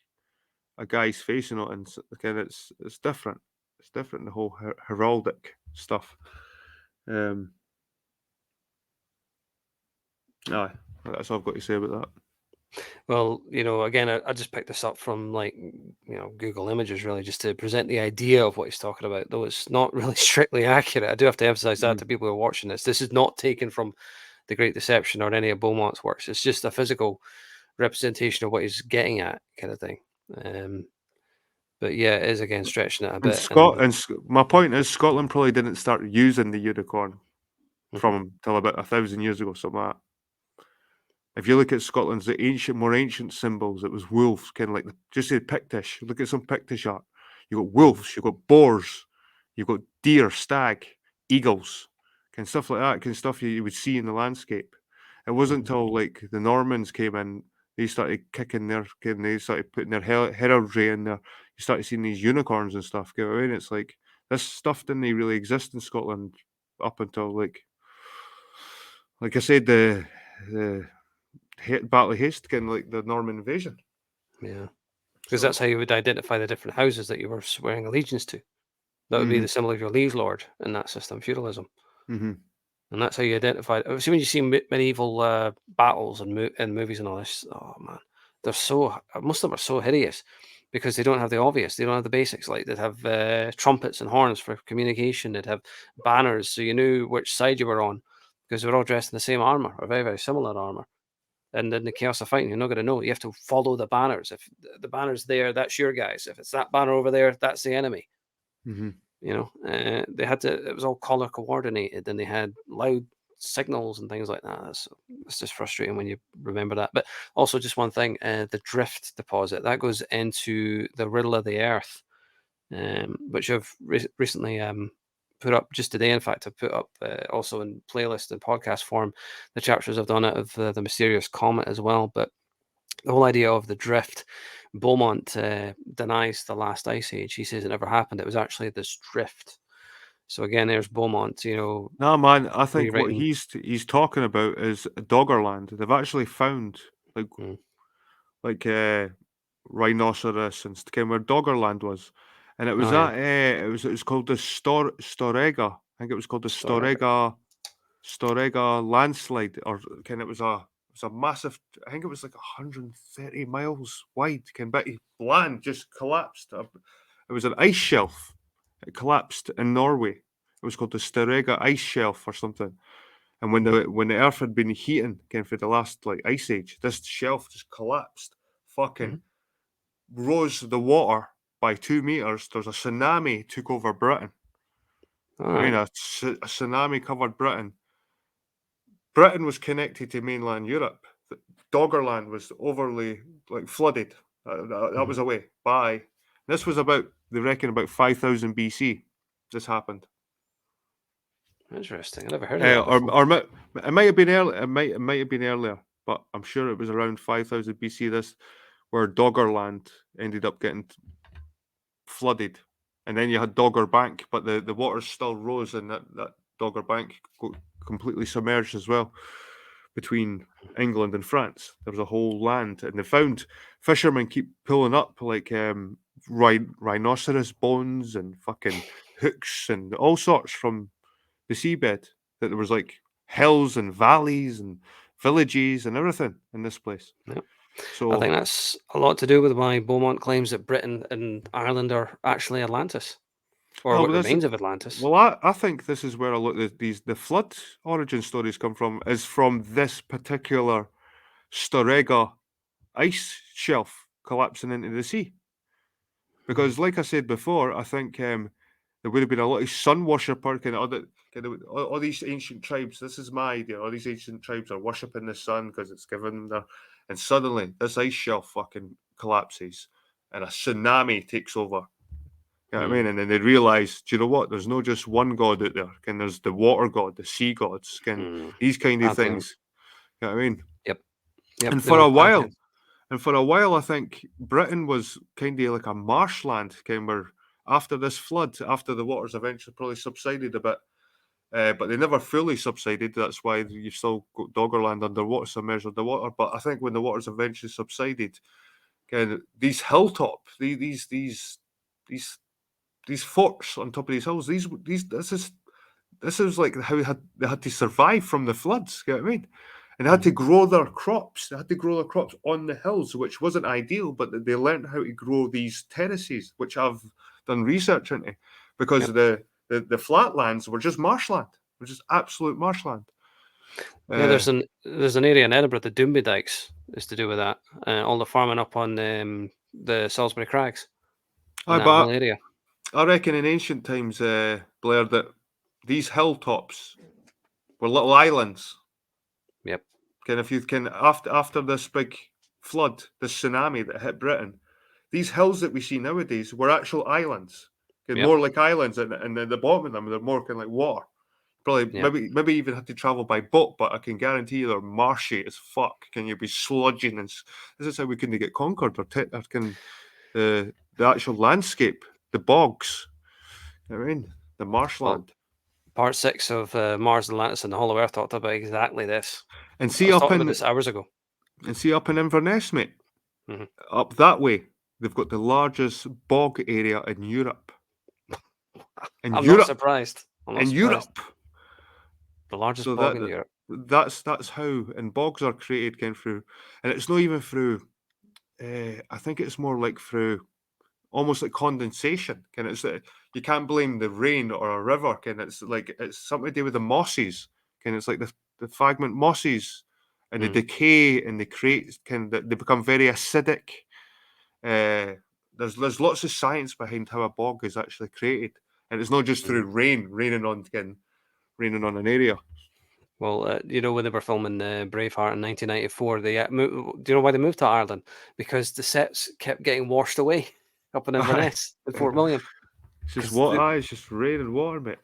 B: a guy's face on it, and again, it's different. It's different. The whole heraldic stuff. Um, aye, that's all I've got to say about that.
A: Well, again, I just picked this up from like Google Images really, just to present the idea of what he's talking about. Though it's not really strictly accurate. I do have to emphasize that
B: Mhm.
A: to people who are watching this. This is not taken from The Great Deception or any of Beaumont's works. It's just a physical representation of what he's getting at, kind of thing. Um, but yeah, it is again stretching it a
B: And
A: bit. And
B: My point is Scotland probably didn't start using the unicorn
A: mhm,
B: from till about 1,000 years ago, something like that. If you look at Scotland's more ancient symbols, it was wolves, kind of like just say Pictish. Look at some Pictish art. You've got
A: mhm,
B: wolves, you've got boars, you've got deer, stag, eagles, kind of stuff like that, kind of stuff you would see in the landscape. It wasn't
A: mhm,
B: until like the Normans came in, they started they started putting their heraldry in there. You started seeing these unicorns and stuff. You know what I mean? It's like this stuff didn't really exist in Scotland up until like I said, the Battle of Haskin, like the Norman invasion.
A: yeah, because
B: So,
A: that's how you would identify the different houses that you were swearing allegiance to. That would be
B: hmm
A: the symbol of your liege lord in that system, feudalism.
B: hmm
A: And that's how you identify it. See, when you see medieval battles and in movies and all this, oh man, they're most of them are so hideous because they don't have the obvious. They don't have the basics. Like they'd have trumpets and horns for communication. They'd have banners, so you knew which side you were on because they were all dressed in the same armor or very, very similar armor. And in the chaos of fighting, you're not going to know. You have to follow the banners. If the banner's there, that's your guys. If it's that banner over there, that's the enemy.
B: hmm
A: They had to. It was all color coordinated, and they had loud signals and things like that. It's just frustrating when you remember that. But also, just one thing: the drift deposit that goes into the riddle of the earth, which I've recently put up just today. In fact, I've put up also in playlist and podcast form the chapters I've done out of the mysterious comet as well. But the whole idea of the drift, Beaumont denies the last ice age. He says it never happened. It was actually this drift. So again, there's Beaumont,
B: Nah, man, I think what
A: rewriting.
B: he's talking about is Doggerland. They've actually found like
A: Mm.
B: like uh, rhinoceros and kind of where Doggerland was, and it was
A: Oh yeah,
B: at it was called the Storega. I think it was called the
A: historic.
B: Storega landslide, or kind it was a massive. I think it was like 130 miles wide. Can bet land just collapsed. It was an ice shelf. It collapsed in Norway. It was called the Storega ice shelf or something. And when the Earth had been heating again for the last like ice age, this shelf just collapsed.
A: Hmm.
B: Fucking rose the water by 2 meters. There's a tsunami took over Britain.
A: All
B: I mean,
A: right.
B: a tsunami covered Britain. Britain was connected to mainland Europe. Doggerland was overly like flooded. That
A: Hmm.
B: was away. Bye. This was about they reckon about 5,000 BC. This happened.
A: Interesting. I never heard of that before.
B: Or it might have been early. It might have been earlier, but I'm sure it was around 5,000 BC. This where Doggerland ended up getting flooded, and then you had Dogger Bank, but the waters still rose, and that Dogger Bank got completely submerged as well between England and France. There was a whole land, and they found fishermen keep pulling up like rhinoceros bones and fucking hooks and all sorts from the seabed. That there was like hills and valleys and villages and everything in this place.
A: Yep. I
B: So,
A: think that's a lot to do with why Beaumont claims that Britain and Ireland are actually Atlantis, or
B: oh,
A: what
B: well,
A: remains of Atlantis.
B: well, I think this is where a lot of the flood origin stories come from. Is from this particular Storega ice shelf collapsing into the sea.
A: Mhm.
B: Because, like I said before, I think there would have been a lot of sun worshipper kind of other all these ancient tribes. This is my idea. All these ancient tribes are worshipping the sun because it's given them their. And suddenly, this ice shelf fucking collapses, and a tsunami takes over. You know what I
A: Mm.
B: mean? And then they realize, do you know what? There's no just one god out there. And there's the water god, the sea gods, and
A: Mm.
B: these kind of
A: Pantheon.
B: things. You know what I mean?
A: Yep. Yep.
B: And
A: The
B: for a
A: old
B: while,
A: pantheon.
B: I think Britain was kind of like a marshland, kind of where after this flood, after the waters eventually probably subsided a bit, but they never fully subsided. That's why you've still got Doggerland underwater, submerged underwater. But I think when the waters eventually subsided, kind of these hilltop, these these forts on top of these hills, these this is like how they had to survive from the floods. You know what I mean? And they had
A: Mm.
B: to grow their crops. They had to grow their crops on the hills, which wasn't ideal, but they learned how to grow these terraces, which I've done research into, because
A: Yep.
B: the flatlands were just marshland, were just absolute marshland.
A: Yeah.
B: Uh,
A: There's an area in Edinburgh, the Doomby Dykes, is to do with that. All the farming up on the Salisbury Crags in
B: aye,
A: that whole
B: but
A: area.
B: I reckon in ancient times, Blair, that these hilltops were little islands.
A: Yep.
B: Kind of if you can after this big flood, this tsunami that hit Britain, these hills that we see nowadays were actual islands. Okay,
A: Yep.
B: more like islands, and the bottom of them they're more kind of like water. Probably
A: Yep.
B: maybe even had to travel by boat, but I can guarantee you they're marshy as fuck. Can you be sludging and this is how we couldn't get conquered or can the actual landscape, the bogs. You know what I mean, the
A: Well,
B: marshland.
A: part six of Mars, Atlantis, and the Hollow Earth talked about exactly this.
B: And
A: I
B: see
A: was
B: up
A: talking about
B: in
A: this hours ago.
B: Inverness, mate.
A: Hmm.
B: Up that way, they've got the largest bog area in Europe. In
A: I'm not
B: Europe,
A: surprised. I'm not
B: in
A: surprised.
B: Europe.
A: The largest
B: So
A: bog in Europe.
B: that's how and bogs are created, kind of through, and it's not even through. I think it's more like through almost like condensation. Kind of, you can't blame the rain or a river. Kind it's like it's something to do with the mosses. Kind it's like the fragment mosses and the
A: Mm.
B: decay and they create they become very acidic. Uh, there's lots of science behind how a bog is actually created, and it's not just
A: Mm.
B: through raining on an area.
A: Well, when they were filming Braveheart in 1994, do you know why they moved to Ireland? Because the sets kept getting washed away up in
B: Aye,
A: Inverness in Fort William.
B: it's just
A: Because
B: water. Aye, it's just rain and water, mate.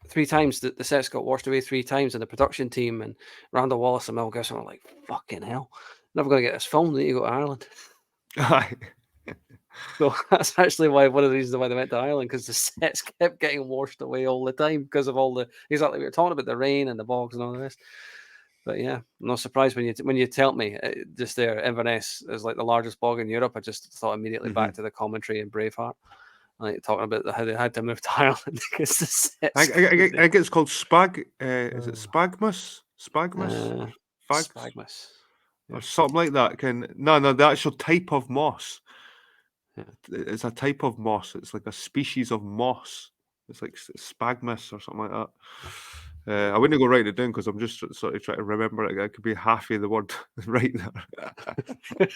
A: three times the sets got washed away three times, and the production team and Randall Wallace and Mel Gibson were like, "Fucking hell, never gonna get this filmed. We need to go to Ireland."
B: Aye,
A: So that's actually why one of the reasons why they went to Ireland, because the sets kept getting washed away all the time because of all the exactly what we were talking about, the rain and the bogs and all the rest. But yeah, I'm not surprised when you tell me just there Inverness is like the largest bog in Europe. I just thought immediately back to the commentary in Braveheart, like talking about how they had to move to Ireland because the
B: I,
A: sets.
B: I, I, I think it's called spag. Is it
A: Oh,
B: spagmus? Spagmus? Fags?
A: spagmus.
B: Or
A: Yeah,
B: something like that. No, the actual type of moss.
A: yeah.
B: It's a type of moss. It's like a species of moss. It's like spagmus or something like that. I wouldn't go write it down because I'm just sort of trying to remember it. I could be half of the word right there.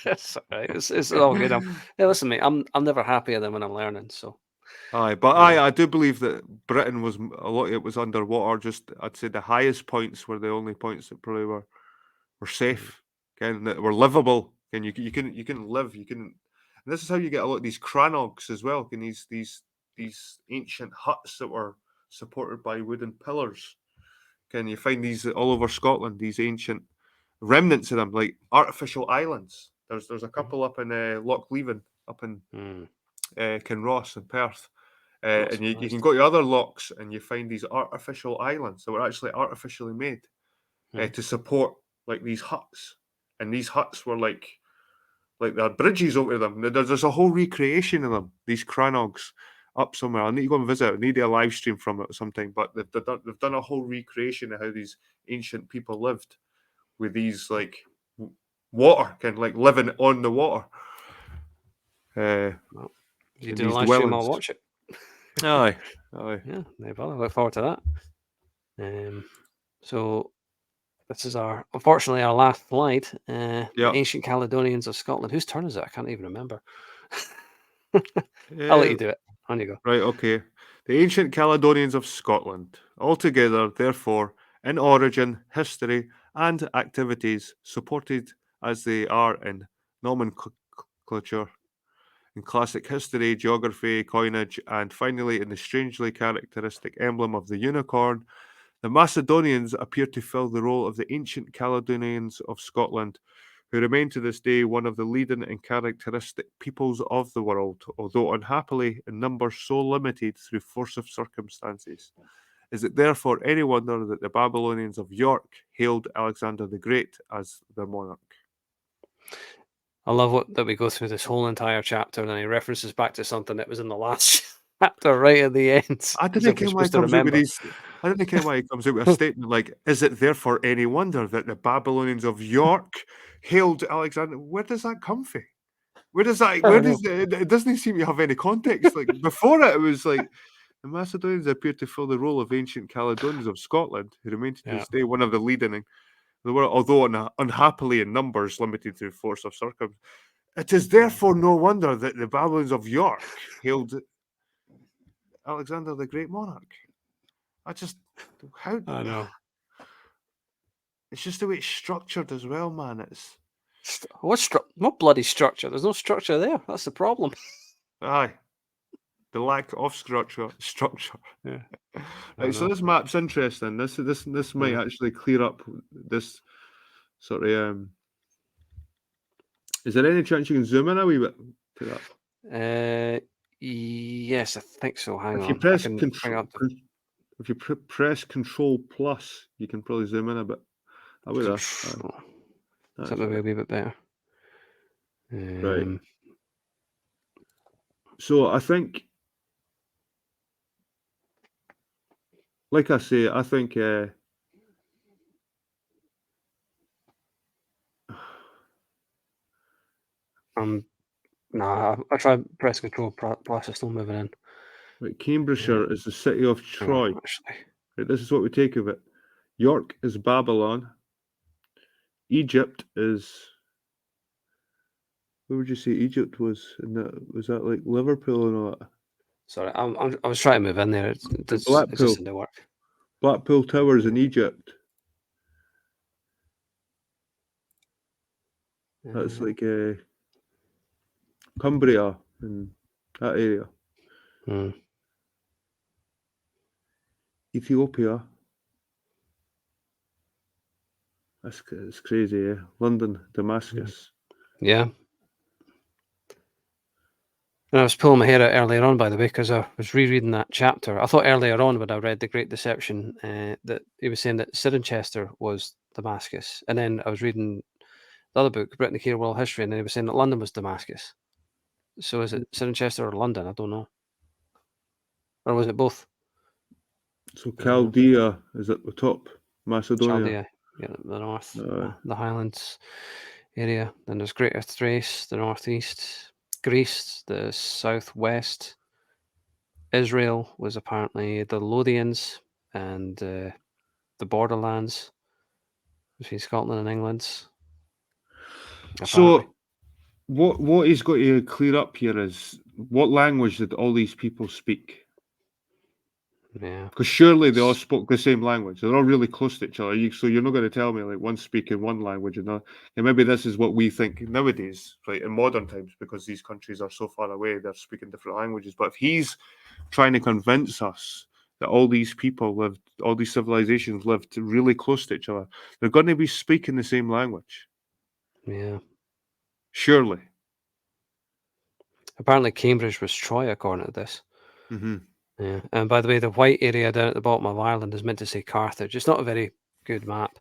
A: It's all right. It's all good. Yeah, listen, mate. I'm never happier than when I'm learning. So
B: Aye, but
A: uh,
B: I do believe that Britain was a lot. It was underwater. Just I'd say the highest points were the only points that probably were
A: mm,
B: safe, again, that were livable. And you can live. You can. And this is how you get a lot of these cranogs as well. And these ancient huts that were supported by wooden pillars. Can you find these all over Scotland? These ancient remnants of them, like artificial islands. There's a
A: mhm,
B: couple up in Loch Leven, up in
A: mm,
B: Kinross in Perth.
A: not
B: And you can
A: surprised.
B: go to other lochs and you find these artificial islands that were actually artificially made
A: Mm,
B: to support like these huts. And these huts were like there are bridges over them. There's a whole recreation of them. These cranogs up somewhere. I need to go and visit. I need a live stream from it sometime. But they've done a whole recreation of how these ancient people lived with these like water, kind of like living on the water uh,
A: well, if you
B: in
A: do a
B: these
A: live stream, I'll
B: dwellings.
A: watch it.
B: Aye, aye,
A: Yeah, no bother. Look forward to that. So this is unfortunately our last slide. The
B: yeah.
A: ancient Caledonians of Scotland. Whose turn is it? I can't even remember. I'll let
B: Uh,
A: you do it. On you go.
B: Right, okay. The ancient Caledonians of Scotland, altogether, therefore, in origin, history, and activities, supported as they are in nomenclature, in classic history, geography, coinage, and finally in the strangely characteristic emblem of the unicorn, the Macedonians appear to fill the role of the ancient Caledonians of Scotland, who remain to this day one of the leading and characteristic peoples of the world, although unhappily in numbers so limited through force of circumstances. Is it therefore any wonder that the Babylonians of York hailed Alexander the Great as their monarch?
A: I love that we go through this whole entire chapter and then he references back to something that was in the last chapter right at the end,
B: I
A: as
B: didn't
A: if we're
B: care why he
A: supposed to
B: comes out with
A: remember.
B: these. I didn't care why he comes out with a statement like, "Is it therefore any wonder that the Babylonians of York hailed Alexander?" Where does that come from? Where does that?
A: I
B: Where
A: don't
B: does
A: know.
B: it doesn't seem to have any context. Like before it was like the Macedonians appear to fill the role of ancient Caledonians of Scotland, who remain to
A: Yeah.
B: this day one of the leading in the world, although unhappily in numbers limited through force of circumstance. It is
A: Mm.
B: therefore no wonder that the Babylonians of York hailed Alexander the Great monarch. I just how
A: I know.
B: it's just the way it's structured as well, man. It's
A: What bloody structure? There's no structure there. That's the problem.
B: aye, the lack of structure.
A: Yeah, I
B: Right, so
A: know.
B: this map's interesting. This might
A: Yeah.
B: actually clear up this sort of. Is there any chance you can zoom in a wee bit to that?
A: Yes, I think so. Hang
B: If you
A: on. I
B: press
A: can bring
B: control,
A: up the
B: if you press Control Plus, you can probably zoom in a bit. How about that? Aye,
A: control. Is that
B: that's
A: maybe
B: right.
A: a wee bit better?
B: Right.
A: Um,
B: So I think, like I say, I think.
A: um, nah, I tried press control plus. It's still moving in.
B: Right,
A: Uh,
B: Cambridgeshire is the city of
A: hang on,
B: Troy.
A: actually.
B: Right, this is what we take of it. York is Babylon. Egypt is. Where would you say Egypt was? In that was that like Liverpool and all that?
A: Sorry, I was trying to move in there.
B: Right,
A: It just
B: Blackpool.
A: didn't work.
B: Blackpool Towers
A: Yeah.
B: in Egypt. That's
A: Uh,
B: like Cumbria and that area.
A: hmm.
B: Ethiopia. It's crazy, yeah. London,
A: Hmm.
B: Damascus.
A: Yeah. And I was pulling my hair out earlier on, by the way, because I was rereading that chapter. I thought earlier on when I read The Great Deception that he was saying that Cirencester was Damascus. And then I was reading the other book, Britain, the Key of World History, and then he was saying that London was Damascus. So is it Cirencester or London? I don't know. Or was it both?
B: So
A: I don't know.
B: Chaldea is at the top, Macedonia.
A: Chaldea, yeah, the north,
B: Uh,
A: the Highlands area. Then there's Greater Thrace, the northeast. Greece, the southwest. Israel was apparently the Lothians and the borderlands between Scotland and England. Apparently,
B: so what he's got to clear up here is what language did all these people speak?
A: yeah,
B: Because surely they all spoke the same language. They're all really close to each other. So you're not going to tell me like one speaking one language and not. And maybe this is what we think nowadays, right? In modern times, because these countries are so far away, they're speaking different languages. But if he's trying to convince us that all these people lived, all these civilizations lived really close to each other, they're going to be speaking the same language.
A: yeah.
B: Surely.
A: Apparently, Cambridge was Troy, according to this.
B: Mm-hmm.
A: Yeah. And by the way, the white area down at the bottom of Ireland is meant to say Carthage. It's not a very good map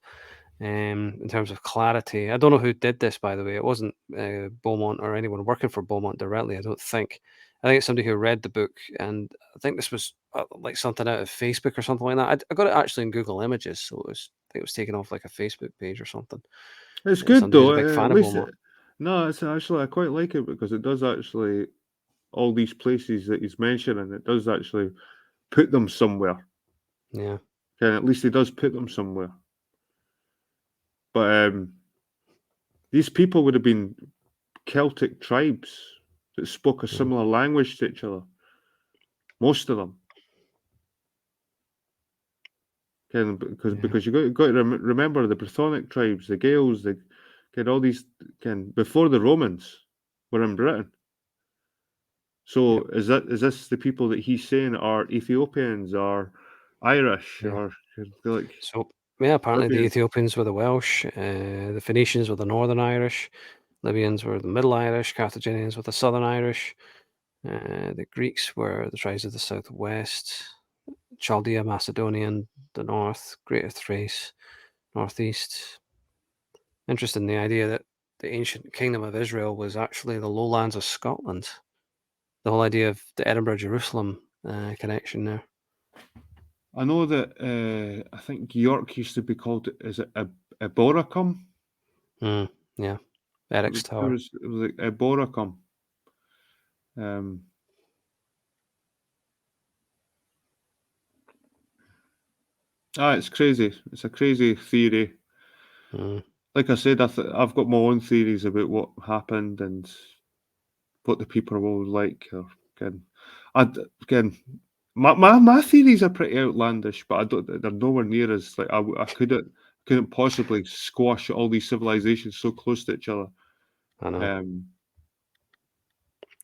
A: in terms of clarity. I don't know who did this, by the way. It wasn't Beaumont or anyone working for Beaumont directly, I don't think. I think it's somebody who read the book, and I think this was like something out of Facebook or something like that. I got it actually in Google Images, so I think it was taken off like a Facebook page or something.
B: It's good
A: Somebody who's
B: though.
A: a big fan
B: At
A: of
B: least,
A: Beaumont.
B: no, it's actually I quite like it because it does actually all these places that he's mentioning. It does actually put them somewhere.
A: Yeah.
B: And at least he does put them somewhere. But these people would have been Celtic tribes that spoke a
A: Mm,
B: similar language to each other. Most of them.
A: yeah.
B: Because you got to remember the Brythonic tribes, the Gaels, all these before the Romans were in Britain. So
A: Yep.
B: is this the people that he's saying are Ethiopians or Irish
A: Yeah.
B: or like
A: So yeah, apparently the
B: Libyan?
A: Ethiopians were the Welsh, the Phoenicians were the Northern Irish, Libyans were the Middle Irish, Carthaginians were the Southern Irish, the Greeks were the tribes of the southwest, Chaldea, Macedonian, the north, Greater Thrace, northeast. Interesting, the idea that the ancient kingdom of Israel was actually the lowlands of Scotland. The whole idea of the Edinburgh Jerusalem connection there.
B: I know that I think York used to be called is it Eboracum?
A: Mm, yeah, Eric's Tower.
B: It was like Eboracum. Um, it's crazy. It's a crazy theory.
A: Mm,
B: Like I said, I've got my own theories about what happened and what the people were like. Or, again, again, my theories are pretty outlandish, but I don't. They're nowhere near as like I couldn't possibly squash all these civilizations so close to each other.
A: I know.
B: Um,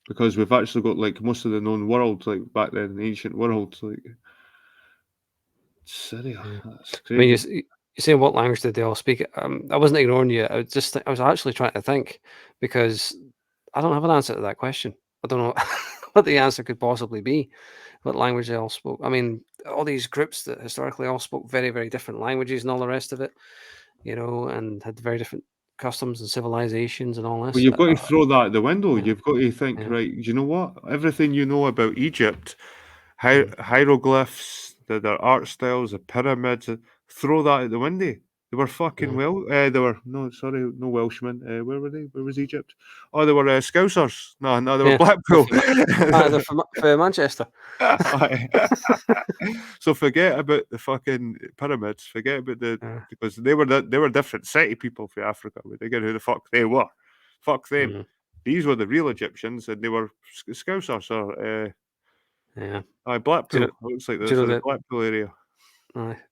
B: because we've actually got like most of the known world, like back then in the ancient world, like Syria.
A: Yeah.
B: That's
A: I mean,
B: crazy.
A: you say what language did they all speak? I wasn't ignoring you. I was actually trying to think because I don't have an answer to that question. I don't know what the answer could possibly be. What language they all spoke. I mean, all these groups that historically all spoke very, very different languages and all the rest of it, and had very different customs and civilizations and all
B: Well,
A: this.
B: you've got to throw that out the window.
A: Yeah,
B: You've got to think,
A: yeah,
B: right? Do you know what? Everything you know about Egypt,
A: mm,
B: hieroglyphs, their art styles, the pyramids, throw that out the window. They were fucking
A: yeah.
B: well. They were no, sorry, no Welshmen. Where were they? Where was Egypt? Oh, they were Scousers. No, they were
A: Yeah,
B: Blackpool.
A: they're from Manchester.
B: Aye. So forget about the fucking pyramids. Forget about
A: Yeah,
B: because they were different city people for Africa. We didn't get who the fuck they were. Fuck them.
A: mm,
B: These were the real Egyptians, and they were Scousers or
A: yeah. Do you know?
B: Blackpool. Looks like
A: Do you
B: that's
A: know
B: in the
A: that?
B: Blackpool area.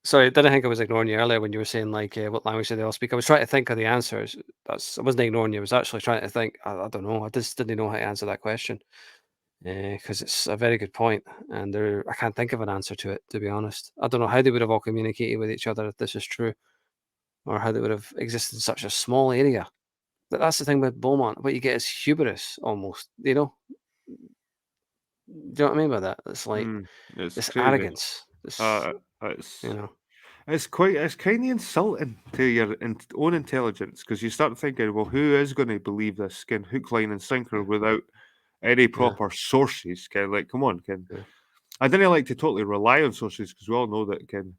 A: Sorry, did I think I was ignoring you earlier when you were saying like what language do they all speak? I was trying to think of the answers. I wasn't ignoring you. I was actually trying to think. I don't know. I just didn't know how to answer that question because it's a very good point, and I can't think of an answer to it. To be honest, I don't know how they would have all communicated with each other if this is true, or how they would have existed in such a small area. But that's the thing with Beaumont. What you get is hubris, almost. Do you know what I mean by that? It's like
B: It's
A: this
B: crazy.
A: arrogance. This,
B: Uh,
A: you
B: it's
A: know.
B: it's kind of insulting to your own intelligence because you start thinking, well, who is going to believe this? Can hook, line, and sinker
A: Yeah,
B: without any
A: yeah,
B: proper sources? Can like, come on, can
A: yeah,
B: I didn't like to totally rely on sources because we all know that can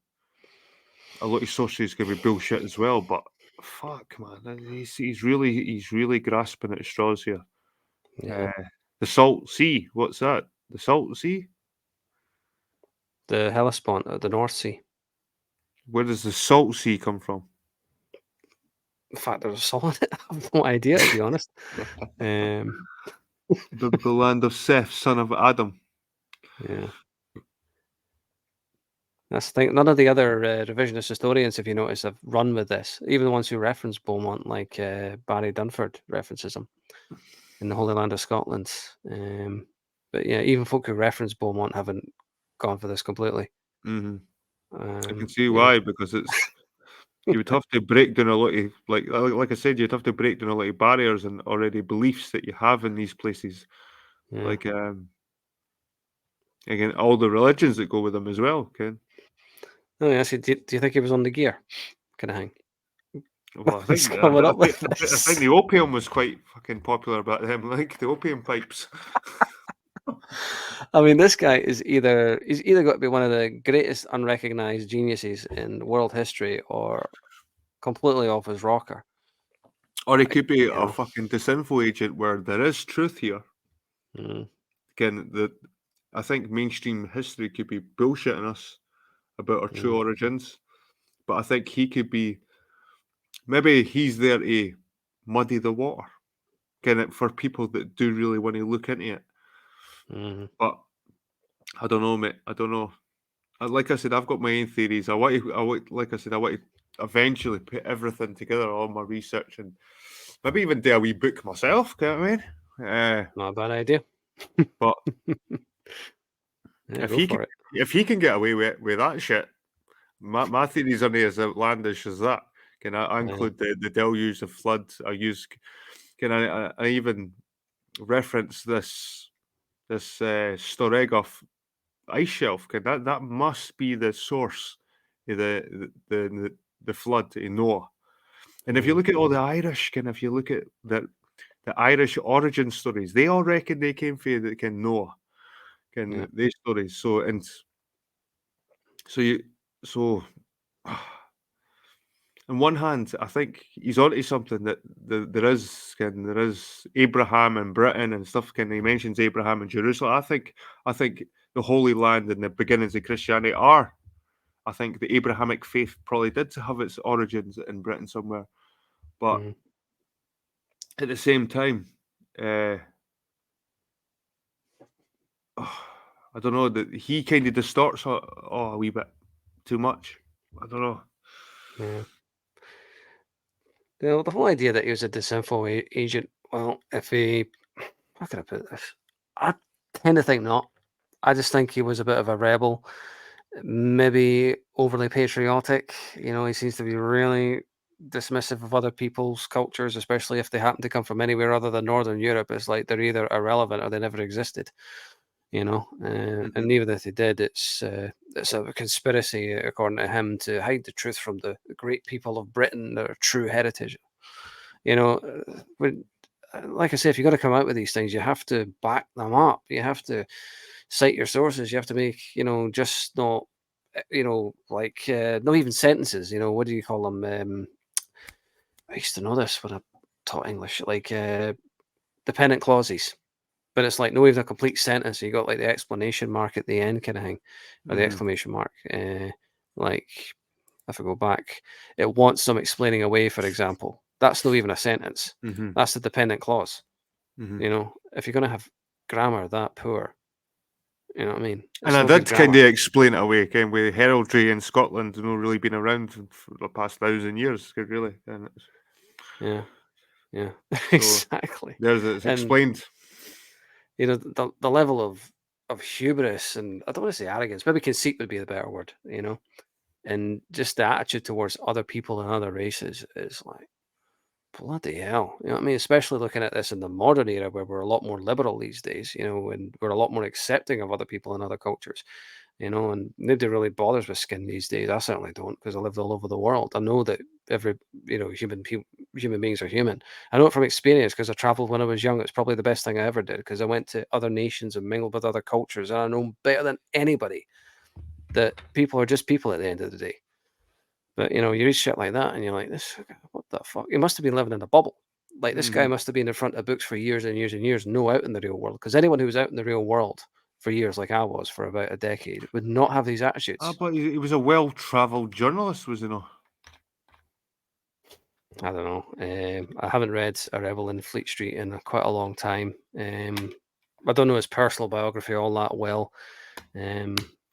B: a lot of sources can be bullshit as well. But fuck, man, he's really grasping at straws here.
A: yeah.
B: Uh, the Salt Sea, what's that? The Salt Sea?
A: The Hellespont at the North Sea.
B: Where does the Salt Sea come from?
A: In fact, there's a song on it. I have no idea, to be honest. Um,
B: The land of Seth, son of Adam.
A: yeah. That's the thing. None of the other revisionist historians, if you notice, have run with this. Even the ones who reference Beaumont, like Barry Dunford references him in the Holy Land of Scotland. But yeah, even folk who reference Beaumont haven't gone for this completely.
B: Hmm. I can see
A: You know,
B: why because it's you would have to break down a lot of like I said, you'd have to break down a lot of barriers and already beliefs that you have in these places.
A: yeah.
B: Like again, all the religions that go with them as well. Ken.
A: Let me ask you, do you think he was on the gear? Kind of hang.
B: Well,
A: He's coming up with
B: I think
A: this.
B: the opium was quite fucking popular back then, like the opium pipes.
A: I mean, this guy is he's either got to be one of the greatest unrecognized geniuses in world history, or completely off his rocker.
B: Or it could be
A: You
B: a
A: know.
B: fucking disinfo agent where there is truth here.
A: Mm,
B: Again, I think mainstream history could be bullshitting us about our true
A: mm,
B: origins, but I think he could be maybe he's there to muddy the water, kind of for people that do really want to look into it.
A: mm,
B: But I don't know, mate. I don't know. Like I said, I've got my own theories. Like I said, I want to eventually put everything together, all my research, and maybe even do a wee book myself. You know what I mean?
A: not a bad idea.
B: But
A: Yeah,
B: if
A: go
B: he can,
A: for it.
B: if he can get away with that shit, my theories are not as outlandish as that. Can I
A: Yeah,
B: include the deluge, the flood? Can I even reference this Storegov ice shelf? Can that must be the source of the flood in Noah. And if you
A: mm,
B: look at all the Irish, if you look at the Irish origin stories, they all reckon they came from the can Noah,
A: yeah,
B: can these stories. So and so you so on one hand, I think he's onto something that there is Abraham and Britain and stuff. Can he mentions Abraham and Jerusalem? I think the Holy Land and the beginnings of Christianity are. I think the Abrahamic faith probably did have its origins in Britain somewhere, but
A: mm,
B: at the same time, uh, I don't know that he kind of distorts a wee bit too much. I don't know.
A: yeah. The whole idea that he was a disinfo agent. Well, if he, how can I put this? I tend to think not. I just think he was a bit of a rebel, maybe overly patriotic. You know, he seems to be really dismissive of other people's cultures, especially if they happen to come from anywhere other than Northern Europe. It's like they're either irrelevant or they never existed. You know,
B: Mhm,
A: and even if they did, it's a conspiracy, according to him, to hide the truth from the great people of Britain, their true heritage. You know, like I say, if you're going to come out with these things, you have to back them up. You have to cite your sources. You have to make, just not, like not even sentences. You know, what do you call them? I used to know this when I taught English, like dependent clauses. But it's like not even a complete sentence. You got like the explanation mark at the end, kind of thing, or the
B: mhm,
A: exclamation mark. Like if I go back, it wants some explaining away, for example. That's not even a sentence.
B: mhm,
A: That's the dependent clause.
B: mhm.
A: You know, if you're going to have grammar that poor, you know what I mean?
B: And
A: It's
B: I
A: no good
B: did kind
A: grammar.
B: of explain it away, kind with heraldry in Scotland, not really been around for the past 1,000 years, really. And
A: Yeah, yeah,
B: so
A: exactly.
B: it's
A: And
B: explained.
A: the level of hubris, and I don't want to say arrogance, maybe conceit would be the better word. And just the attitude towards other people and other races is like bloody hell. You know what I mean? Especially looking at this in the modern era where we're a lot more liberal these days, and we're a lot more accepting of other people and other cultures, and nobody really bothers with skin these days. I certainly don't because I lived all over the world. I know that every, human beings are human. I know it from experience because I traveled when I was young. It's probably the best thing I ever did because I went to other nations and mingled with other cultures. And I know better than anybody that people are just people at the end of the day. But, you read shit like that and you're like, "This what the fuck?" You must have been living in a bubble. Like, this guy
B: Mhm.
A: must have been in front of books for years and years and years, no out in the real world. Because anyone who was out in the real world for years, like I was for about a decade, would not have these attitudes.
B: But he was a well-travelled journalist, was he not?
A: I don't know. I haven't read A Rebel in Fleet Street in quite a long time. I don't know his personal biography all that well.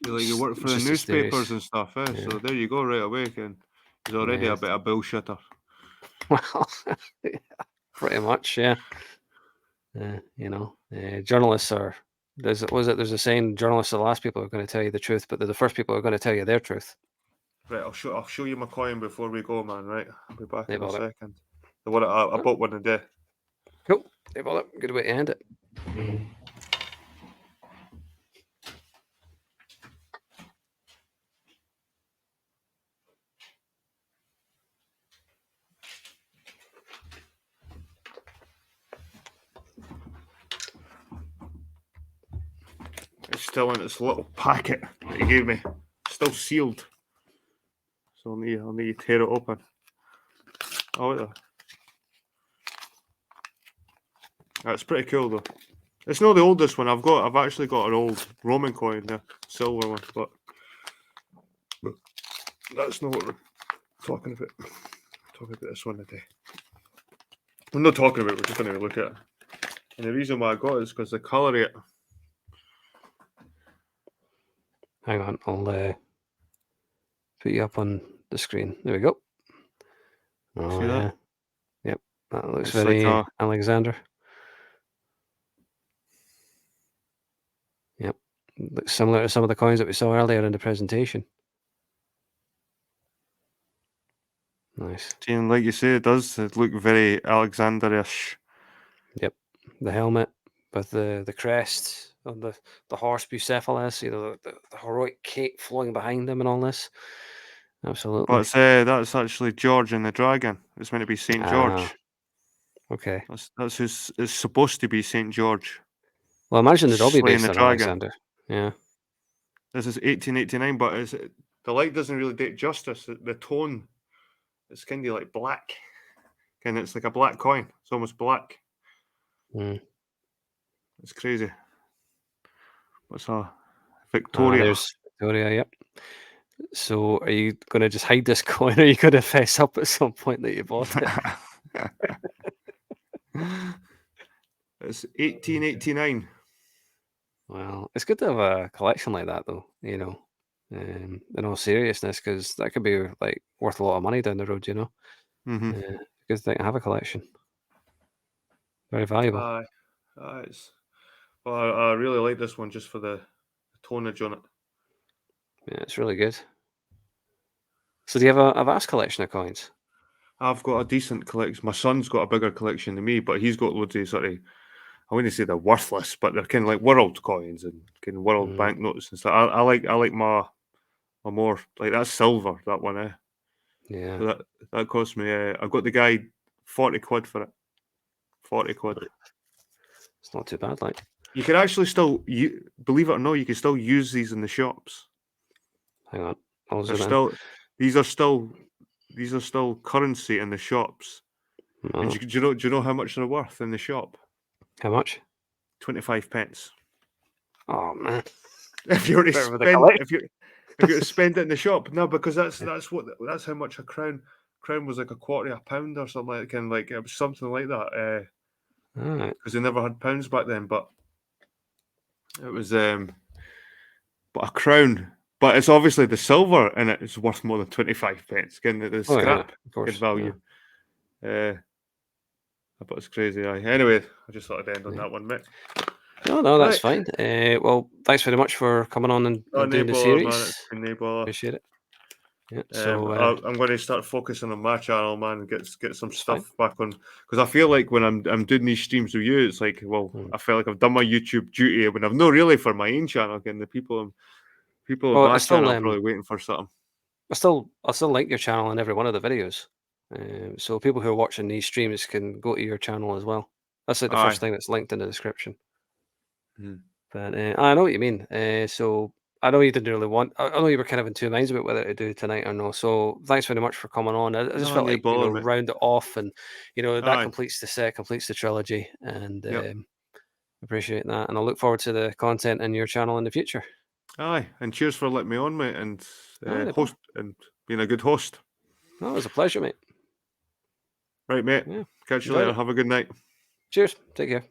B: He worked for
A: It's
B: the
A: just his theories.
B: newspapers and stuff, eh?
A: Yeah.
B: So there you go, right away, and he's already
A: Yeah.
B: a bit of bullshitter.
A: Well, pretty much, yeah. Journalists are. There's a saying, journalists are the last people who are going to tell you the truth, but they're the first people who are going to tell you their truth.
B: Right, I'll show you my coin before we go, man. Right, I'll be back
A: They
B: in a
A: bought it.
B: second. The one I
A: Oh,
B: bought one today.
A: cool. They bought it. Good way to end it.
B: It's still in its little packet that he gave me, still sealed. So I'll need to tear it open. Oh, that's pretty cool though. It's not the oldest one I've got. I've actually got an old Roman coin there, silver one, but that's not what we're talking about. We're talking about this one today. We're not talking about it, we're just going to look at it. And the reason why I got it is because the colour of it.
A: Hang on, I'll put you up on the screen. There we go. Oh
B: See that?
A: yeah, yep. That looks
B: It's like
A: very
B: a
A: Alexander. Yep, looks similar to some of the coins that we saw earlier in the presentation. Nice.
B: and like you say, it does look very Alexanderish.
A: Yep, the helmet with the crest on the horse Bucephalus. The heroic cape flowing behind him and all this.
B: But
A: Absolutely.
B: that's actually George and the Dragon. It's meant to be Saint
A: Ah,
B: George.
A: okay.
B: That's who's it's supposed to be Saint George
A: Well, I imagine they'd all be
B: slaying
A: based
B: the
A: on
B: dragon.
A: Alexander. Yeah.
B: This is 1889, but the light doesn't really do it justice. The tone, it's kind of like black, and it's like a black coin. It's almost black.
A: Mm.
B: It's crazy. What's a
A: Ah,
B: Victoria?
A: there's Victoria. Yep. So, are you going to just hide this coin, or are you going to fess up at some point that you bought it?
B: It's 1889.
A: Well, it's good to have a collection like that, though. In all seriousness, because that could be like worth a lot of money down the road.
B: Mm-hmm.
A: Good thing to have a collection. Very valuable.
B: Aye, aye. Well, I really like this one just for the tonnage on it.
A: Yeah, it's really good. So, do you have a vast collection of coins?
B: I've got a decent collection. My son's got a bigger collection than me, but he's got loads of sort of, I wouldn't say they're worthless, but they're kind of like world coins and kind of world
A: Mm,
B: banknotes and stuff. I like my more like that's silver, that one, eh?
A: yeah,
B: So that cost me. I got the guy 40 quid for it. 40 quid.
A: it's not too bad. Like,
B: You can actually still, believe it or not, you can still use these in the shops.
A: hang on, I'll
B: They're
A: zoom in.
B: still, these are still, these are still currency in the shops. And
A: Oh,
B: do you know how much they're worth in the shop?
A: how much?
B: 25 pence.
A: Oh man,
B: If you were to
A: better with the
B: spend,
A: collection.
B: if you were to spend it in the shop, no, because that's how much a crown was, like a quarter of a pound or something like, kind of like it was something like that.
A: All right.
B: Because they never had pounds back then, but it was but a crown. But it's obviously the silver in it is worth more than 25 pence. Getting the
A: Oh yeah,
B: scrap
A: of
B: good
A: course.
B: value. But it's crazy. Aye. Anyway, I just thought I'd end on
A: Yeah.
B: that one, mate.
A: No, that's
B: Right.
A: fine. Well, thanks very much for coming on
B: Oh,
A: and
B: no
A: doing the
B: bother, man.
A: series.
B: It's been no bother.
A: Appreciate it. Yeah. So
B: I'm going to start focusing on my channel, man, and get some
A: it's fine.
B: stuff back on, because I feel like when I'm doing these streams with you, it's like, well,
A: Mm.
B: I feel like I've done my YouTube duty when I've not really for my own channel. Again, the people of
A: Well,
B: my channel are probably waiting for something.
A: I still link your channel in every one of the videos. So people who are watching these streams can go to your channel as well. That's like the
B: Aye.
A: first thing that's linked in the description.
B: Mhm.
A: But I know what you mean. So I know you didn't really want. I know you were kind of in two minds about whether to do tonight or no. So thanks very much for coming on. I just
B: No,
A: felt
B: no
A: like
B: bother, mate.
A: round it off, and that
B: Aye.
A: completes the set, completes the trilogy, and
B: Yep.
A: appreciate that. And I look forward to the content in your channel in the future.
B: Aye. And cheers for letting me on, mate, and
A: No, no bother.
B: host and being a good host.
A: No, it was a pleasure, mate.
B: Right, mate.
A: Yeah,
B: Catch you
A: enjoyed
B: later.
A: it.
B: Have a good night.
A: Cheers. Take care.